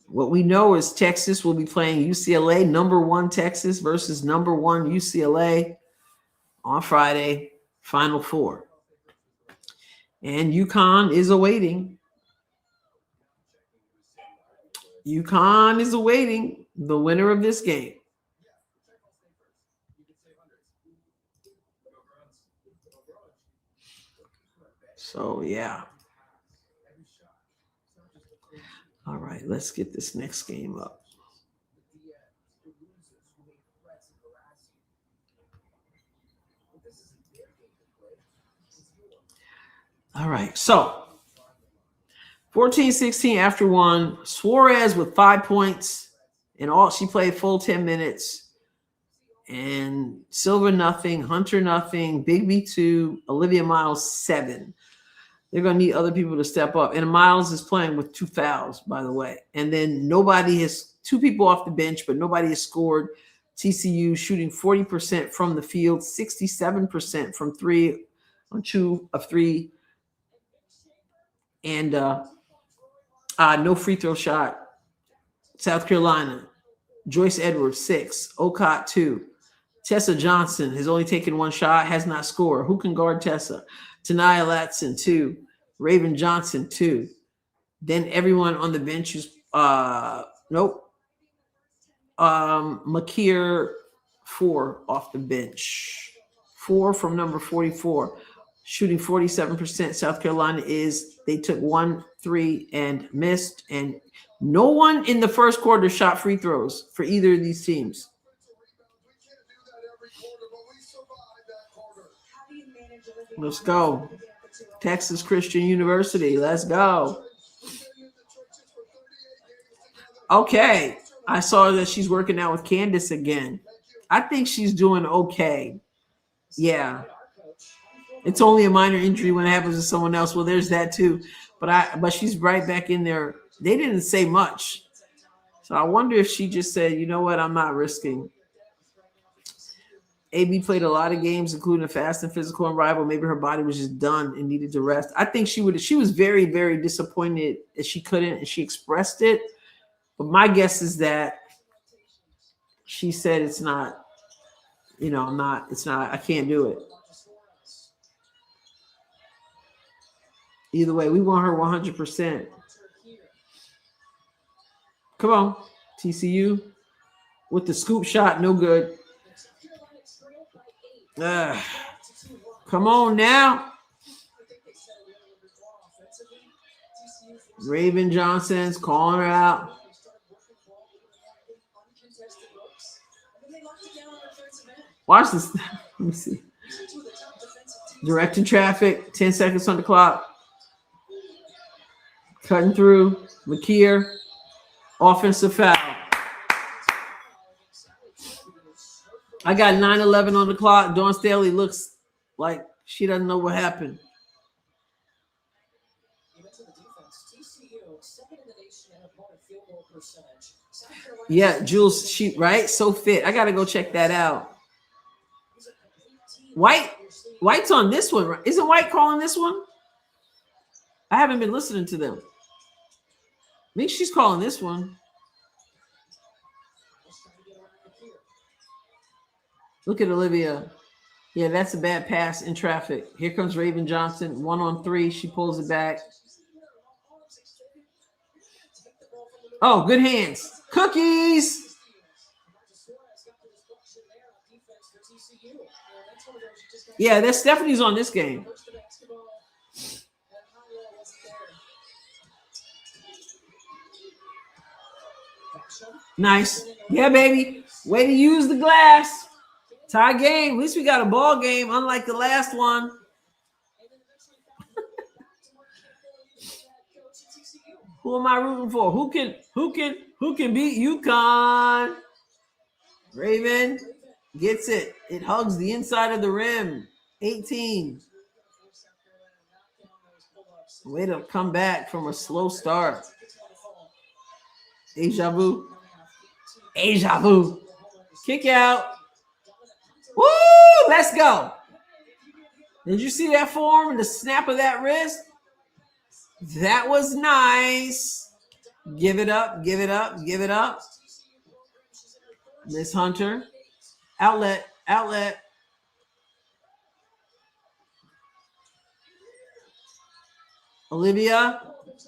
[SPEAKER 1] What we know is Texas will be playing UCLA, number 1 Texas versus number 1 UCLA on Friday, Final Four. And UConn is awaiting. UConn is awaiting the winner of this game. So, yeah. All right, let's get this next game up. All right, so 14-16 after 1. Suarez with 5 points, and she played full 10 minutes. And Silver nothing, Hunter nothing, Bigby 2, Olivia Miles 7. They're going to need other people to step up. And Miles is playing with 2 fouls, by the way. And then 2 people off the bench, but nobody has scored. TCU shooting 40% from the field, 67% from 3 on 2 of 3. And no free throw shot. South Carolina, Joyce Edwards, 6. Ocott, 2. Tessa Johnson has only taken 1 shot, has not scored. Who can guard Tessa? Tanaya Latson, 2. Raven Johnson, 2. Then everyone on the bench is nope. Makir, 4 off the bench. 4 from number 44. Shooting 47%. South Carolina they took 1 3 and missed. And no one in the first quarter shot free throws for either of these teams. Let's go. Texas Christian University. Let's go. Okay. I saw that she's working out with Candace again. I think she's doing okay. Yeah. It's only a minor injury when it happens to someone else. Well, there's that too. But she's right back in there. They didn't say much. So I wonder if she just said, you know what, I'm not risking. AB played a lot of games, including a fast and physical and rival. Maybe her body was just done and needed to rest. I think she was very, very disappointed that she couldn't, and she expressed it. But my guess is that she said it's not, I can't do it. Either way, we want her 100%. Come on, TCU. With the scoop shot, no good. Come on now. Raven Johnson's calling her out. Watch this. Let me see. Directing traffic. 10 seconds on the clock. Cutting through. McKeer. Offensive foul. I got 9:11 on the clock. Dawn Staley looks like she doesn't know what happened. Yeah, Jules, she right? So fit. I gotta go check that out. White's on this one. Isn't White calling this one? I haven't been listening to them. I think she's calling this one. Look at Olivia. Yeah, that's a bad pass in traffic. Here comes Raven Johnson. 1-on-3. She pulls it back. Oh, good hands. Cookies. Yeah, that's Stephanie's on this game. Nice. Yeah, baby. Way to use the glass. Tie game. At least we got a ball game, unlike the last one. Who am I rooting for? Who can beat UConn? Raven gets it. It hugs the inside of the rim. 18. Way to come back from a slow start. Deja vu. Kick out. Woo! Let's go. Did you see that form and the snap of that wrist? That was nice. Give it up. Miss Hunter. Outlet. Olivia.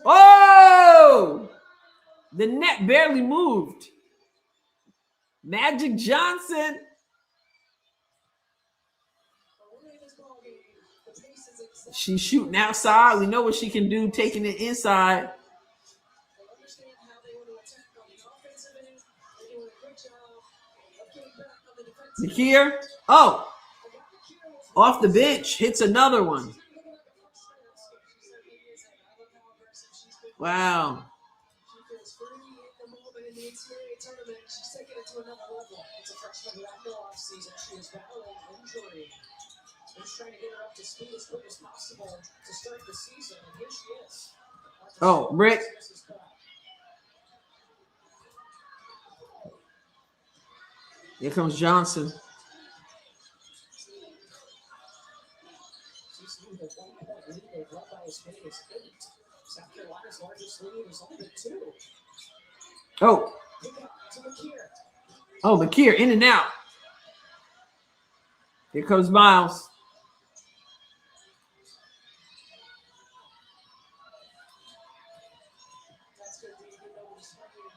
[SPEAKER 1] Oh! The net barely moved. Magic Johnson. She's shooting outside. We know what she can do, taking it inside. McKeer. Oh, off the bench. Hits another one. Wow. Oh, Rick. Here comes Johnson. Oh. Oh, McKeer in and out. Here comes Miles.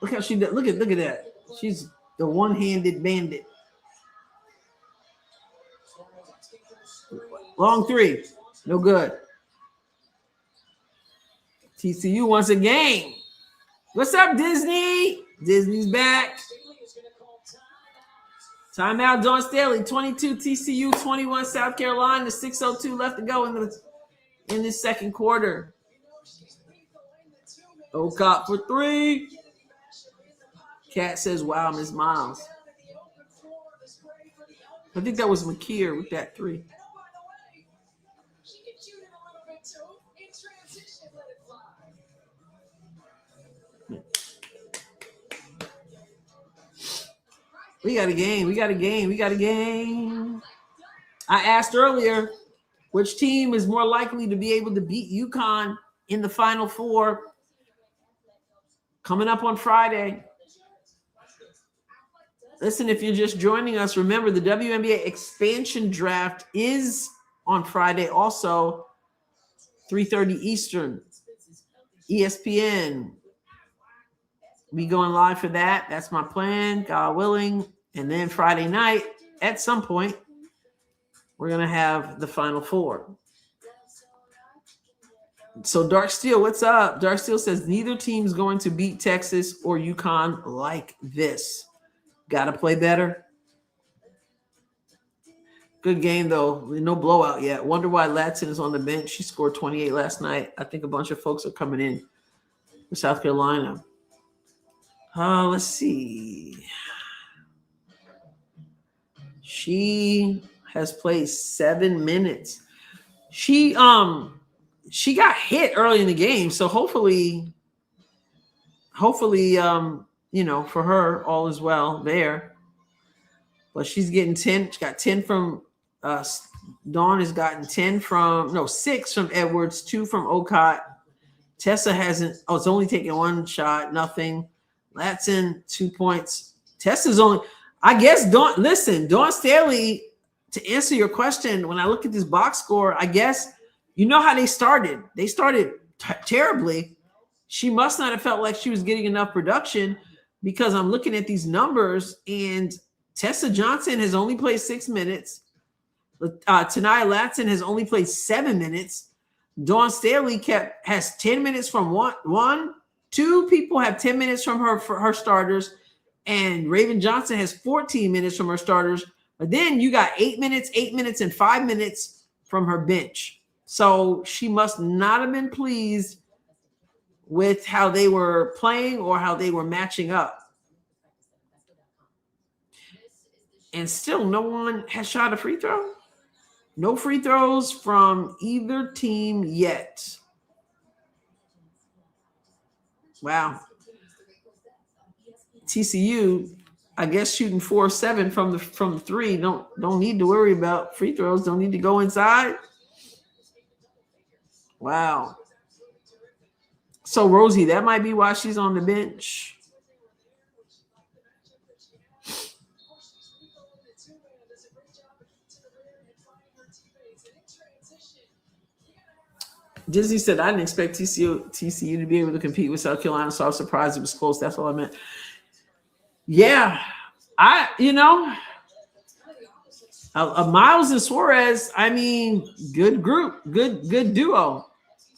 [SPEAKER 1] Look how she did. Look at that. She's the one-handed bandit. Long three. No good. TCU wants a game. What's up, Disney? Disney's back. Timeout, Dawn Staley. 22 TCU, 21 South Carolina. 6:02 left to go in the second quarter. Ocott for three. Kat says, wow, Miss Miles. I think that was McKeer with that three. We got a game. I asked earlier, which team is more likely to be able to beat UConn in the Final Four coming up on Friday? Listen, if you're just joining us, remember the WNBA expansion draft is on Friday also, 3:30 Eastern, ESPN. We going live for that. That's my plan, God willing. And then Friday night, at some point, we're going to have the Final Four. So Dark Steel, what's up? Dark Steel says neither team's going to beat Texas or UConn like this. Got to play better. Good game, though. No blowout yet. Wonder why Latson is on the bench. She scored 28 last night. I think a bunch of folks are coming in for South Carolina. Let's see. She has played 7 minutes. She got hit early in the game, so hopefully, for her, all is well there. But she's getting 10. She got 10 from Dawn has gotten 6 from Edwards, 2 from Okot. Tessa hasn't. Oh, it's only taken 1 shot, nothing. Latson 2 points. Tessa's only. I guess Dawn Staley. To answer your question, when I look at this box score, I guess you know how they started. They started terribly. She must not have felt like she was getting enough production because I'm looking at these numbers and Tessa Johnson has only played 6 minutes. Tanaya Latson has only played 7 minutes. Dawn Staley has 10 minutes from one. 2 people have 10 minutes from her starters, and Raven Johnson has 14 minutes from her starters. But then you got 8 minutes, and 5 minutes from her bench. So she must not have been pleased with how they were playing or how they were matching up. And still no one has shot a free throw. No free throws from either team yet. Wow. TCU, I guess, shooting 4-7 from the 3. Don't need to worry about free throws. Don't need to go inside. Wow. So Rosie, that might be why she's on the bench. Disney said, I didn't expect TCU to be able to compete with South Carolina, so I was surprised it was close. That's all I meant. Yeah, Miles and Suarez, I mean, good group, good duo.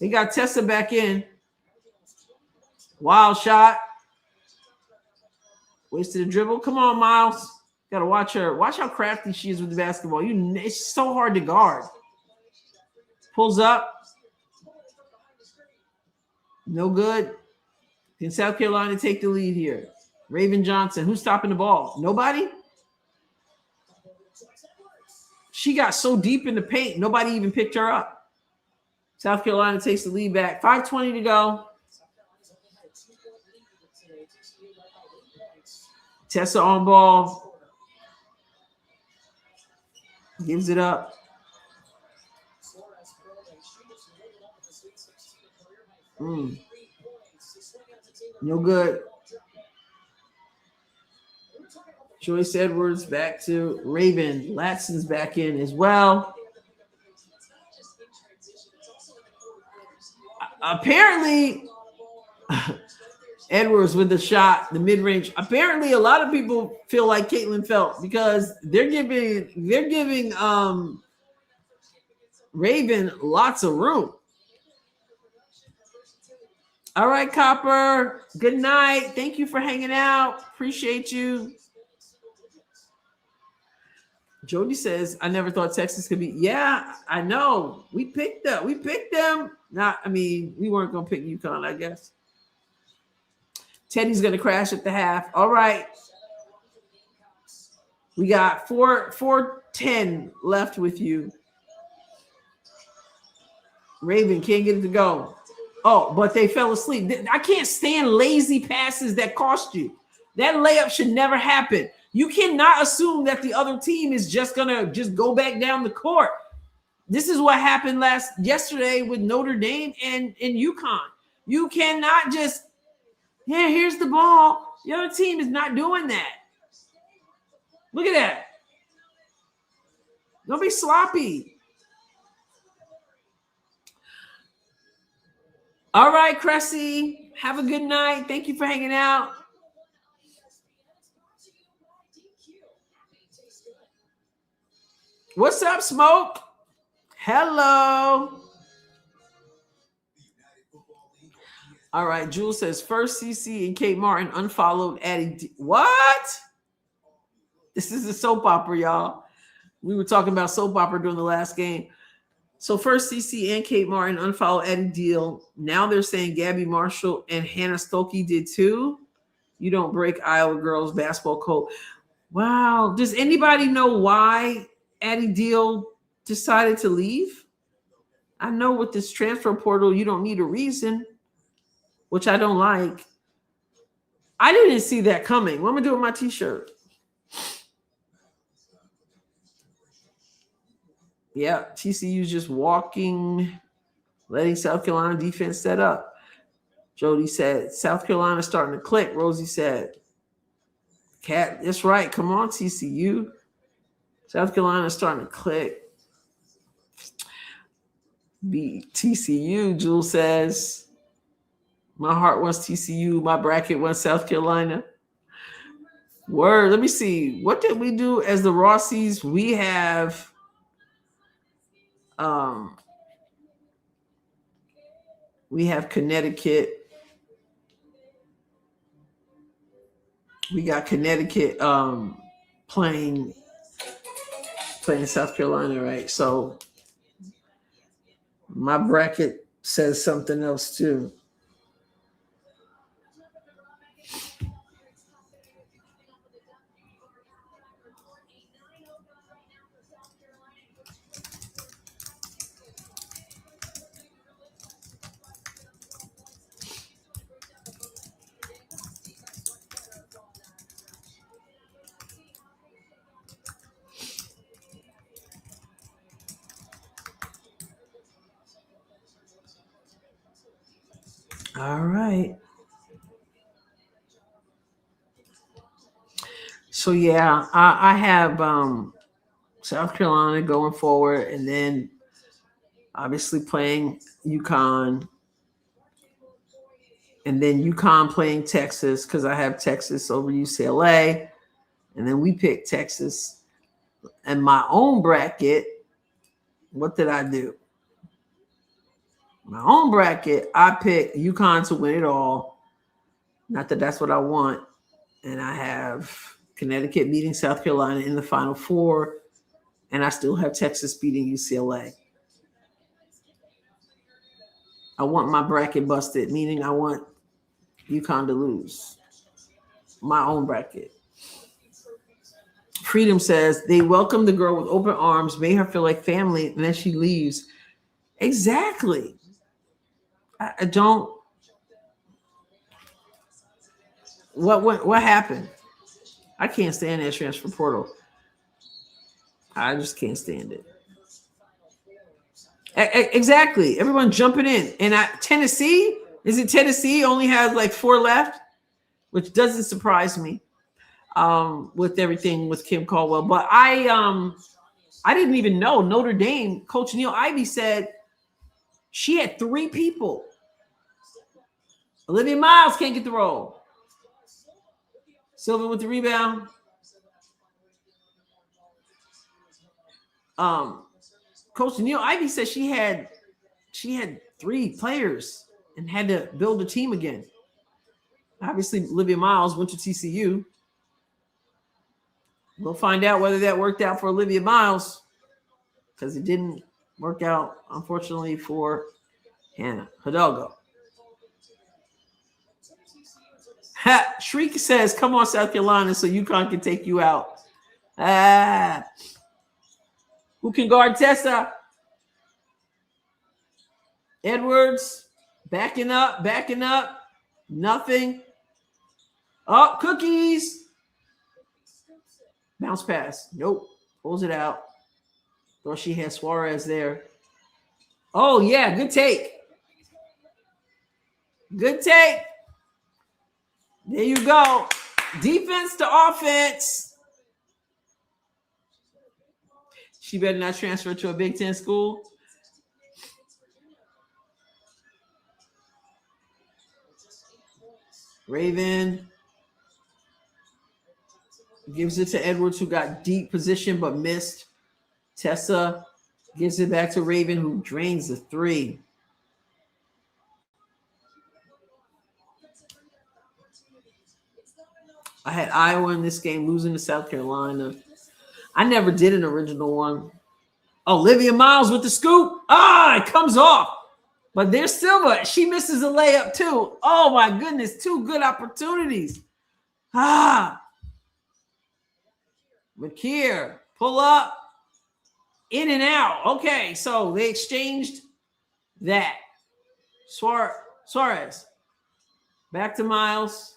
[SPEAKER 1] They got Tessa back in. Wild shot. Wasted a dribble. Come on, Miles. Got to watch her. Watch how crafty she is with the basketball. It's so hard to guard. Pulls up. No good. Can South Carolina take the lead here? Raven Johnson. Who's stopping the ball? Nobody? She got so deep in the paint, nobody even picked her up. South Carolina takes the lead back. 5:20 to go. Tessa on ball. Gives it up. No good. Joyce Edwards back to Raven. Latson's back in as well. Apparently, Edwards with the shot, the mid-range. Apparently, a lot of people feel like Caitlin Felt because they're giving Raven lots of room. All right, Copper. Good night. Thank you for hanging out. Appreciate you. Jody says, I never thought Texas could be. Yeah, I know. We picked them. We weren't going to pick UConn, I guess. Teddy's going to crash at the half. All right. We got 4:10 left with you. Raven can't get it to go. Oh, but they fell asleep. I can't stand lazy passes that cost you. That layup should never happen. You cannot assume that the other team is just going to just go back down the court. This is what happened yesterday with Notre Dame and UConn. You cannot just, here's the ball. The other team is not doing that. Look at that. Don't be sloppy. All right, Cressy. Have a good night. Thank you for hanging out. What's up, Smoke? Hello. All right, Jules says, first CC and Kate Martin unfollowed Addie. What? This is a soap opera, y'all. We were talking about soap opera during the last game. So first, CC and Kate Martin unfollowed Eddie Deal. Now they're saying Gabby Marshall and Hannah Stokey did too. You don't break Iowa girls basketball code. Wow. Does anybody know why Eddie Deal decided to leave? I know with this transfer portal, you don't need a reason, which I don't like. I didn't see that coming. What am I doing with my t-shirt? Yeah, TCU's just walking, letting South Carolina defense set up. Jody said, South Carolina starting to click. Rosie said, Cat, that's right. Come on, TCU. South Carolina starting to click. Beat TCU, Jules says. My heart wants TCU. My bracket wants South Carolina. Word. Let me see. What did we do as the Rossies? We have Connecticut. We got Connecticut playing South Carolina, right? So my bracket says something else too. All right. So yeah, I have South Carolina going forward, and then obviously playing UConn, and then UConn playing Texas because I have Texas over UCLA, and then we pick Texas. And my own bracket, what did I do? My own bracket, I picked UConn to win it all. Not that that's what I want. And I have Connecticut beating South Carolina in the Final Four. And I still have Texas beating UCLA. I want my bracket busted, meaning I want UConn to lose. My own bracket. Freedom says they welcome the girl with open arms, made her feel like family, and then she leaves. Exactly. I don't. What happened? I can't stand that transfer portal. I just can't stand it. Exactly. Everyone jumping in. And Tennessee, is it Tennessee only has like 4 left, which doesn't surprise me with everything with Kim Caldwell. But I didn't even know Notre Dame, Coach Neil Ivey said she had 3 people. Olivia Miles can't get the roll. Sylvan with the rebound. Coach Neil Ivey said she had 3 players and had to build a team again. Obviously, Olivia Miles went to TCU. We'll find out whether that worked out for Olivia Miles, because it didn't work out, unfortunately, for Hannah Hidalgo. Shriek says, come on, South Carolina, so UConn can take you out. Who can guard Tessa? Edwards, backing up. Nothing. Oh, cookies. Bounce pass. Nope. Pulls it out. Thought she had Suarez there. Oh, yeah. Good take. Good take. There you go. Defense to offense. She better not transfer to a Big Ten school. Raven gives it to Edwards, who got deep position but missed. Tessa gives it back to Raven, who drains the 3. I had Iowa in this game, losing to South Carolina. I never did an original one. Olivia Miles with the scoop. It comes off. But there's Silva. She misses a layup too. Oh my goodness. 2 good opportunities. McKeer. Pull up. In and out. Okay. So they exchanged that. Suarez. Back to Miles.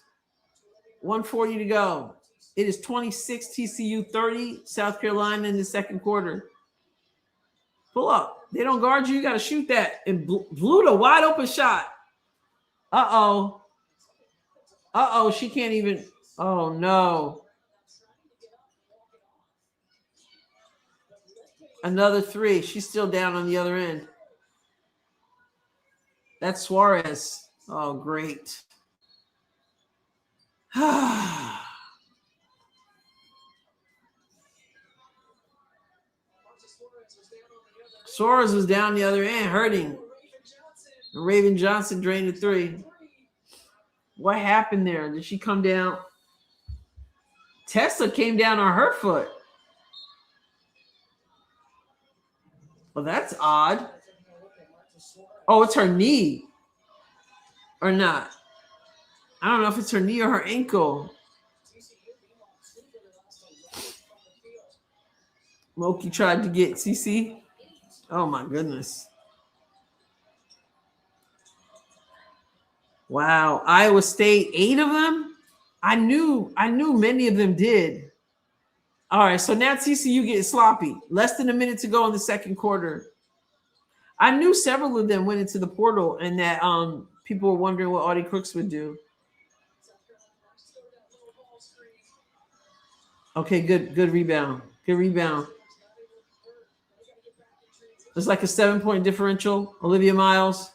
[SPEAKER 1] 1:40 to go. It is 26 TCU 30, South Carolina in the second quarter. Pull up. They don't guard you. You got to shoot that. And blew the wide open shot. Uh-oh. She can't even. Oh, no. Another 3. She's still down on the other end. That's Suarez. Oh, great. Suarez was down the other end, hurting. Raven Johnson drained the 3. What happened there? Did she come down? Tessa came down on her foot. Well, that's odd. Oh, it's her knee. Or not. I don't know if it's her knee or her ankle. Loki tried to get CC. Oh, my goodness. Wow. Iowa State, 8 of them? I knew many of them did. All right, so now TCU getting sloppy. Less than a minute to go in the second quarter. I knew several of them went into the portal and that people were wondering what Audie Crooks would do. Okay, good rebound. Good rebound. It's like a 7-point differential. Olivia Miles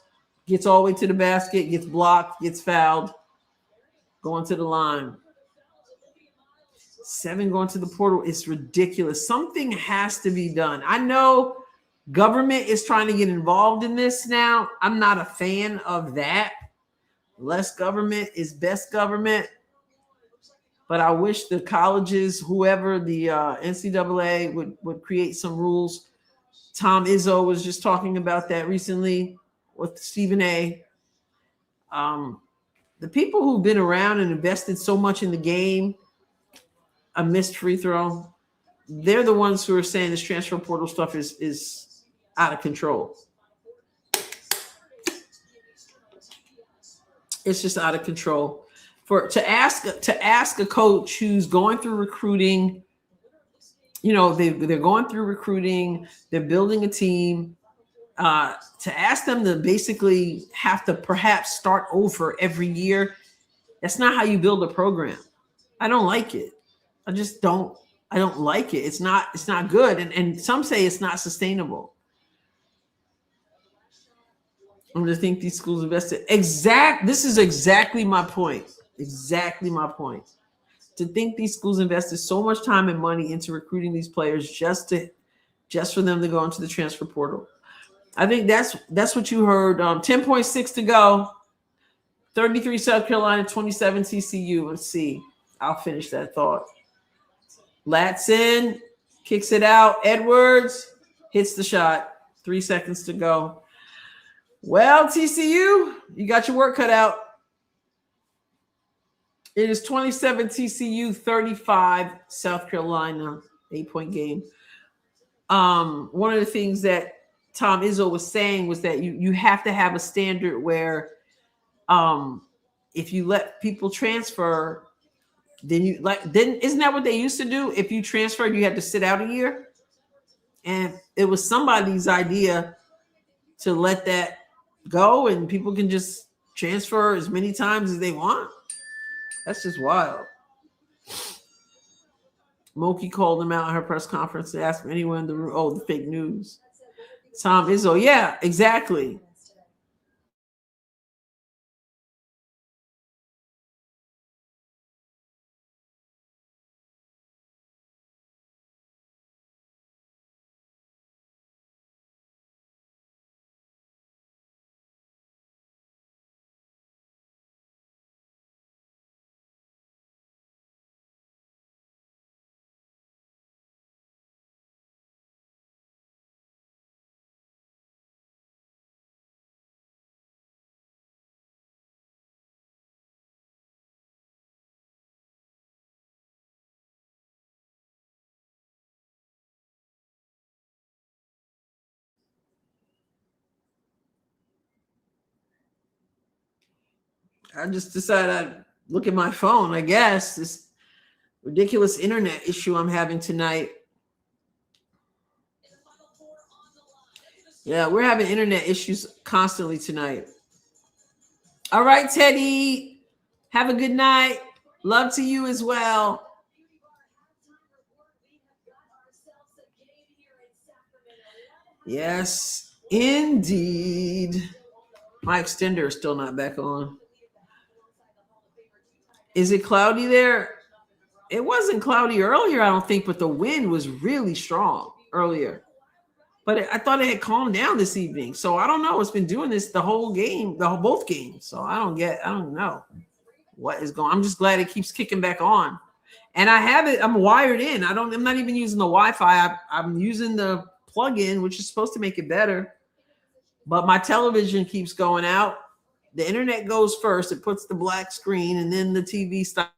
[SPEAKER 1] gets all the way to the basket, gets blocked, gets fouled, going to the line. 7 going to the portal. It's ridiculous. Something has to be done. I know government is trying to get involved in this now. I'm not a fan of that. Less government is best government. But I wish the colleges, whoever, the NCAA would create some rules. Tom Izzo was just talking about that recently with Stephen A. The people who've been around and invested so much in the game, a missed free throw, they're the ones who are saying this transfer portal stuff is out of control. It's just out of control. To ask a coach who's going through recruiting, they're going through recruiting, they're building a team, to ask them to basically have to perhaps start over every year, that's not how you build a program. I don't like it. I just don't. I don't like it. It's not good. And some say it's not sustainable. I'm going to think these schools invested. This is exactly my point. Exactly my point. To think these schools invested so much time and money into recruiting these players just for them to go into the transfer portal. I think that's what you heard. 10.6 to go. 33 South Carolina, 27 TCU. Let's see. I'll finish that thought. Latson kicks it out. Edwards hits the shot. 3 seconds to go. Well, TCU, you got your work cut out. It is 27 TCU, 35 South Carolina, 8-point game. One of the things that Tom Izzo was saying was that you have to have a standard where if you let people transfer, then isn't that what they used to do? If you transferred, you had to sit out a year. And it was somebody's idea to let that go and people can just transfer as many times as they want. That's just wild. Moki called him out at her press conference to ask anyone the fake news. Tom Izzo, yeah, exactly. I just decided I'd look at my phone, I guess. This ridiculous internet issue I'm having tonight. Yeah, we're having internet issues constantly tonight. All right, Teddy. Have a good night. Love to you as well. Yes, indeed. My extender is still not back on. Is it cloudy there? It wasn't cloudy earlier, I don't think, but the wind was really strong earlier. But I thought it had calmed down this evening. So I don't know. It's been doing this the whole game, both games. So I don't know what is going on. I'm just glad it keeps kicking back on. And I have it, I'm wired in. I'm not even using the Wi-Fi. I'm using the plug-in, which is supposed to make it better. But my television keeps going out. The internet goes first. It puts the black screen, and then the TV stops.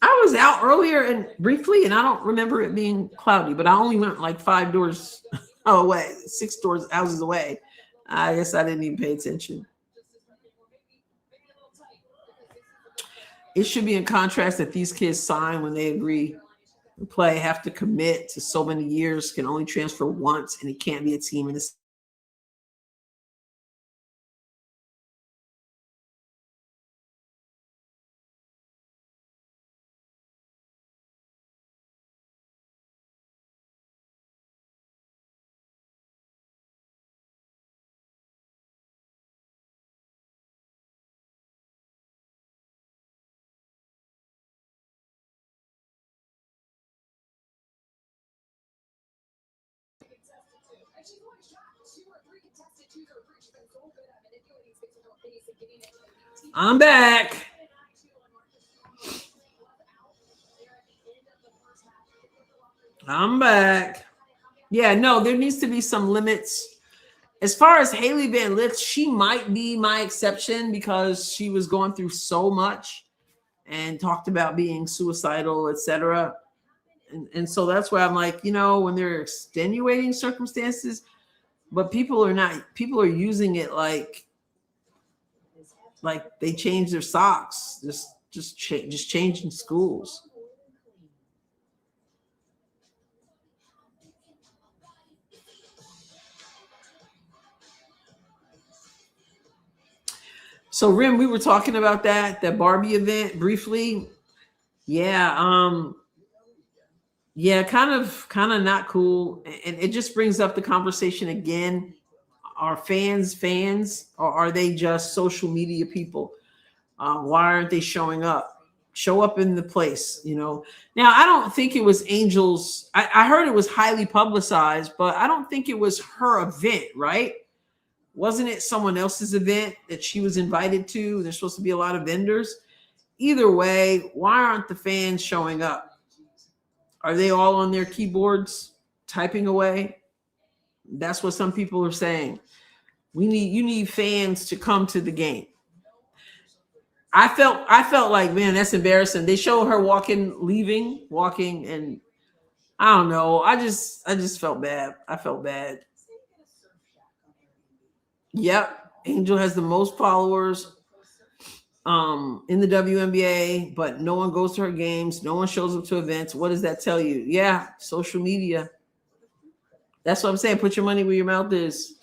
[SPEAKER 1] I was out earlier and briefly, and I don't remember it being cloudy, but I only went like 5 doors away, 6 doors, houses away. I guess I didn't even pay attention. It should be in contrast that these kids sign when they agree to play, have to commit to so many years, can only transfer once, and it can't be a team in this. I'm back. I'm back. Yeah, no, there needs to be some limits. As far as Haley Van Lith, she might be my exception because she was going through so much and talked about being suicidal, etc. And so that's where I'm like, when there are extenuating circumstances, but people are using it like they change their socks, just changing schools. So Rim, we were talking about that Barbie event briefly. Yeah, yeah, kind of not cool. And it just brings up the conversation again. Are fans, or are they just social media people? Why aren't they showing up? Show up in the place, Now, I don't think it was Angel's. I heard it was highly publicized, but I don't think it was her event, right? Wasn't it someone else's event that she was invited to? There's supposed to be a lot of vendors. Either way, why aren't the fans showing up? Are they all on their keyboards typing away? That's what some people are saying. You need fans to come to the game. I felt like, man, that's embarrassing. They show her walking, and I don't know. I just felt bad. I felt bad. Yep. Angel has the most followers in the WNBA, but no one goes to her games. No one shows up to events. What does that tell you? Yeah, social media. That's what I'm saying. Put your money where your mouth is.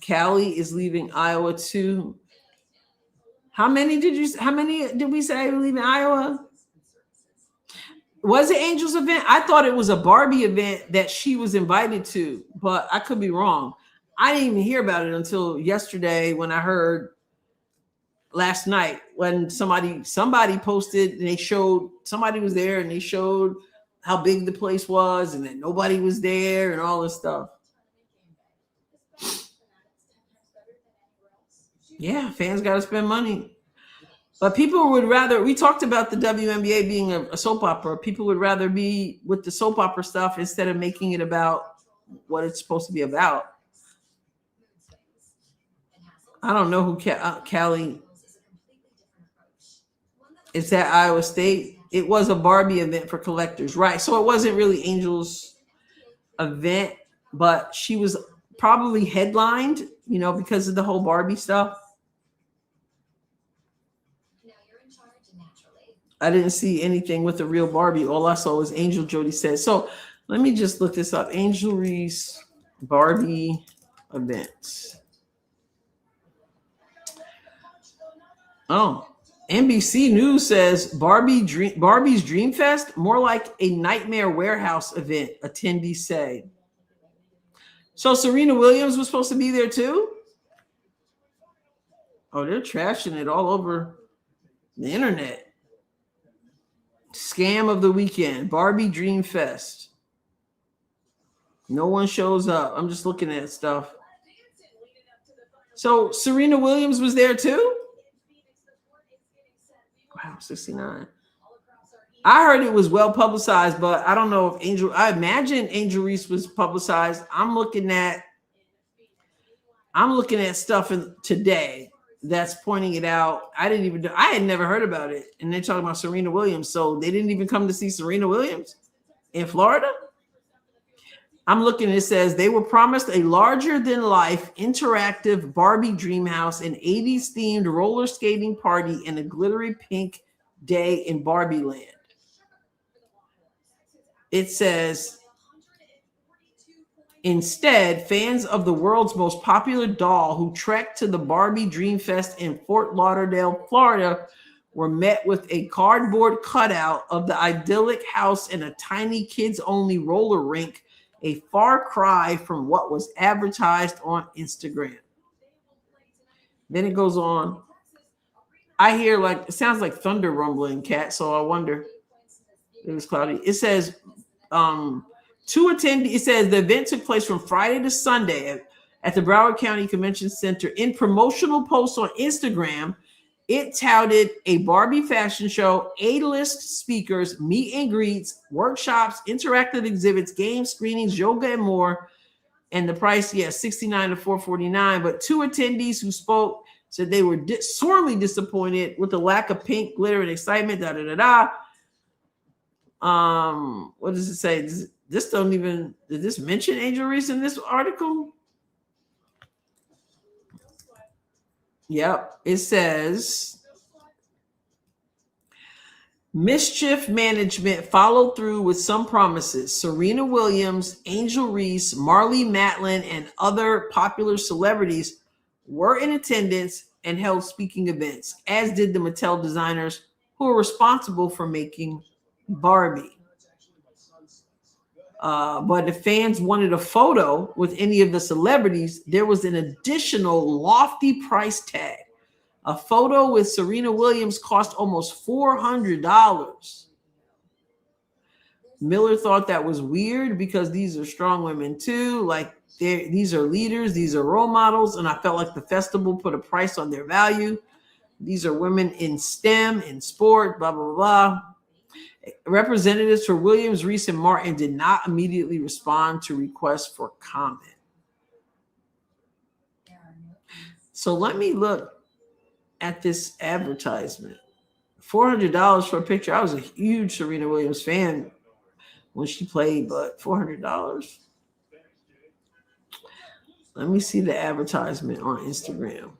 [SPEAKER 1] Callie is leaving Iowa too. How many did we say were leaving Iowa? Was it Angel's event? I thought it was a Barbie event that she was invited to, but I could be wrong. I didn't even hear about it until yesterday when I heard last night when somebody posted and they showed somebody was there and they showed how big the place was and that nobody was there and all this stuff. Yeah, fans got to spend money. But people would rather, we talked about the WNBA being a soap opera. People would rather be with the soap opera stuff instead of making it about what it's supposed to be about. I don't know who Callie is at Iowa State. It was a Barbie event for collectors, right? So it wasn't really Angel's event, but she was probably headlined, because of the whole Barbie stuff. I didn't see anything with the real Barbie. All I saw was Angel, Jody said. So let me just look this up. Angel Reese Barbie events. Oh, NBC News says Barbie's Dream Fest, more like a Nightmare Warehouse event, attendees say. So Serena Williams was supposed to be there too? Oh, they're trashing it all over the internet. Scam of the weekend, Barbie Dream Fest. No one shows up. I'm just looking at stuff. So Serena Williams was there too? Wow, 69. I heard it was well publicized, but I don't know if I imagine Angel Reese was publicized. I'm looking at stuff today that's pointing it out. I had never heard about it. And they're talking about Serena Williams. So they didn't even come to see Serena Williams in Florida. I'm looking, it says they were promised a larger than life interactive Barbie dream house, an 80s themed roller skating party, and a glittery pink day in Barbie land. It says, instead, fans of the world's most popular doll who trekked to the Barbie Dream Fest in Fort Lauderdale, Florida, were met with a cardboard cutout of the idyllic house and a tiny kids-only roller rink, a far cry from what was advertised on Instagram. Then it goes on. I hear it sounds like thunder rumbling, Kat, so I wonder. It was cloudy. It says, it says the event took place from Friday to Sunday at the Broward County Convention Center. In promotional posts on Instagram, it touted a Barbie fashion show, A-list speakers, meet and greets, workshops, interactive exhibits, game screenings, yoga, and more. And the price, $69 to $449. But two attendees who spoke said they were sorely disappointed with the lack of pink glitter and excitement. What does it say? Did this mention Angel Reese in this article? Yep. It says mischief management followed through with some promises. Serena Williams, Angel Reese, Marlee Matlin, and other popular celebrities were in attendance and held speaking events, as did the Mattel designers who are responsible for making Barbie. But if fans wanted a photo with any of the celebrities, there was an additional lofty price tag. A photo with Serena Williams cost almost $400. Miller thought that was weird because these are strong women too. These are leaders, these are role models, and I felt like the festival put a price on their value. These are women in STEM, in sport, blah, blah, blah. Representatives for Williams, Reese, and Martin did not immediately respond to requests for comment. So let me look at this advertisement. $400 for a picture. I was a huge Serena Williams fan when she played, but $400. Let me see the advertisement on Instagram.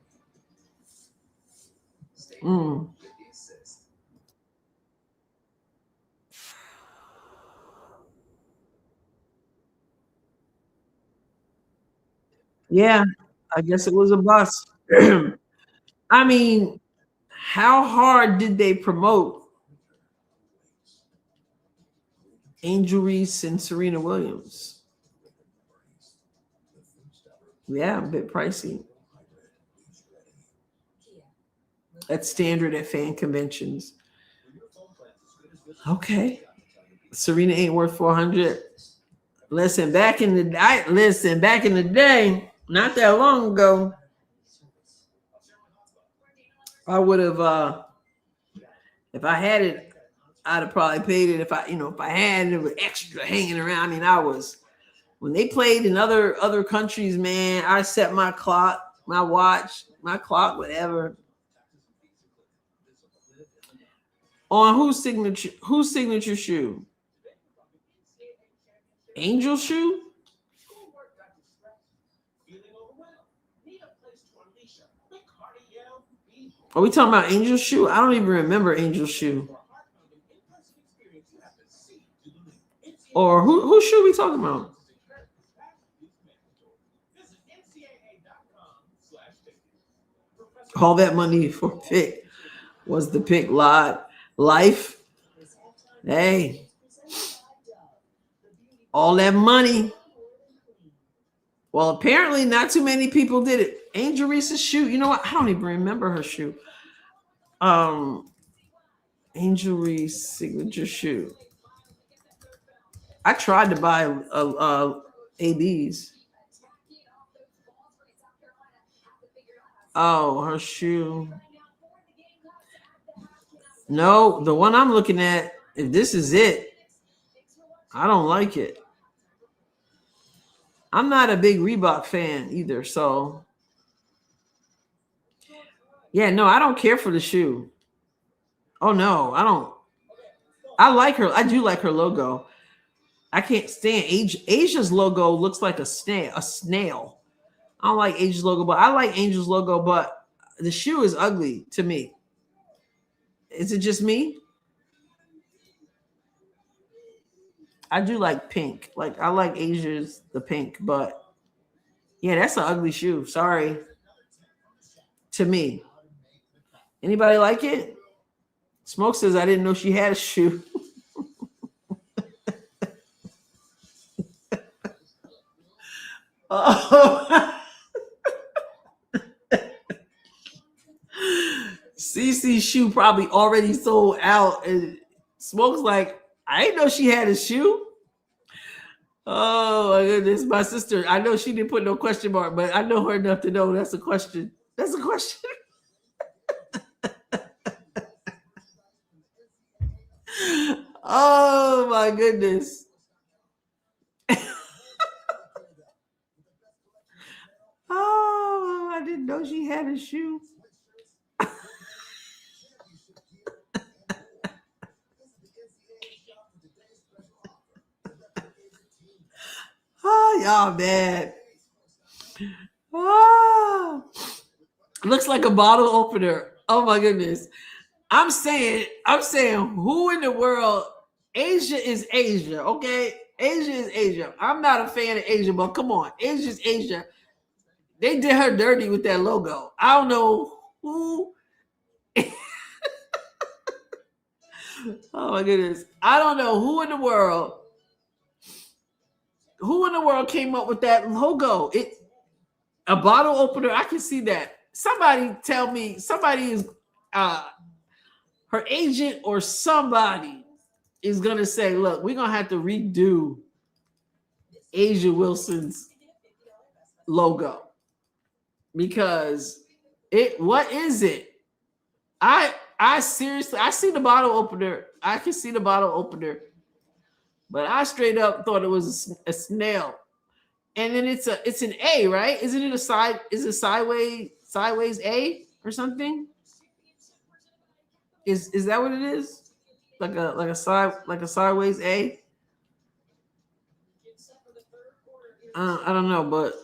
[SPEAKER 1] Yeah, I guess it was a bust. I mean, how hard did they promote Angel Reese and Serena Williams? Yeah, a bit pricey. That's standard at fan conventions. Okay. Serena ain't worth $400. Listen, back in the day, not that long ago, I would have If I had it, I'd have probably paid it. If I had it with extra hanging around. I mean, when they played in other countries, man, I set my clock, my watch, my clock, whatever. On whose signature shoe? Angel shoe? Are we talking about Angel shoe? I don't even remember Angel shoe. Or whose shoe are we talking about? All that money for pick was the pick lot. Life. Hey. All that money. Well, apparently not too many people did it. Angel Reese's shoe. You know what? I don't even remember her shoe. Angel Reese signature shoe. I tried to buy ABs. Oh, her shoe. No, the one I'm looking at, if this is it, I don't like it. I'm not a big Reebok fan either, so yeah, no, I don't care for the shoe. Oh no, I don't. I like her. I do like her logo. I can't stand Asia's logo. Looks like a snail. I don't like Asia's logo, but I like Angel's logo. But the shoe is ugly to me. Is it just me? I do like pink. Like I like Asia's the pink, but yeah, that's an ugly shoe. Sorry. To me. Anybody like it? Smoke says I didn't know she had a shoe. Oh. CC's shoe probably already sold out, and Smoke's like, I didn't know she had a shoe. Oh my goodness, my sister. I know she didn't put no question mark, but I know her enough to know that's a question. That's a question. Oh my goodness. Oh, I didn't know she had a shoe. Oh, y'all bad. Oh, looks like a bottle opener. Oh my goodness. I'm saying, who in the world? Asia is Asia, okay? Asia is Asia. I'm not a fan of Asia, but come on, Asia's Asia. They did her dirty with that logo. I don't know who. Oh my goodness. I don't know who in the world came up with that logo. A bottle opener. I can see that. Somebody tell me, somebody is her agent or somebody is gonna say, look, we're gonna have to redo Asia Wilson's logo. Because what is it? I seriously, I see the bottle opener. I can see the bottle opener, but I straight up thought it was a snail. And then it's an A, right? Isn't it is it sideways A or something? Is that what it is? Like a sideways A? I don't know, but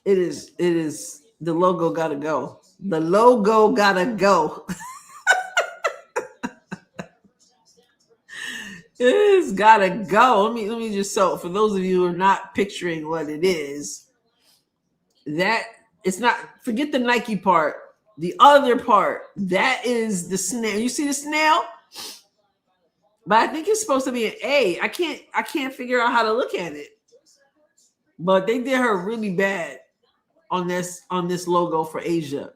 [SPEAKER 1] it is the logo gotta go. The logo gotta go. It's gotta go. Let me just, so for those of you who are not picturing what it is, that it's not, forget the Nike part. The other part, that is the snail. You see the snail? But I think it's supposed to be an A. I can't figure out how to look at it. But they did her really bad on this logo for Asia.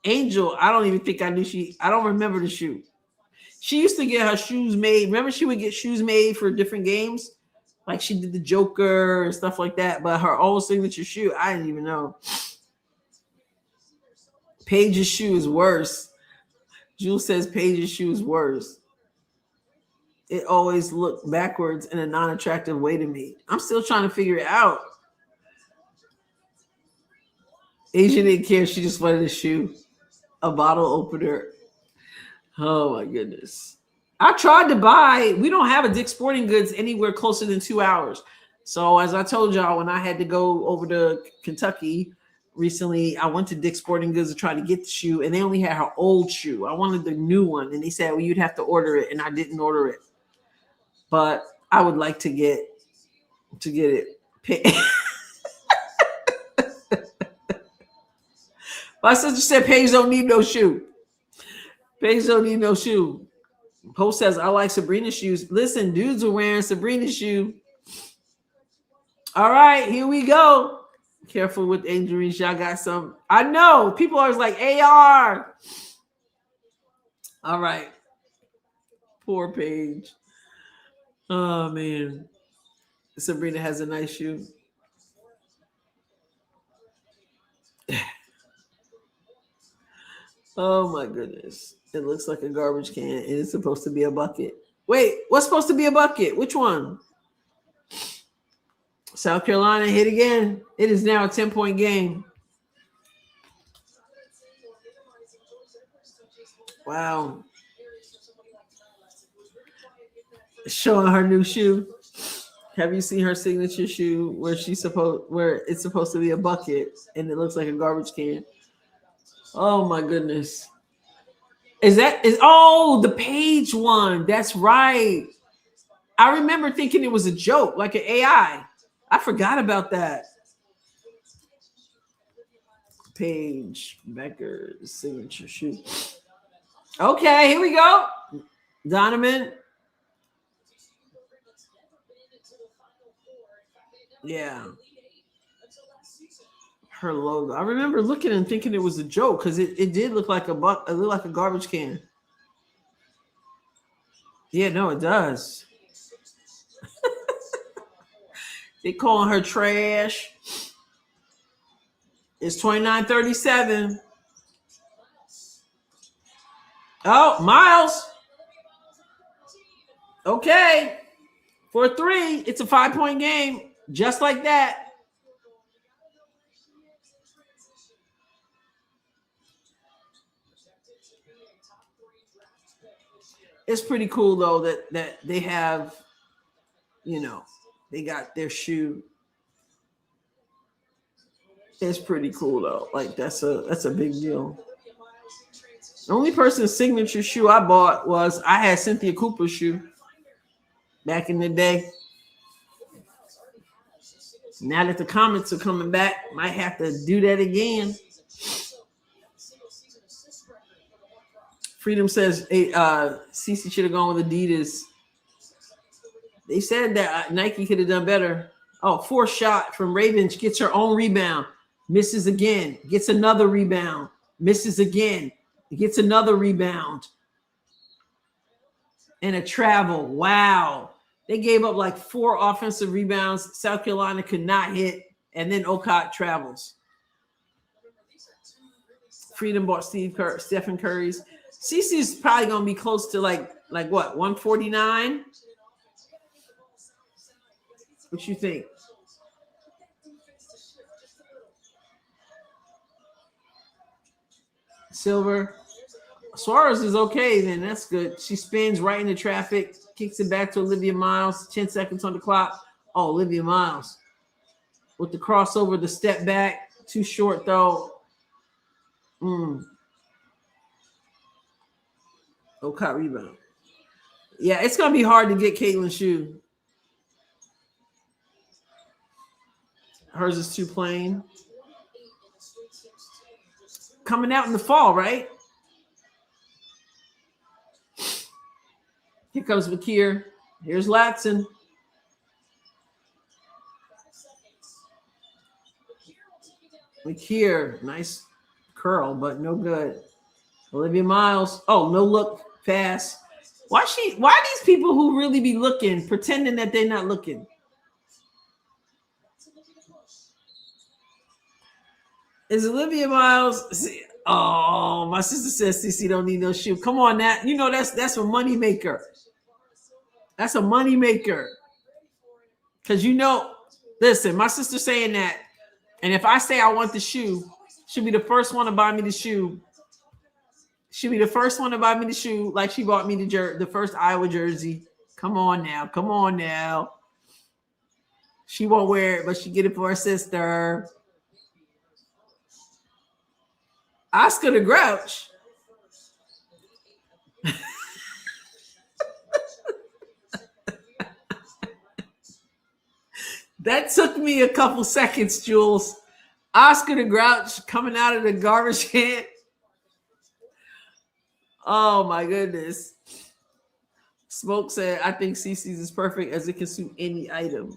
[SPEAKER 1] Angel, I don't even think I knew I don't remember the shoe. She used to get her shoes made. Remember, she would get shoes made for different games? Like she did the Joker and stuff like that. But her own signature shoe, I didn't even know. Paige's shoe is worse. Jules says Paige's shoes worse. It always looked backwards in a non-attractive way to me. I'm still trying to figure it out. Asian didn't care. She just wanted a shoe, a bottle opener. Oh my goodness. I tried to buy, we don't have a Dick's Sporting Goods anywhere closer than 2 hours. So as I told y'all, when I had to go over to Kentucky recently, I went to Dick's Sporting Goods to try to get the shoe, and they only had her old shoe. I wanted the new one, and they said, well, you'd have to order it, and I didn't order it. But I would like to get it picked. My sister said Paige don't need no shoe. Paige don't need no shoe. Post says, I like Sabrina's shoes. Listen, dudes are wearing Sabrina's shoe. All right, here we go. Careful with injuries. Y'all got some. I know. People are like, AR. All right. Poor Paige. Oh, man. Sabrina has a nice shoe. Oh, my goodness. It looks like a garbage can, and it's supposed to be a bucket. Wait, what's supposed to be a bucket? Which one? South Carolina hit again. It is now a 10-point game. Wow. Showing her new shoe. Have you seen her signature shoe where it's supposed to be a bucket and it looks like a garbage can? Oh my goodness. Is the Paige one? That's right. I remember thinking it was a joke, like an AI. I forgot about that. Paige Becker's signature shoe. Okay, here we go. Donovan. Yeah. Her logo. I remember looking and thinking it was a joke because it did look like it looked like a garbage can. Yeah, no, it does. They calling her trash. It's 29-37. Oh, Miles. Okay. For 3, it's a 5-point game. Just like that. It's pretty cool though that they have, they got their shoe. It's pretty cool though. Like that's a big deal. The only person's signature shoe I bought was I had Cynthia Cooper's shoe back in the day. Now that the comments are coming back, might have to do that again. Freedom says Cece should have gone with Adidas. They said that Nike could have done better. Oh, 4th shot from Ravens, gets her own rebound. Misses again. Gets another rebound. Misses again. Gets another rebound. And a travel. Wow. They gave up like 4 offensive rebounds. South Carolina could not hit. And then Okot travels. Freedom bought Stephen Curry's. CC's probably going to be close to like what, 149? What you think? Silver. Suarez is okay then. That's good. She spins right into traffic, kicks it back to Olivia Miles. 10 seconds on the clock. Oh, Olivia Miles. With the crossover, the step back. Too short though. Okot rebound. Yeah, it's going to be hard to get Caitlin's shoe. Hers is too plain. Coming out in the fall, right? Here comes Vakir. Here's Latson. Vakir, nice curl, but no good. Olivia Miles. Oh, no look pass. Why these people who really be looking, pretending that they're not looking? Is Olivia Miles? See, Oh, my sister says CC don't need no shoe. Come on, that you know that's a money maker. That's a money maker. Cause you know, listen, my sister saying that, and if I say I want the shoe, she'll be the first one to buy me the shoe. She'll be the first one to buy me the shoe, like she bought me the first Iowa jersey. Come on now, come on now. She won't wear it, but she get it for her sister. Oscar the Grouch. That took me a couple seconds, Jules. Oscar the Grouch coming out of the garbage can. Oh my goodness. Smoke said, I think CC's is perfect as it can suit any item.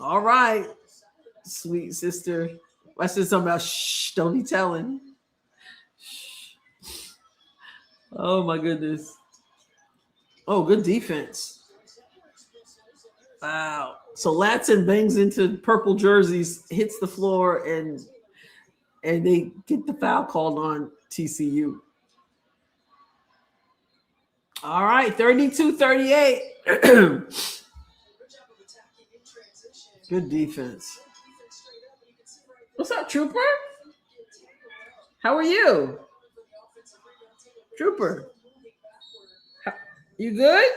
[SPEAKER 1] All right, sweet sister. I said something about shh, don't be telling. Oh my goodness. Oh, good defense. Wow. So Latson bangs into purple jerseys, hits the floor, and they get the foul called on TCU. All right, 32-38. Good defense. What's up, Trooper? How are you? Trooper. You good?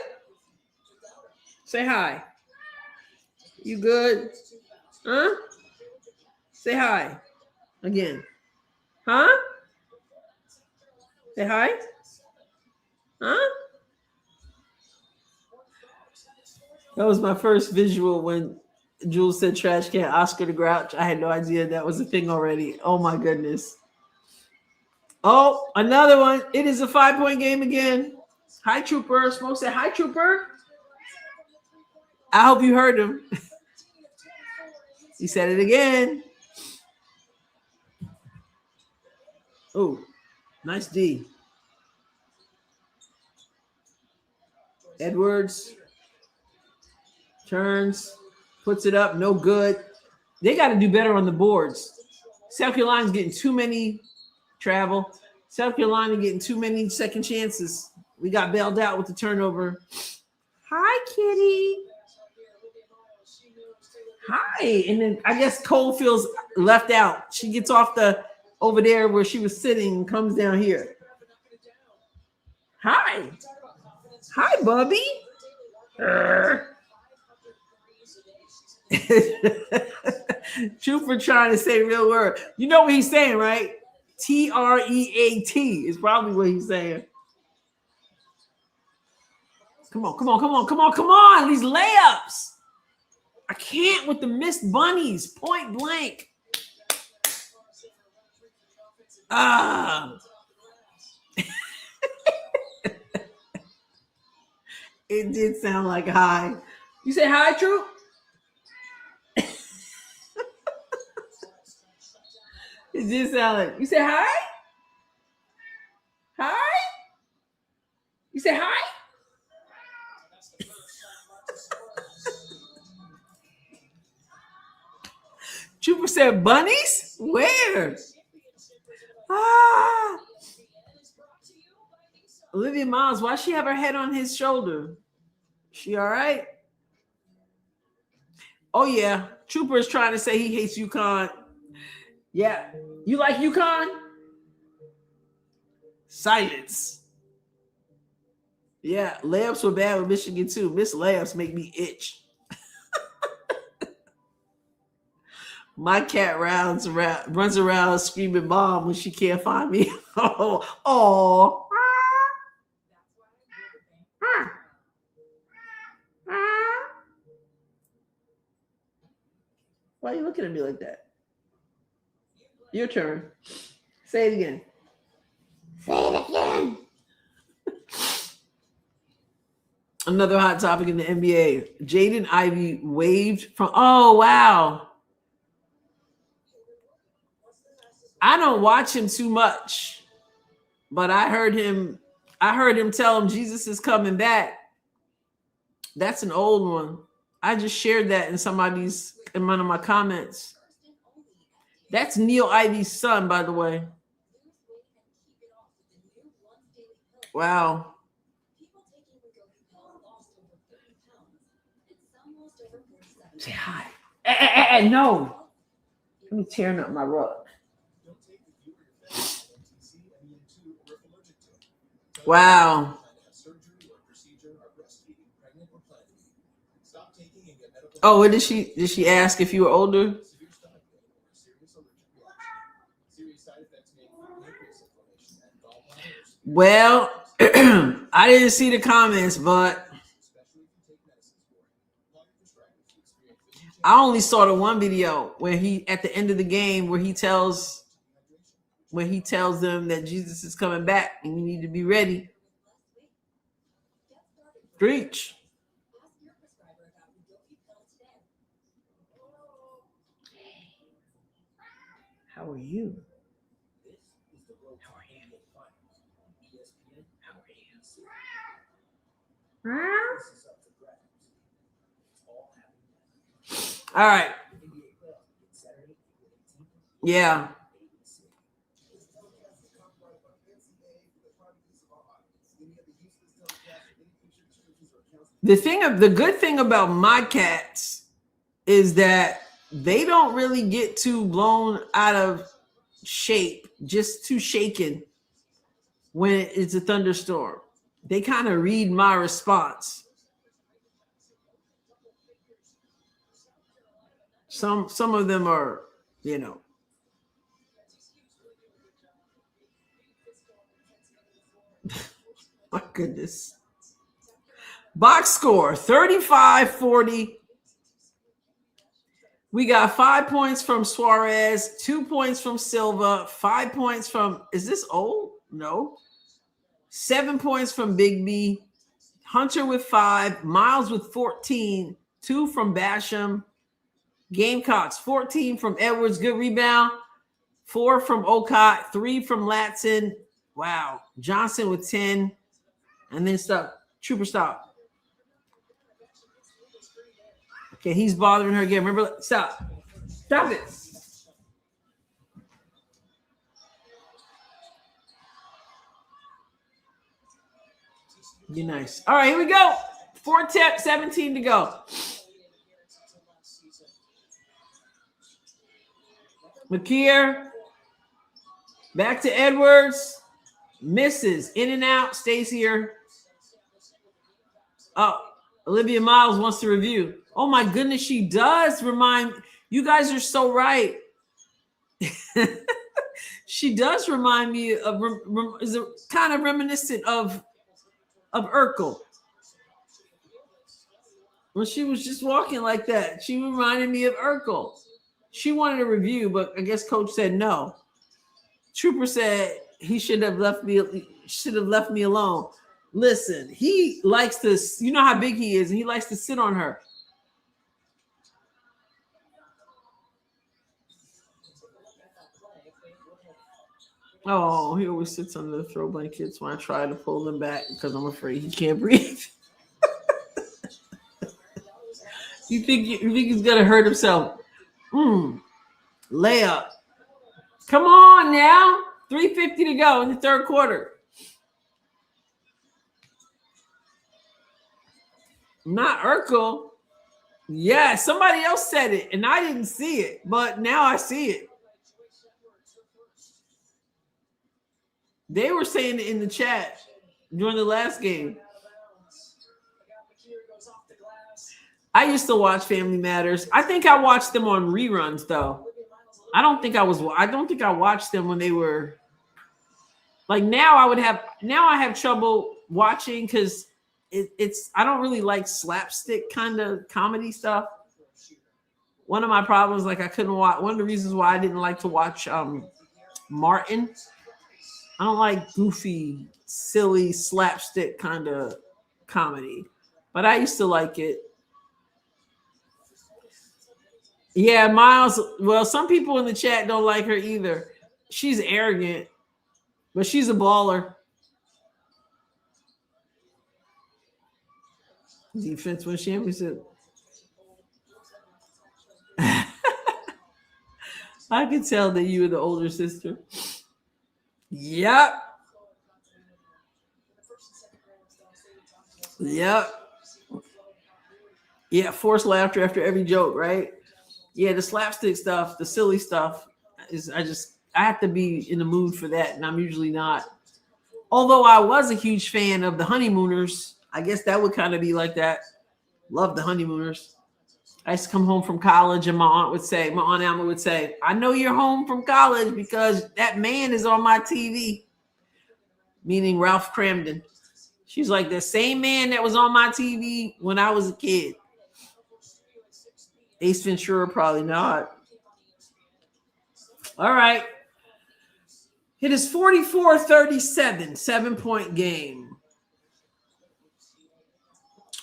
[SPEAKER 1] Say hi. You good? Huh? Say hi. Again. Huh? Say hi. Huh? That was my first visual when Jules said trash can, Oscar the Grouch. I had no idea that was a thing already. Oh my goodness. Oh, another one. It is a 5-point game again. Hi, Trooper. Smoke said, hi, Trooper. I hope you heard him. He said it again. Oh, nice D. Edwards turns, puts it up, no good. They got to do better on the boards. South Carolina's getting too many travel. South Carolina getting too many second chances. We got bailed out with the turnover. Hi, Kitty. Hi. And then I guess Cole feels left out. She gets off over there where she was sitting and comes down here. Hi. Hi, Bubby. Trooper trying to say real word. You know what he's saying, right? TREAT is probably what he's saying. Come on. These layups. I can't with the missed bunnies. Point blank. It did sound like hi. You say hi, Troop? It did sound like, you say hi? Hi? You say hi? Trooper said bunnies? Where? Olivia Miles, why she have her head on his shoulder? She all right? Oh, yeah. Trooper is trying to say he hates UConn. Yeah. You like UConn? Silence. Yeah. Layups were bad with Michigan, too. Miss layups make me itch. My cat runs around screaming mom when she can't find me. Oh. Why are you looking at me like that? Your turn. Say it again. Say it again. Another hot topic in the NBA. Jaden Ivey waived from. Oh, wow. I don't watch him too much, but I heard him tell him Jesus is coming back. That's an old one. I just shared that in one of my comments. That's Neil Ivey's son, by the way. Wow.
[SPEAKER 3] People taking Wegovy pill lost over 30 pounds, and some lost over 47
[SPEAKER 1] Say
[SPEAKER 3] pounds.
[SPEAKER 1] hi. No. Let me tearing up my rug.
[SPEAKER 2] Don't take if you or your family had NTC, MEN2, or if allergic to it. Tell your
[SPEAKER 1] Wow.
[SPEAKER 2] provider if you plan to have surgery or procedure, are breastfeeding, pregnant, or planning. Stop taking and get medical.
[SPEAKER 1] Oh, what did she ask if you were older?
[SPEAKER 2] Severe stomach pain or serious allergic reaction. Serious side effects may include pancreas inflammation and gallbladder or severe
[SPEAKER 1] Well, I didn't see the comments, but
[SPEAKER 2] especially if you take medicines for it. Call your prescriber if you experience vision change.
[SPEAKER 1] I only saw the one video where he at the end of the game where he tells them that Jesus is coming back and you need to be ready. Preach.
[SPEAKER 3] Ask your prescriber about Wegovy pill today.
[SPEAKER 1] How are you?
[SPEAKER 5] This is the World
[SPEAKER 1] How are you?
[SPEAKER 5] NBA Finals on ESPN.
[SPEAKER 1] How are you?
[SPEAKER 5] This is up for grabs. It's all happening now.
[SPEAKER 1] All right.
[SPEAKER 5] NBA playoffs begin Saturday, April 18th.
[SPEAKER 1] Yeah.
[SPEAKER 5] ABC.
[SPEAKER 1] The good thing about my cats is that they don't really get too blown out of shape, just too shaken when it's a thunderstorm. They kind of read my response. Some of them are, my goodness. Box score 35-40. We got 5 points from Suarez, 2 points from Silva, 5 points from, is this old? No. 7 points from Bigby, Hunter with 5, Miles with 14, 2 from Basham, Gamecocks 14 from Edwards, good rebound, 4 from Okot, 3 from Latson. Wow. Johnson with 10, and then Trooper stop. Okay, he's bothering her again. Remember, stop it. Be nice. All right, here we go. 4:17 to go. McKeer. Back to Edwards. Misses. In and out. Stays here. Oh, Olivia Miles wants to review. Oh, my goodness, she does remind. You guys are so right. She does remind me of, is it kind of reminiscent of Urkel. When she was just walking like that, she reminded me of Urkel. She wanted a review, but I guess coach said no. Trooper said he should have left me alone. Listen, he likes to, you know how big he is, and he likes to sit on her. Oh, he always sits under the throw blankets when I try to pull them back because I'm afraid he can't breathe. You think he's gonna hurt himself? Layup. Come on now. 3:50 to go in the third quarter. Not Urkel. Yeah, somebody else said it, and I didn't see it, but now I see it. They were saying it in the chat during the last game. I used to watch Family Matters. I think I watched them on reruns, though. I don't think I watched them when they were like now. I have trouble watching because it's I don't really like slapstick kind of comedy stuff. One of my problems, like I couldn't watch. One of the reasons why I didn't like to watch Martin. I don't like goofy, silly, slapstick kind of comedy, but I used to like it. Yeah, Miles. Well, some people in the chat don't like her either. She's arrogant, but she's a baller. Defense win championship. I could tell that you were the older sister. Yep. Yep. Yeah, forced laughter after every joke, right? Yeah, the slapstick stuff, the silly stuff is I have to be in the mood for that, and I'm usually not. Although I was a huge fan of the Honeymooners, I guess that would kind of be like that. Love the Honeymooners. I used to come home from college, and my Aunt Alma would say, "I know you're home from college because that man is on my TV," meaning Ralph Cramden. She's like, the same man that was on my TV when I was a kid. Ace Ventura, probably not. All right. It is 44-37, 7-point game.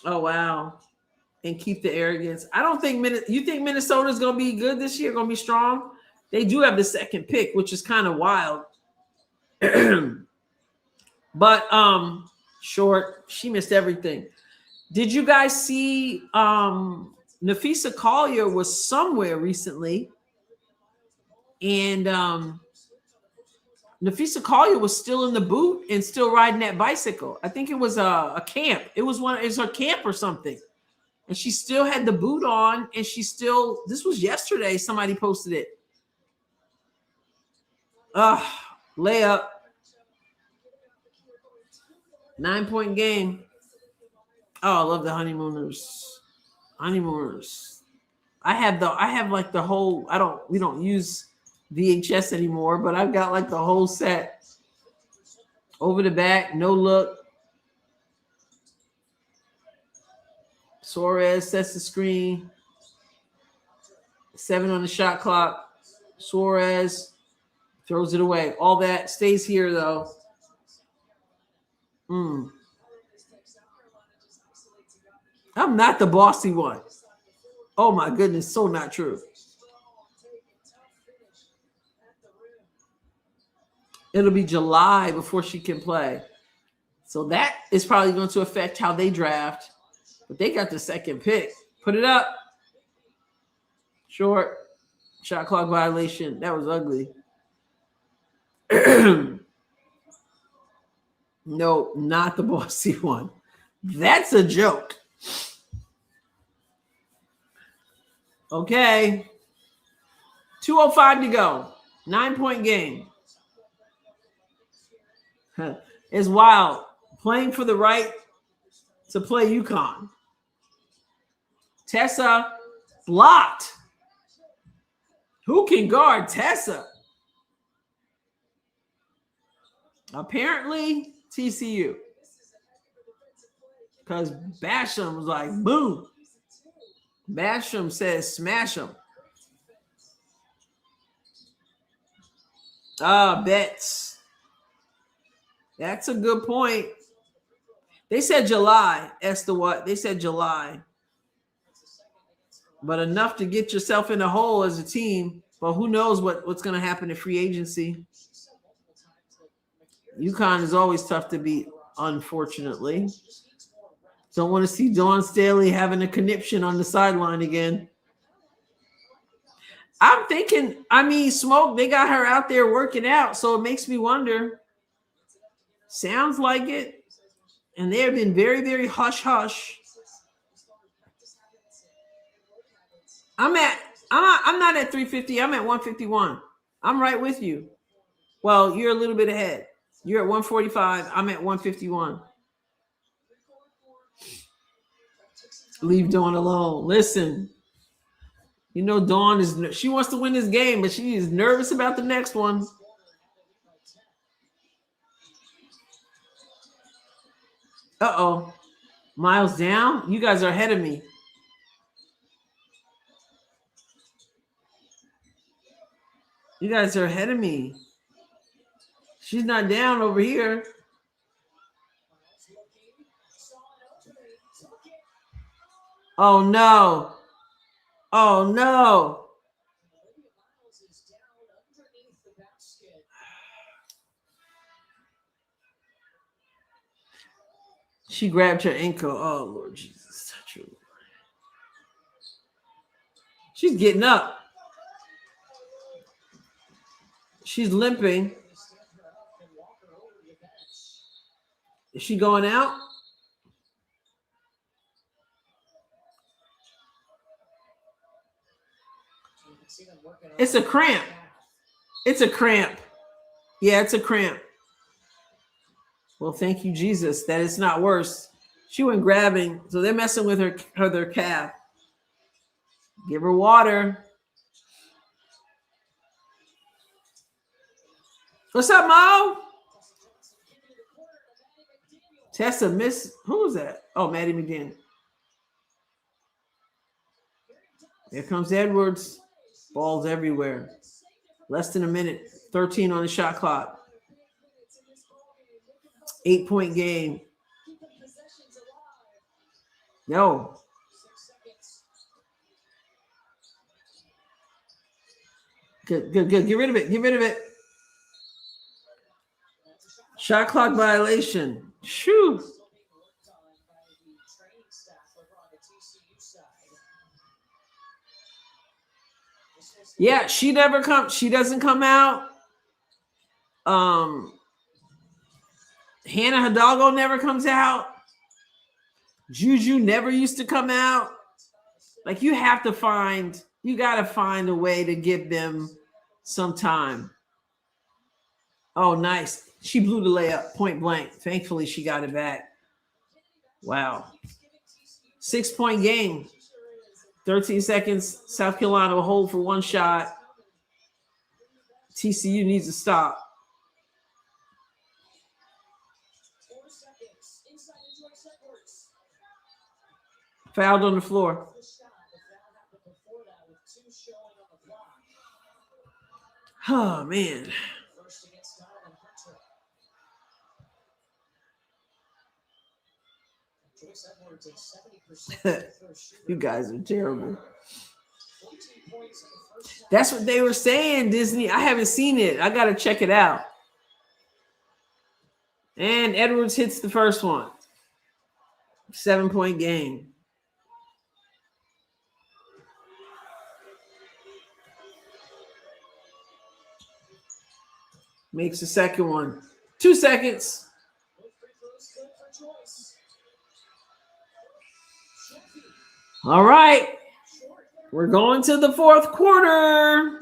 [SPEAKER 1] Oh, wow. And keep the arrogance. I don't think you think Minnesota's going to be good this year, going to be strong? They do have the second pick, which is kind of wild. But Short, she missed everything. Did you guys see Nafisa Collier was somewhere recently, and Nafisa Collier was still in the boot and still riding that bicycle. I think it was a camp. It was her camp or something. And she still had the boot on, and this was yesterday. Somebody posted it. Layup. 9-point game. Oh, I love the Honeymooners. I have like the whole, we don't use VHS anymore, but I've got like the whole set. Over the back, no look. Suarez sets the screen. 7 on the shot clock. Suarez throws it away. All that stays here though. I'm not the bossy one. Oh my goodness, so not true. It'll be July before she can play. So that is probably going to affect how they draft. But they got the second pick. Put it up. Short. Shot clock violation. That was ugly. No, not the bossy one. That's a joke. Okay. 2:05 to go. 9-point game. It's wild. Playing for the right to play UConn. Tessa blocked. Who can guard Tessa? Apparently, TCU. Because Basham was like, boom. Basham says, smash him. Betts. That's a good point. They said July. As to what? They said July. But enough to get yourself in a hole as a team. But who knows what's going to happen in free agency. UConn is always tough to beat, unfortunately. Don't want to see Dawn Staley having a conniption on the sideline again. I'm thinking, Smoke, they got her out there working out, so it makes me wonder. Sounds like it. And they have been very, very hush-hush. I'm not at 350. I'm at 151. I'm right with you. Well, you're a little bit ahead. You're at 145. I'm at 151. Leave Dawn alone. Listen, Dawn she wants to win this game, but she is nervous about the next one. Uh-oh. Miles down? You guys are ahead of me. You guys are ahead of me. She's not down over here. Oh, no. Oh, no. She grabbed her ankle. Oh, Lord Jesus. She's getting up. She's limping. Is she going out? It's a cramp. It's a cramp. Yeah, it's a cramp. Well, thank you, Jesus, that it's not worse. She went grabbing, so they're messing with her calf. Give her water. What's up, Mo? Tessa miss. Who was that? Oh, Maddie McDaniel. Here comes Edwards. Balls everywhere. Less than a minute. 13 on the shot clock. 8-point game. Yo. Good. Get rid of it. Shot clock violation. Shoo. Yeah, she doesn't come out. Hannah Hidalgo never comes out. Juju never used to come out. Like you gotta find a way to give them some time. Oh, nice. She blew the layup point blank. Thankfully, she got it back. Wow. 6-point game. 13 seconds. South Carolina will hold for one shot. TCU needs to stop. Fouled on the floor. Oh, man. You guys are terrible. That's what they were saying, Disney. I haven't seen it. I got to check it out. And Edwards hits the first one. 7-point game. Makes the second one. 2 seconds. All right. We're going to the fourth quarter.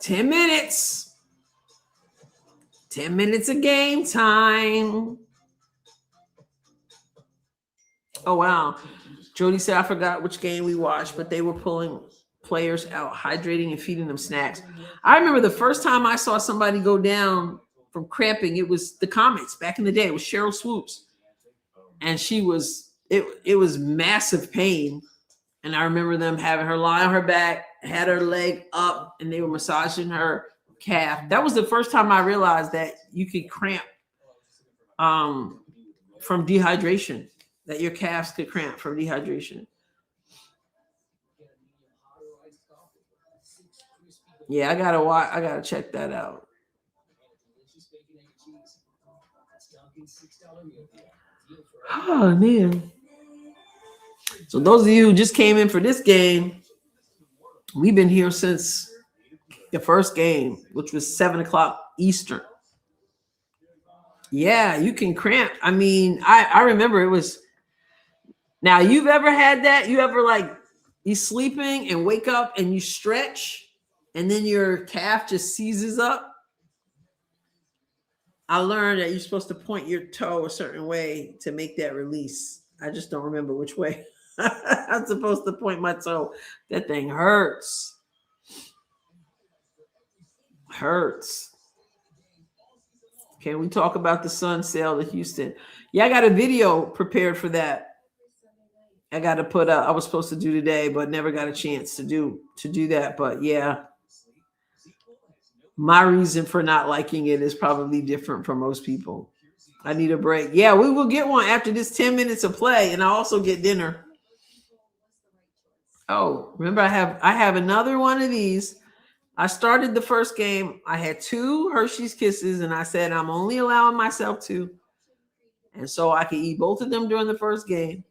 [SPEAKER 1] Ten minutes. 10 minutes of game time. Oh, wow. Jody said, I forgot which game we watched, but they were pulling players out, hydrating and feeding them snacks. I remember the first time I saw somebody go down from cramping, it was the Comets back in the day. It was Cheryl Swoops. And she was, it was massive pain. And I remember them having her lie on her back, had her leg up, and they were massaging her calf. That was the first time I realized that you could cramp from dehydration, that your calves could cramp from dehydration. Yeah, I gotta check that out. Oh, man. So those of you who just came in for this game, we've been here since the first game, which was 7 o'clock Eastern. Yeah, you can cramp. I mean, I remember it was. Now, you've ever had that? You ever you sleeping and wake up and you stretch and then your calf just seizes up? I learned that you're supposed to point your toe a certain way to make that release. I just don't remember which way. I'm supposed to point my toe. That thing hurts. Hurts. Can we talk about the Sun sale to Houston? Yeah, I got a video prepared for that. I got to put up. I was supposed to do today, but never got a chance to do that. But yeah, my reason for not liking it is probably different from most people. I need a break. Yeah, we will get one after this 10 minutes of play, and I also get dinner. Oh, remember I have another one of these. I started the first game. I had 2 Hershey's Kisses, and I said I'm only allowing myself 2. And so I could eat both of them during the first game.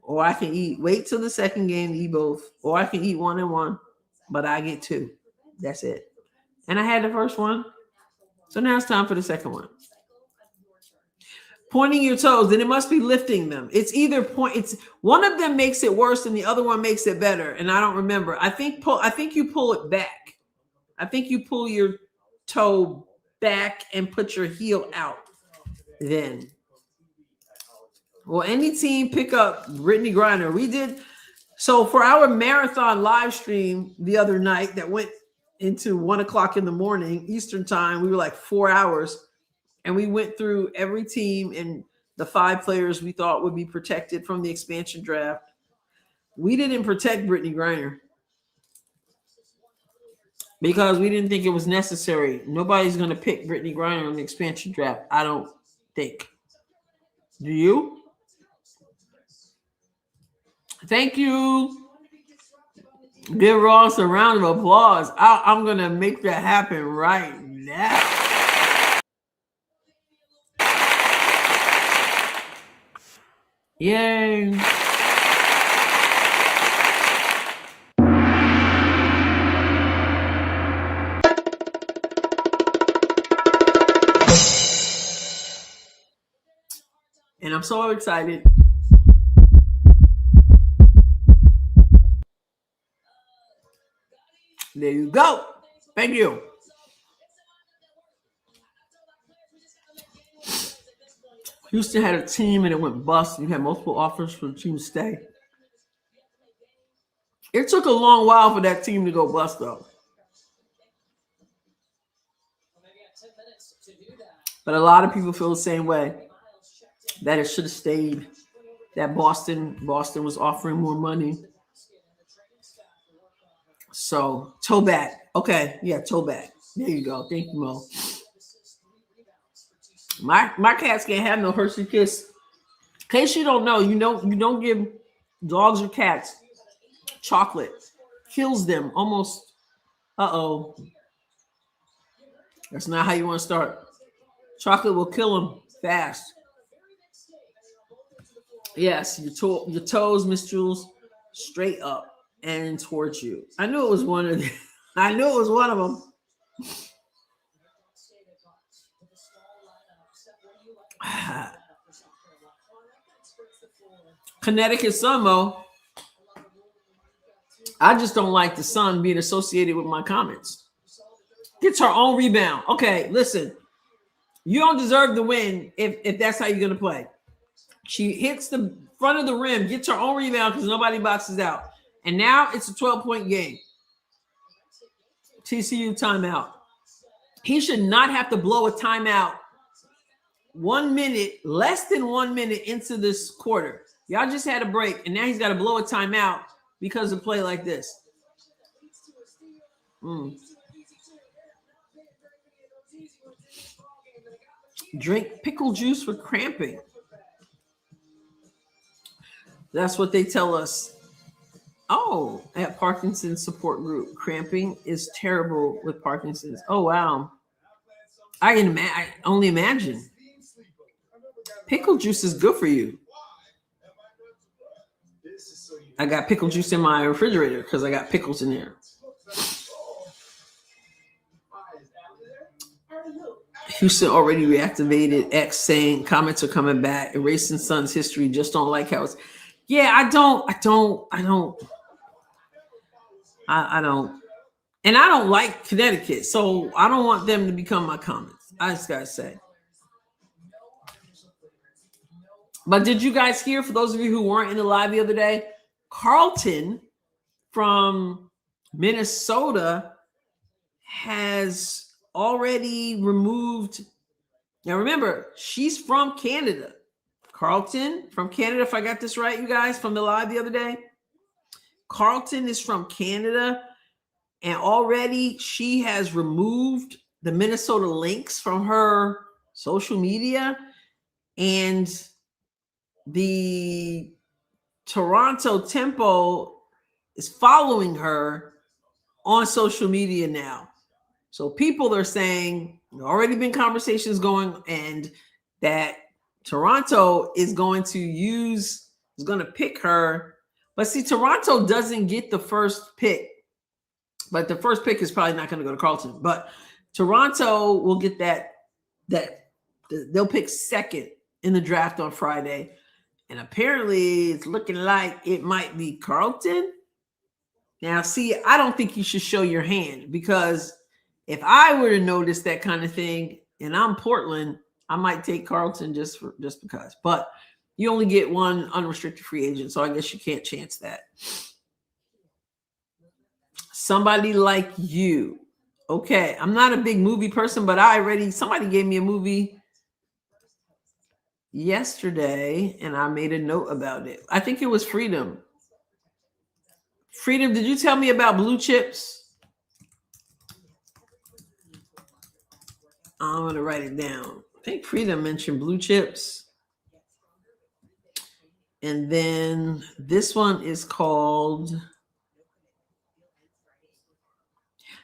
[SPEAKER 1] or I can wait till the second game to eat both, or I can eat 1 and 1, but I get 2. That's it. And I had the first one, so now it's time for the second one. Pointing your toes, then it must be lifting them. It's either it's one of them makes it worse and the other one makes it better. And I don't remember. I think you pull it back. I think you pull your toe back and put your heel out. Then, well, any team pick up Brittany Griner. We did so for our marathon live stream the other night that went into 1 o'clock in the morning Eastern time. We were like 4 hours. And we went through every team and the 5 players we thought would be protected from the expansion draft. We didn't protect Brittany Griner because we didn't think it was necessary. Nobody's going to pick Brittany Griner in the expansion draft, I don't think. Do you? Thank you. Give Ross a round of applause. I'm going to make that happen right now. Yay. And I'm so excited. There you go. Thank you. Houston had a team and it went bust. You had multiple offers for the team to stay. It took a long while for that team to go bust, though. But a lot of people feel the same way, that it should have stayed, that Boston was offering more money. So, toe back. Okay, yeah, toe back. There you go. Thank you, Mo. My cats can't have no Hershey Kiss. In case you don't know, you don't give dogs or cats chocolate. Kills them almost. Uh-oh. That's not how you want to start. Chocolate will kill them fast. Yes, your toes, Miss Jules, straight up and towards you. I knew it was one of them. I knew it was one of them. Connecticut Sun, Mo. I just don't like the Sun being associated with my comments. Gets her own rebound. Okay, listen. You don't deserve the win if that's how you're going to play. She hits the front of the rim, gets her own rebound because nobody boxes out. And now it's a 12-point game. TCU timeout. He should not have to blow a timeout 1 minute, less than 1 minute into this quarter. Y'all just had a break, and now he's got to blow a timeout because of play like this. Drink pickle juice for cramping. That's what they tell us. Oh, at Parkinson's support group, cramping is terrible with Parkinson's. Oh, wow. I only imagine. Pickle juice is good for you. I got pickle juice in my refrigerator because I got pickles in there. Houston already reactivated X saying comments are coming back. Erasing Sun's history. Just don't like how it's. Yeah, I don't. And I don't like Connecticut, so I don't want them to become my comments. I just gotta say. But did you guys hear, for those of you who weren't in the live the other day, Carlton from Minnesota has already removed. Now remember, she's from Canada. Carlton from Canada, if I got this right, you guys, from the live the other day. Carlton is from Canada, and already she has removed the Minnesota links from her social media, and the Toronto Tempo is following her on social media now. So people are saying, there already been conversations going, and that Toronto is going to use is going to pick her. But see, Toronto doesn't get the first pick. But the first pick is probably not going to go to Carleton. But Toronto will get that they'll pick second in the draft on Friday. And apparently it's looking like it might be Carleton. Now, see, I don't think you should show your hand, because if I were to notice that kind of thing and I'm Portland, I might take Carleton just because. But you only get one unrestricted free agent, so I guess you can't chance that. Somebody Like You. Okay, I'm not a big movie person, but somebody gave me a movie yesterday and I made a note about it. I think it was Freedom. Freedom, did you tell me about Blue Chips? I'm going to write it down. I think Freedom mentioned Blue Chips. And then this one is called...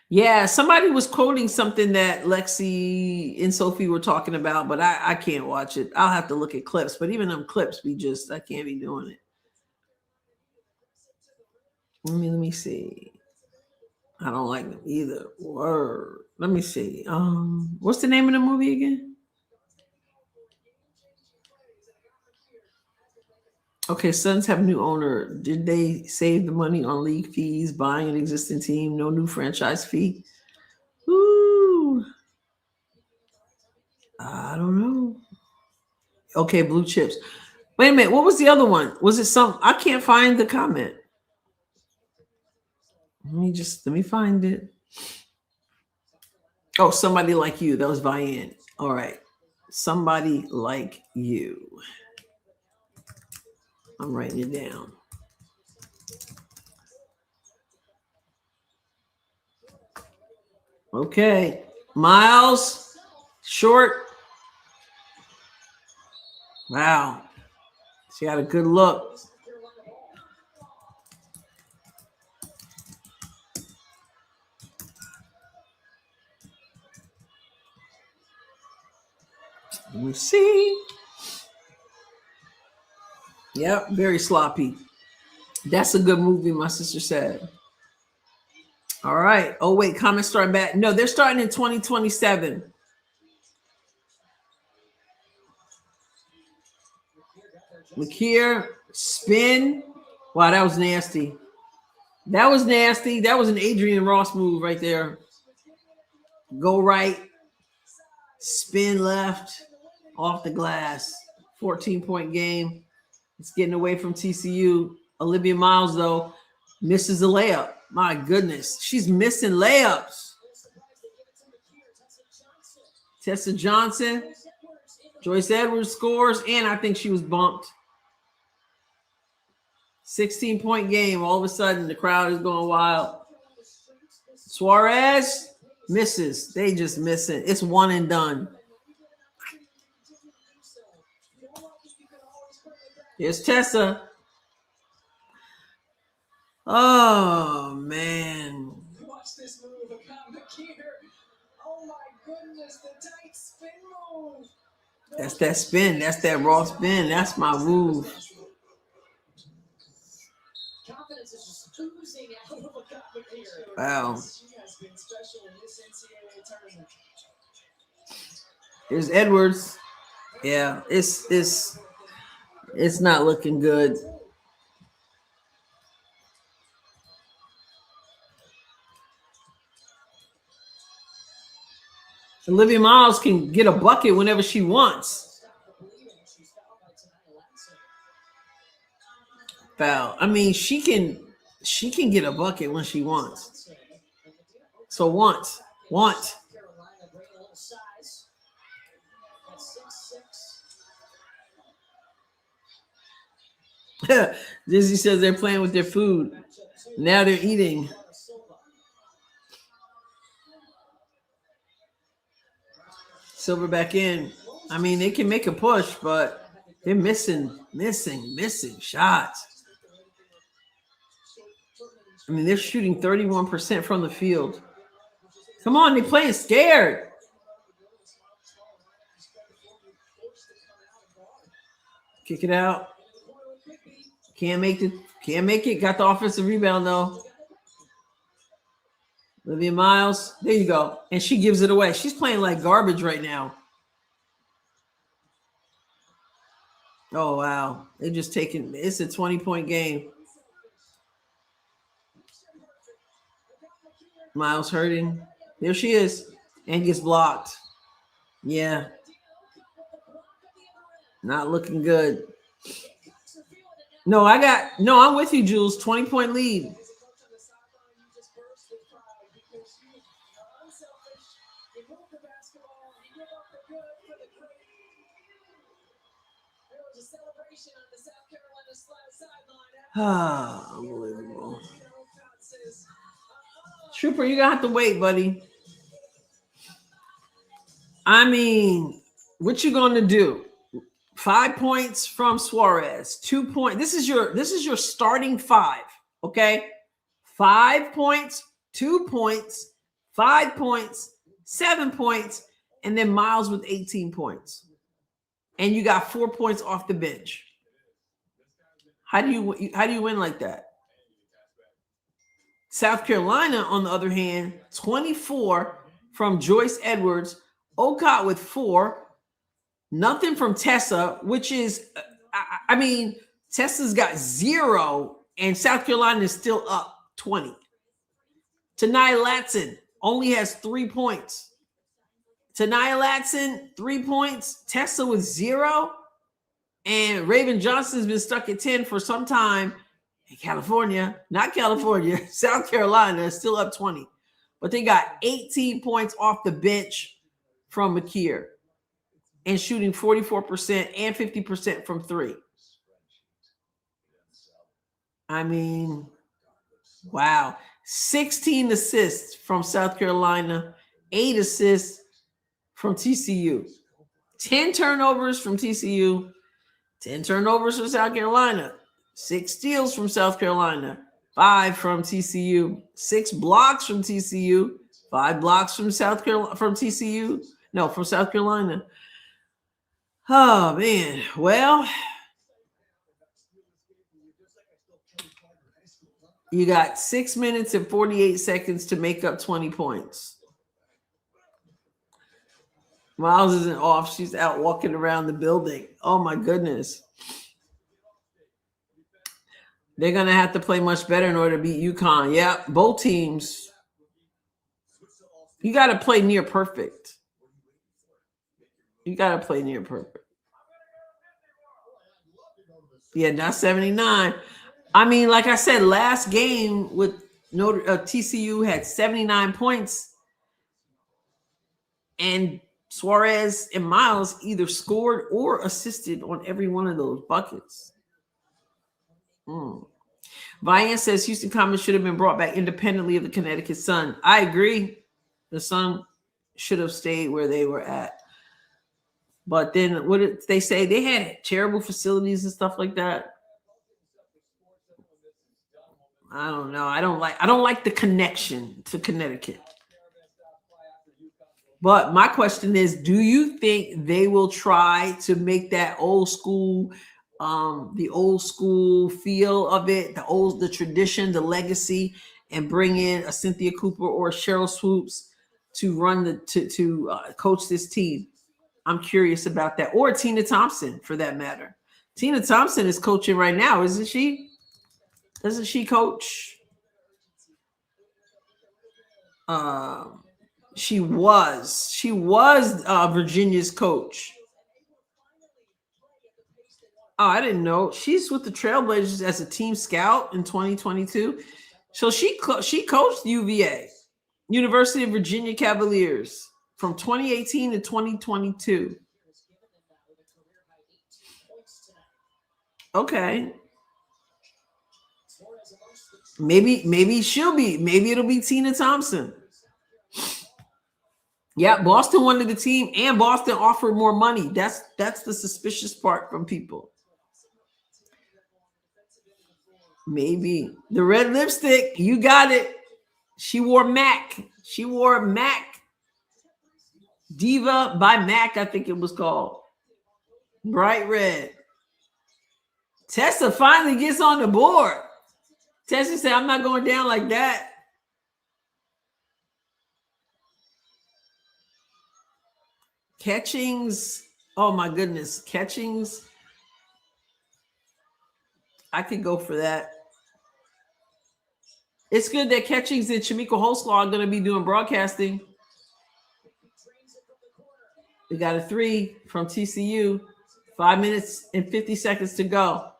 [SPEAKER 1] Yeah, somebody was quoting something that Lexi and Sophie were talking about, but I can't watch it. I'll have to look at clips. But even them clips, I can't be doing it. Let me see. I don't like them either. Word. Let me see. What's the name of the movie again? Okay, Suns have a new owner. Did they save the money on league fees, buying an existing team, no new franchise fee? Ooh. I don't know. Okay, Blue Chips. Wait a minute. What was the other one? Was it I can't find the comment. Let me find it. Oh, Somebody Like You. That was Vianne. All right. Somebody Like You. I'm writing it down. Okay. Miles. Short. Wow. She had a good look. Let me see. Yep, very sloppy. That's a good movie, my sister said. All right. Oh, wait, comments starting back. No, they're starting in 2027. McKeer, spin. Wow, that was nasty. That was nasty. That was an Adrienne Ross move right there. Go right, spin left, off the glass. 14-point game. It's getting away from TCU. Olivia Miles, though, misses a layup. My goodness. She's missing layups. Tessa Johnson. Joyce Edwards scores, and I think she was bumped. 16-point game. All of a sudden, the crowd is going wild. Suarez misses. They just miss it. It's one and done. Here's Tessa. Oh, man.
[SPEAKER 5] Watch this move. Oh my goodness, the tight spin move.
[SPEAKER 1] That's that spin. That's that raw spin. That's my move.
[SPEAKER 5] Confidence is just oozing out of a here.
[SPEAKER 1] Wow.
[SPEAKER 5] She has been special in this NCAA tournament.
[SPEAKER 1] Here's Edwards. Yeah, it's not looking good. Olivia Miles can get a bucket whenever she wants. Foul. I mean, she can get a bucket when she wants. So want. Dizzy says they're playing with their food. Now they're eating. Silver back in. I mean, they can make a push, but they're missing shots. I mean, they're shooting 31% from the field. Come on, they're playing scared. Kick it out. Can't make it. Got the offensive rebound though. Olivia Miles. There you go. And she gives it away. She's playing like garbage right now. Oh, wow. They're just taking – it's a 20-point game. Miles hurting. There she is. And gets blocked. Yeah. Not looking good. No, I'm with you, Jules. 20-point lead. Unbelievable. Trooper, you're going to have to wait, buddy. I mean, what you going to do? 5 points from Suarez, 2 points. This is your starting five, okay? 5 points, 2 points, 5 points, 7 points, and then Miles with 18 points. And you got 4 points off the bench. How do you win like that? South Carolina, on the other hand, 24 from Joyce Edwards, Ocott with 4. Nothing from Tessa, which is, I mean, Tessa's got 0, and South Carolina is still up 20. Tanai Latson only has 3 points. Tanai Latson, 3 points. Tessa with 0. And Raven Johnson's been stuck at 10 for some time. In not California, South Carolina is still up 20. But they got 18 points off the bench from McKeer. And shooting 44% and 50% from 3. I mean, wow. 16 assists from South Carolina, 8 assists from TCU. 10 turnovers from TCU, 10 turnovers from South Carolina, 6 steals from South Carolina, 5 from TCU, 6 blocks from TCU, 5 blocks from South Carolina. Oh, man. Well, you got 6 minutes and 48 seconds to make up 20 points. Miles isn't off. She's out walking around the building. Oh, my goodness. They're going to have to play much better in order to beat UConn. Yeah, both teams. You got to play near perfect. You got to play near perfect. Yeah, not 79. I mean, like I said, last game with TCU had 79 points. And Suarez and Miles either scored or assisted on every one of those buckets. Vian says Houston Comets should have been brought back independently of the Connecticut Sun. I agree. The Sun should have stayed where they were at. But then what did they say? They had terrible facilities and stuff like that. I don't know. I don't like the connection to Connecticut. But my question is, do you think they will try to make that old school, the old school feel of it, the tradition, the legacy, and bring in a Cynthia Cooper or Cheryl Swoops to run to coach this team? I'm curious about that. Or Tina Thompson, for that matter. Tina Thompson is coaching right now, isn't she? Doesn't she coach? She was Virginia's coach. Oh, I didn't know. She's with the Trailblazers as a team scout in 2022. So she coached UVA, University of Virginia Cavaliers, from 2018 to 2022. Okay. Maybe it'll be Tina Thompson. Yeah, Boston wanted the team, and Boston offered more money. That's the suspicious part from people. Maybe the red lipstick, you got it. She wore MAC. Diva by MAC, I think it was called. Bright red. Tessa finally gets on the board. Tessa said, I'm not going down like that. Catchings. Oh my goodness. Catchings. I could go for that. It's good that Catchings and Shamika Holslaw are going to be doing broadcasting. We got a 3 from TCU. 5 minutes and 50 seconds to go.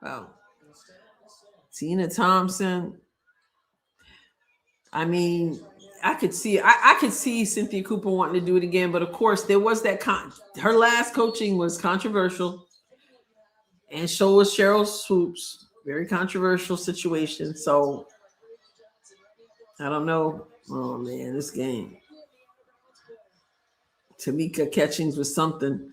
[SPEAKER 1] Wow. Tina Thompson. I mean, I could see Cynthia Cooper wanting to do it again, but of course there was that her last coaching was controversial, and so was Cheryl Swoops. Very controversial situation. So I don't know. Oh man, this game. Tamika Catchings was something.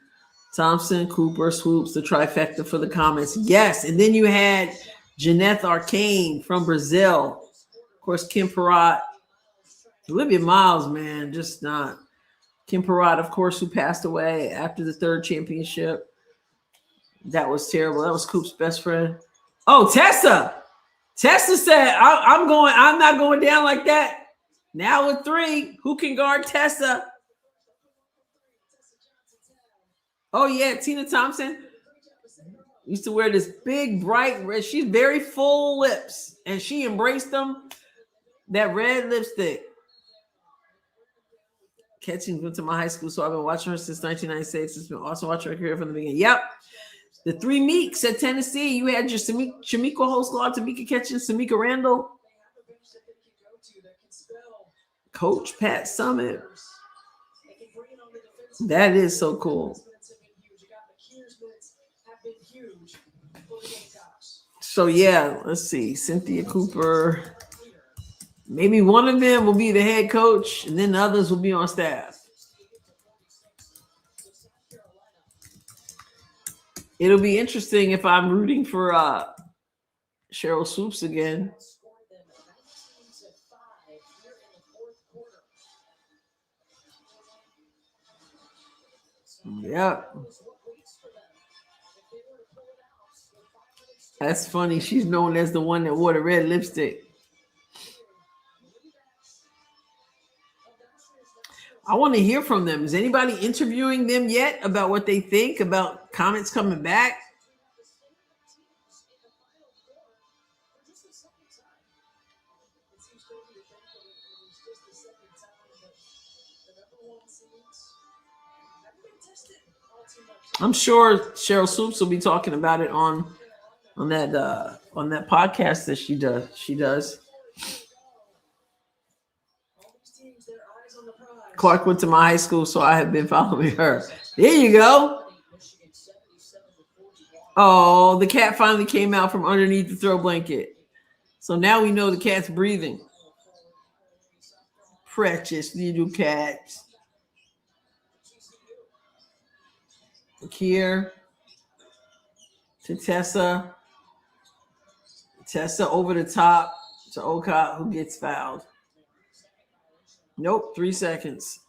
[SPEAKER 1] Thompson, Cooper, Swoops, the trifecta for the comments. Yes, and then you had Jeanette Arcane from Brazil. Of course, Kim Perrott. Olivia Miles, man, just not. Kim Perrott, of course, who passed away after the 3rd championship. That was terrible. That was Coop's best friend. Oh, Tessa. Tessa said, I'm not going down like that. Now with 3, who can guard Tessa? Oh, yeah, Tina Thompson used to wear this big, bright red. She's very full lips, and she embraced them. That red lipstick. Catchings went to my high school, so I've been watching her since 1996. It's been awesome watching her career from the beginning. Yep. The 3 Meeks at Tennessee. You had your Shamika Holslaw, Tamika Catchings, Samika Randall. Coach Pat Summit. That is so cool. So, yeah, let's see. Cynthia Cooper. Maybe one of them will be the head coach, and then the others will be on staff. It'll be interesting if I'm rooting for Cheryl Swoops again. Yep. That's funny. She's known as the one that wore the red lipstick. I want to hear from them. Is anybody interviewing them yet about what they think about comments coming back? I'm sure Cheryl Swoops will be talking about it on that podcast that she does. Clark went to my high school, so I have been following her. There you go. Oh, the cat finally came out from underneath the throw blanket. So now we know the cat's breathing. Precious little cat. Here to Tessa. Tessa over the top to Okot, who gets fouled. Nope, 3 seconds.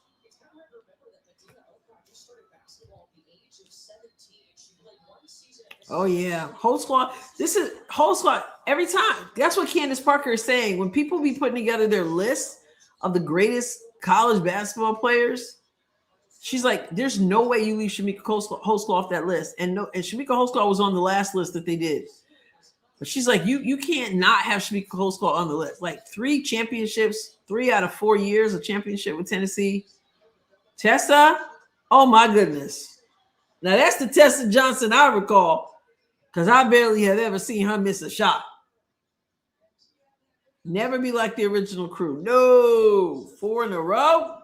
[SPEAKER 1] Oh, yeah. Whole squad. This is whole squad every time. That's what Candace Parker is saying. When people be putting together their list of the greatest college basketball players, she's like, there's no way you leave Shamika Holslaw off that list. And Shamika Holslaw was on the last list that they did. But she's like, you can't not have Shamika Holslaw on the list. Like 3 championships, 3 out of 4 years of championship with Tennessee. Tessa, oh my goodness. Now that's the Tessa Johnson I recall, because I barely have ever seen her miss a shot. Never be like the original crew. No, 4 in a row.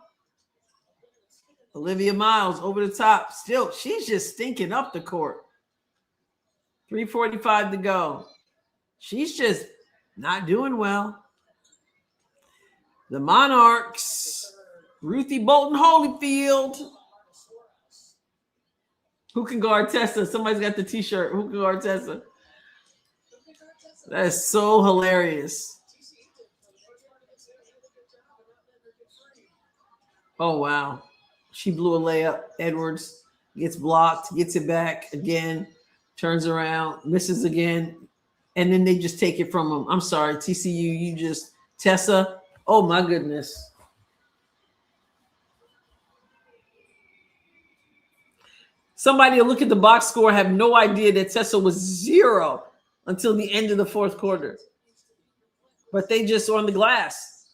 [SPEAKER 1] Olivia Miles over the top. Still, she's just stinking up the court. 3:45 to go. She's just not doing well. The Monarchs, Ruthie Bolton Holyfield. Who can guard Tessa? Somebody's got the t-shirt. Who can guard Tessa? That is so hilarious. Oh, wow. She blew a layup. Edwards gets blocked, gets it back again, turns around, misses again, and then they just take it from him. I'm sorry, TCU, you just Tessa. Oh my goodness. Somebody will look at the box score, have no idea that Tessa was 0 until the end of the fourth quarter. But they just on the glass.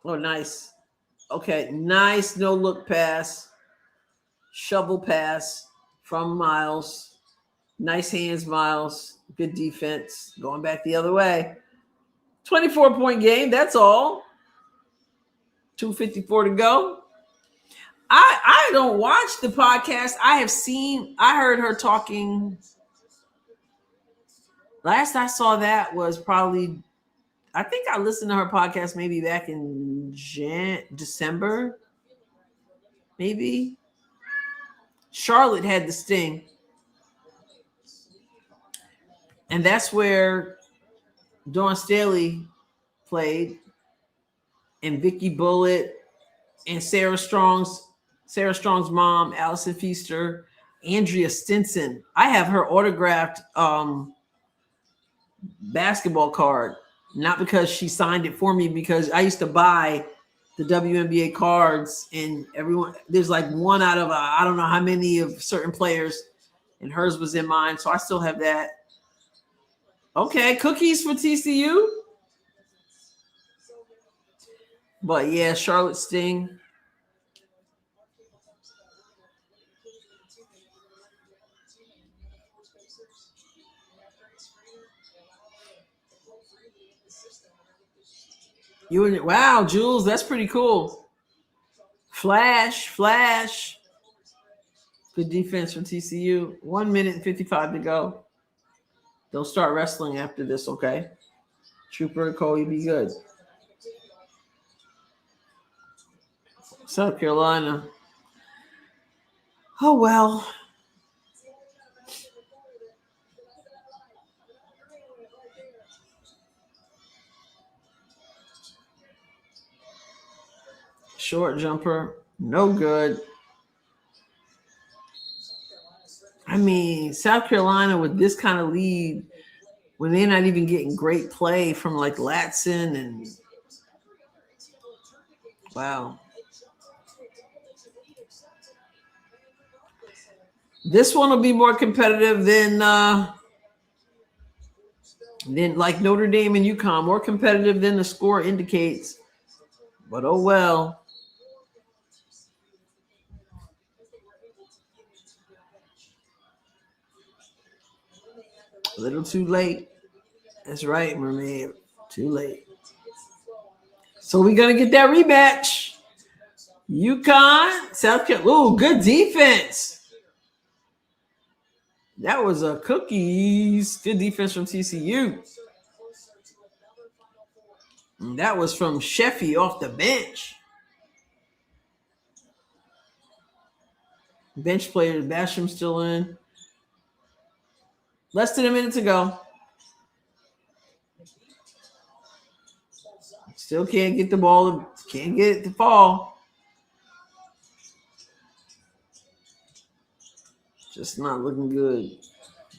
[SPEAKER 1] Oh, nice. Okay, nice no-look pass. Shovel pass from Miles. Nice hands, Miles. Good defense. Going back the other way. 24-point game, that's all. 2:54 to go. I don't watch the podcast. I heard her talking. Last I saw that was probably, I think I listened to her podcast maybe back in December. Maybe. Charlotte had the Sting. And that's where Dawn Staley played. And Vicky Bullitt and Sarah Strong's mom, Allison Feaster, Andrea Stinson. I have her autographed basketball card, not because she signed it for me, because I used to buy the WNBA cards, and everyone, there's like one out of I don't know how many of certain players, and hers was in mine, so I still have that. Okay, cookies for TCU. But yeah, Charlotte Sting. Wow, Jules, that's pretty cool. Flash. Good defense from TCU. 1 minute and 55 to go. They'll start wrestling after this, okay? Trooper, Cole, you be good. South Carolina. Oh, well. Short jumper, no good. I mean, South Carolina with this kind of lead, when they're not even getting great play from like Latson and wow. This one will be more competitive than like Notre Dame and UConn, more competitive than the score indicates. But oh well. A little too late. That's right, Mermaid. Too late. So we're going to get that rematch. UConn, South Carolina. Ooh, good defense. That was a cookies. Good defense from TCU. And that was from Sheffy off the bench. Bench players, Basham still in. Less than a minute to go. Still can't get the ball. Can't get it to fall. Just not looking good.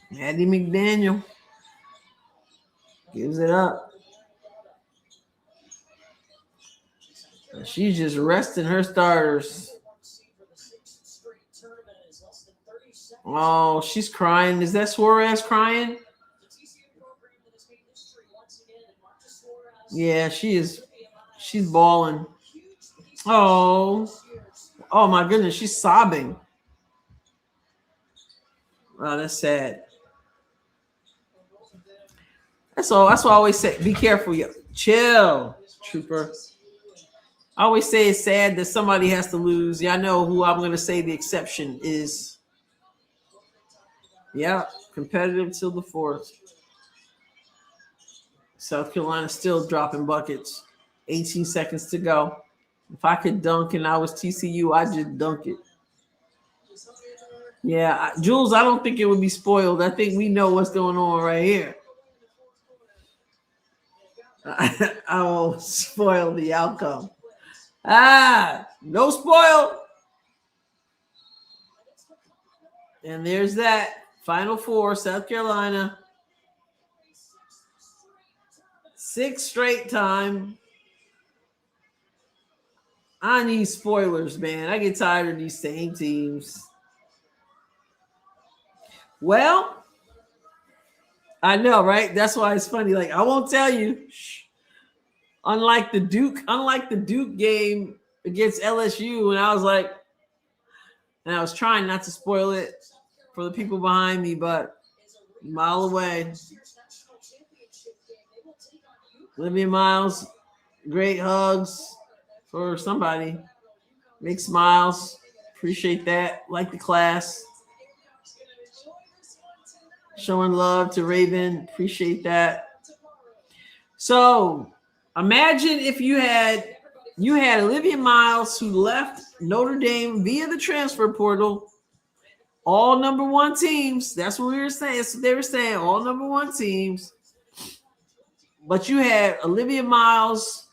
[SPEAKER 1] Maddie McDaniel gives it up. And she's just resting her starters. Oh, she's crying. Is that Suarez crying? Yeah, she is. She's bawling. Oh my goodness, she's sobbing. Oh, that's sad. That's all. That's what I always say. Be careful. Chill, Trooper. I always say it's sad that somebody has to lose. Yeah, I know who I'm going to say the exception is. Yeah, competitive till the fourth. South Carolina still dropping buckets. 18 seconds to go. If I could dunk and I was TCU, I'd just dunk it. Yeah, Jules, I don't think it would be spoiled. I think we know what's going on right here. I will spoil the outcome. No spoil. And there's that. Final four, South Carolina. 6th straight time. I need spoilers, man. I get tired of these same teams. Well, I know, right? That's why it's funny. Like, I won't tell you. Shh. Unlike the Duke game against LSU, and I was trying not to spoil it for the people behind me, but a mile away. Olivia Miles, great hugs for somebody. Big smiles. Appreciate that. Like the class. Showing love to Raven. Appreciate that. So imagine if you had Olivia Miles, who left Notre Dame via the transfer portal. All number one teams. That's what we were saying. That's what they were saying. All number one teams. But you had Olivia Miles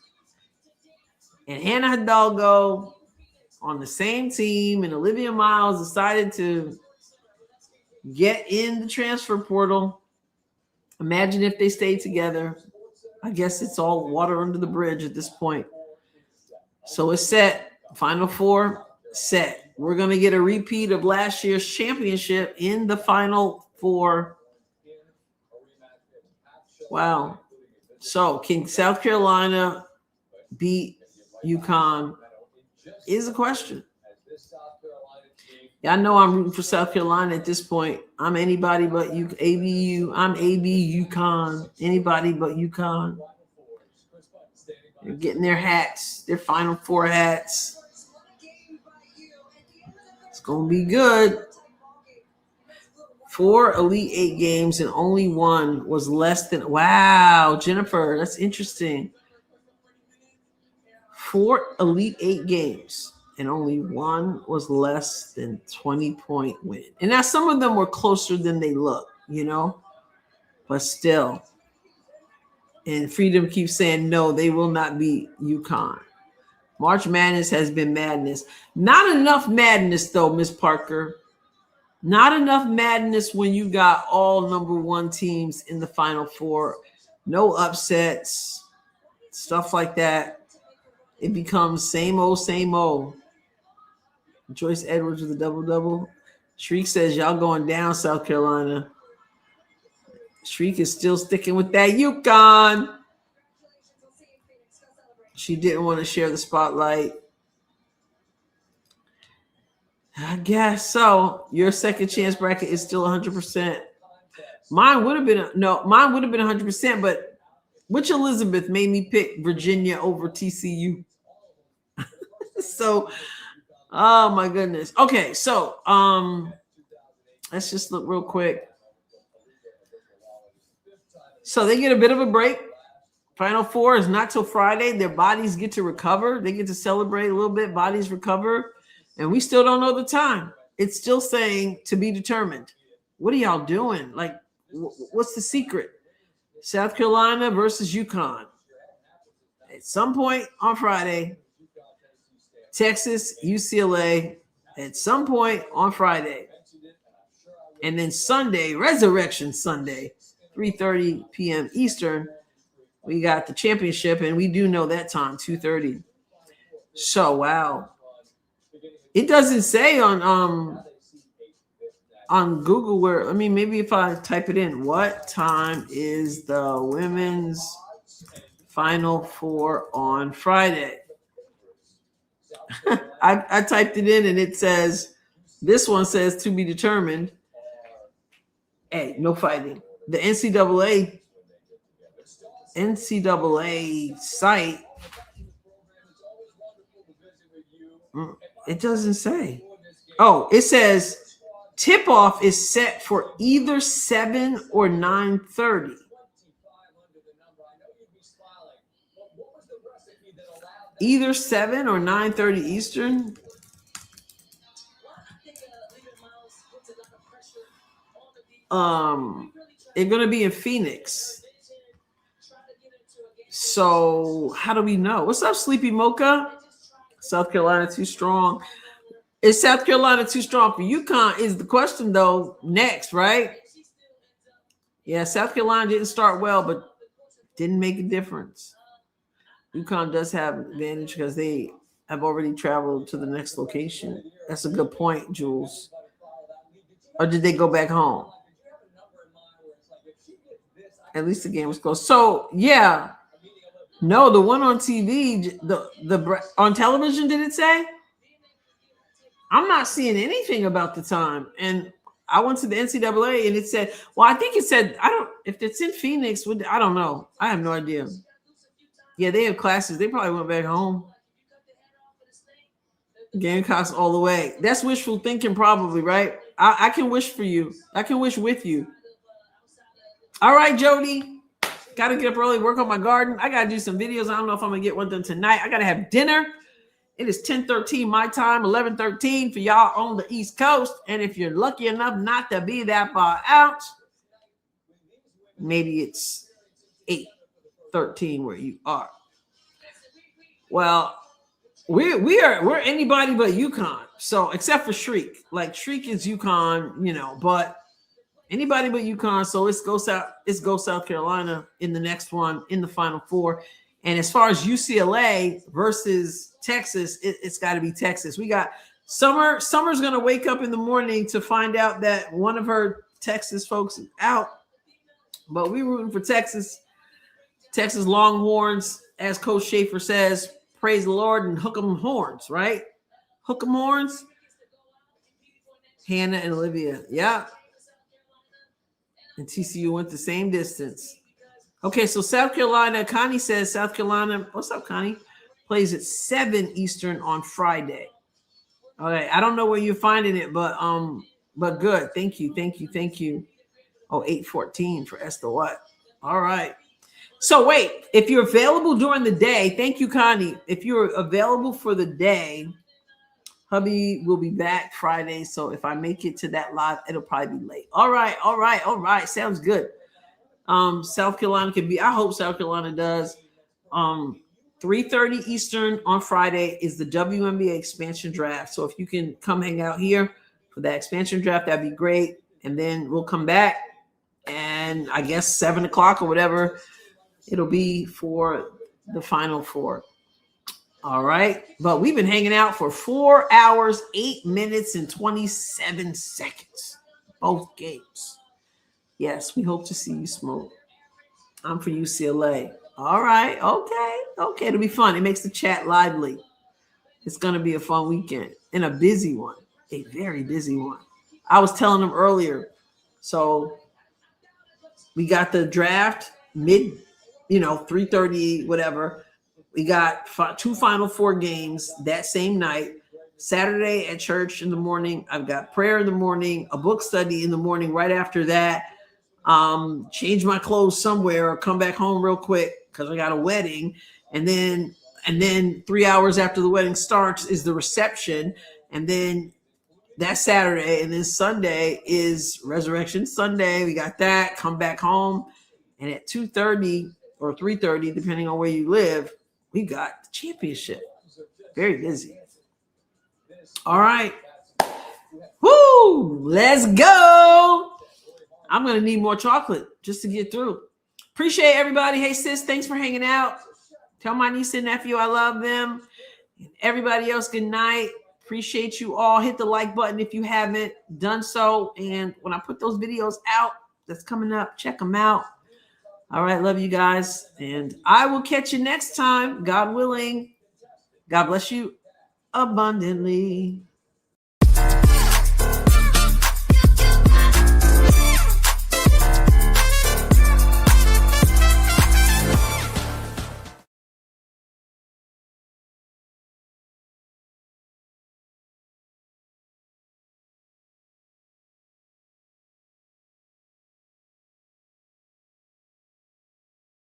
[SPEAKER 1] and Hannah Hidalgo on the same team, and Olivia Miles decided to get in the transfer portal. Imagine if they stayed together. I guess it's all water under the bridge at this point. So it's set. Final four set. We're going to get a repeat of last year's championship in the Final Four. Wow. So can South Carolina beat UConn is a question. Yeah, I know I'm rooting for South Carolina at this point. I'm anybody but ABU. I'm AB UConn. Anybody but UConn. They're getting their hats, their Final Four hats. It's going to be good. 4 Elite Eight games and only one was less than. Wow, Jennifer, that's interesting. 4 Elite Eight games and only one was less than 20-point win. And now some of them were closer than they look, but still. And Freedom keeps saying, no, they will not beat UConn. March Madness has been madness. Not enough madness, though, Miss Parker. Not enough madness when you got all number one teams in the Final Four. No upsets, stuff like that. It becomes same old, same old. Joyce Edwards with a double-double. Shriek says, y'all going down, South Carolina. Shriek is still sticking with that UConn. She didn't want to share the spotlight. I guess so. Your second chance bracket is still 100%. Mine would have been 100%, but which Elizabeth made me pick Virginia over TCU. So, oh my goodness. Okay, so let's just look real quick. So they get a bit of a break. Final Four is not till Friday. Their bodies get to recover. They get to celebrate a little bit. Bodies recover. And we still don't know the time. It's still saying to be determined. What are y'all doing? Like, what's the secret? South Carolina versus UConn. At some point on Friday. Texas, UCLA. At some point on Friday. And then Sunday, Resurrection Sunday, 3:30 p.m. Eastern. We got the championship, and we do know that time, 2:30. So, wow. It doesn't say on Google where, I mean, maybe if I type it in, what time is the women's Final Four on Friday? I typed it in and it says, this one says to be determined. Hey, no fighting. The NCAA site, it doesn't say. Oh, it says tip-off is set for either 7 or 9:30. Either 7 or 9:30 Eastern. They're going to be in Phoenix. So how do we know? What's up, Sleepy Mocha? South Carolina too strong. Is South Carolina too strong for UConn? Is the question though next, right? Yeah, South Carolina didn't start well, but didn't make a difference. UConn does have an advantage because they have already traveled to the next location. That's a good point, Jules. Or did they go back home? At least the game was close. So yeah, no, the one on TV, the on television, did it say? I'm not seeing anything about the time. And I went to the NCAA and it said, well, I think it said, I don't, if it's in Phoenix, I don't know. I have no idea. Yeah, they have classes. They probably went back home. Gamecocks all the way. That's wishful thinking, probably, right? I can wish for you. I can wish with you. All right, Jody. Got to get up early, work on my garden. I got to do some videos. I don't know if I'm going to get one done tonight. I got to have dinner. It is 10:13 my time, 11:13 for y'all on the East Coast. And if you're lucky enough not to be that far out, maybe it's 8:13 where you are. Well, we're anybody but UConn. So except for Shriek. Like Shriek is UConn, you know, but anybody but UConn. So it's go South Carolina in the next one in the Final Four. And as far as UCLA versus Texas, it's got to be Texas. We got Summer. Summer's going to wake up in the morning to find out that one of her Texas folks is out. But we're rooting for Texas. Texas Longhorns, as Coach Schaefer says, praise the Lord and hook 'em horns, right? Hook 'em horns. Hannah and Olivia. Yeah. And TCU went the same distance. Okay, so South Carolina, Connie says South Carolina, what's up, Connie? Plays at 7 Eastern on Friday. All right, I don't know where you're finding it, but good. Thank you. Oh, 8:14 for Esther Watt. All right. So wait, if you're available during the day, thank you, Connie. If you're available for the day, hubby will be back Friday. So if I make it to that live, it'll probably be late. All right. Sounds good. South Carolina can be, I hope South Carolina does. 3:30 Eastern on Friday is the WNBA expansion draft. So if you can come hang out here for that expansion draft, that'd be great. And then we'll come back and I guess 7 o'clock or whatever, it'll be for the Final Four. All right. But we've been hanging out for 4 hours, 8 minutes, and 27 seconds. Both games. Yes, we hope to see you smoke. I'm for UCLA. All right. Okay. It'll be fun. It makes the chat lively. It's going to be a fun weekend and a busy one. A very busy one. I was telling them earlier. So we got the draft mid, 3:30, whatever. We got 2 Final Four games that same night. Saturday at church in the morning. I've got prayer in the morning, a book study in the morning right after that. Change my clothes somewhere or come back home real quick because I got a wedding. And then 3 hours after the wedding starts is the reception. And then that's Saturday. And then Sunday is Resurrection Sunday. We got that. Come back home. And at 2:30 or 3:30, depending on where you live, we got the championship. Very busy. All right. Woo! Let's go. I'm going to need more chocolate just to get through. Appreciate everybody. Hey, sis, thanks for hanging out. Tell my niece and nephew I love them. And everybody else, good night. Appreciate you all. Hit the like button if you haven't done so. And when I put those videos out that's coming up, check them out. All right. Love you guys. And I will catch you next time, God willing. God bless you abundantly.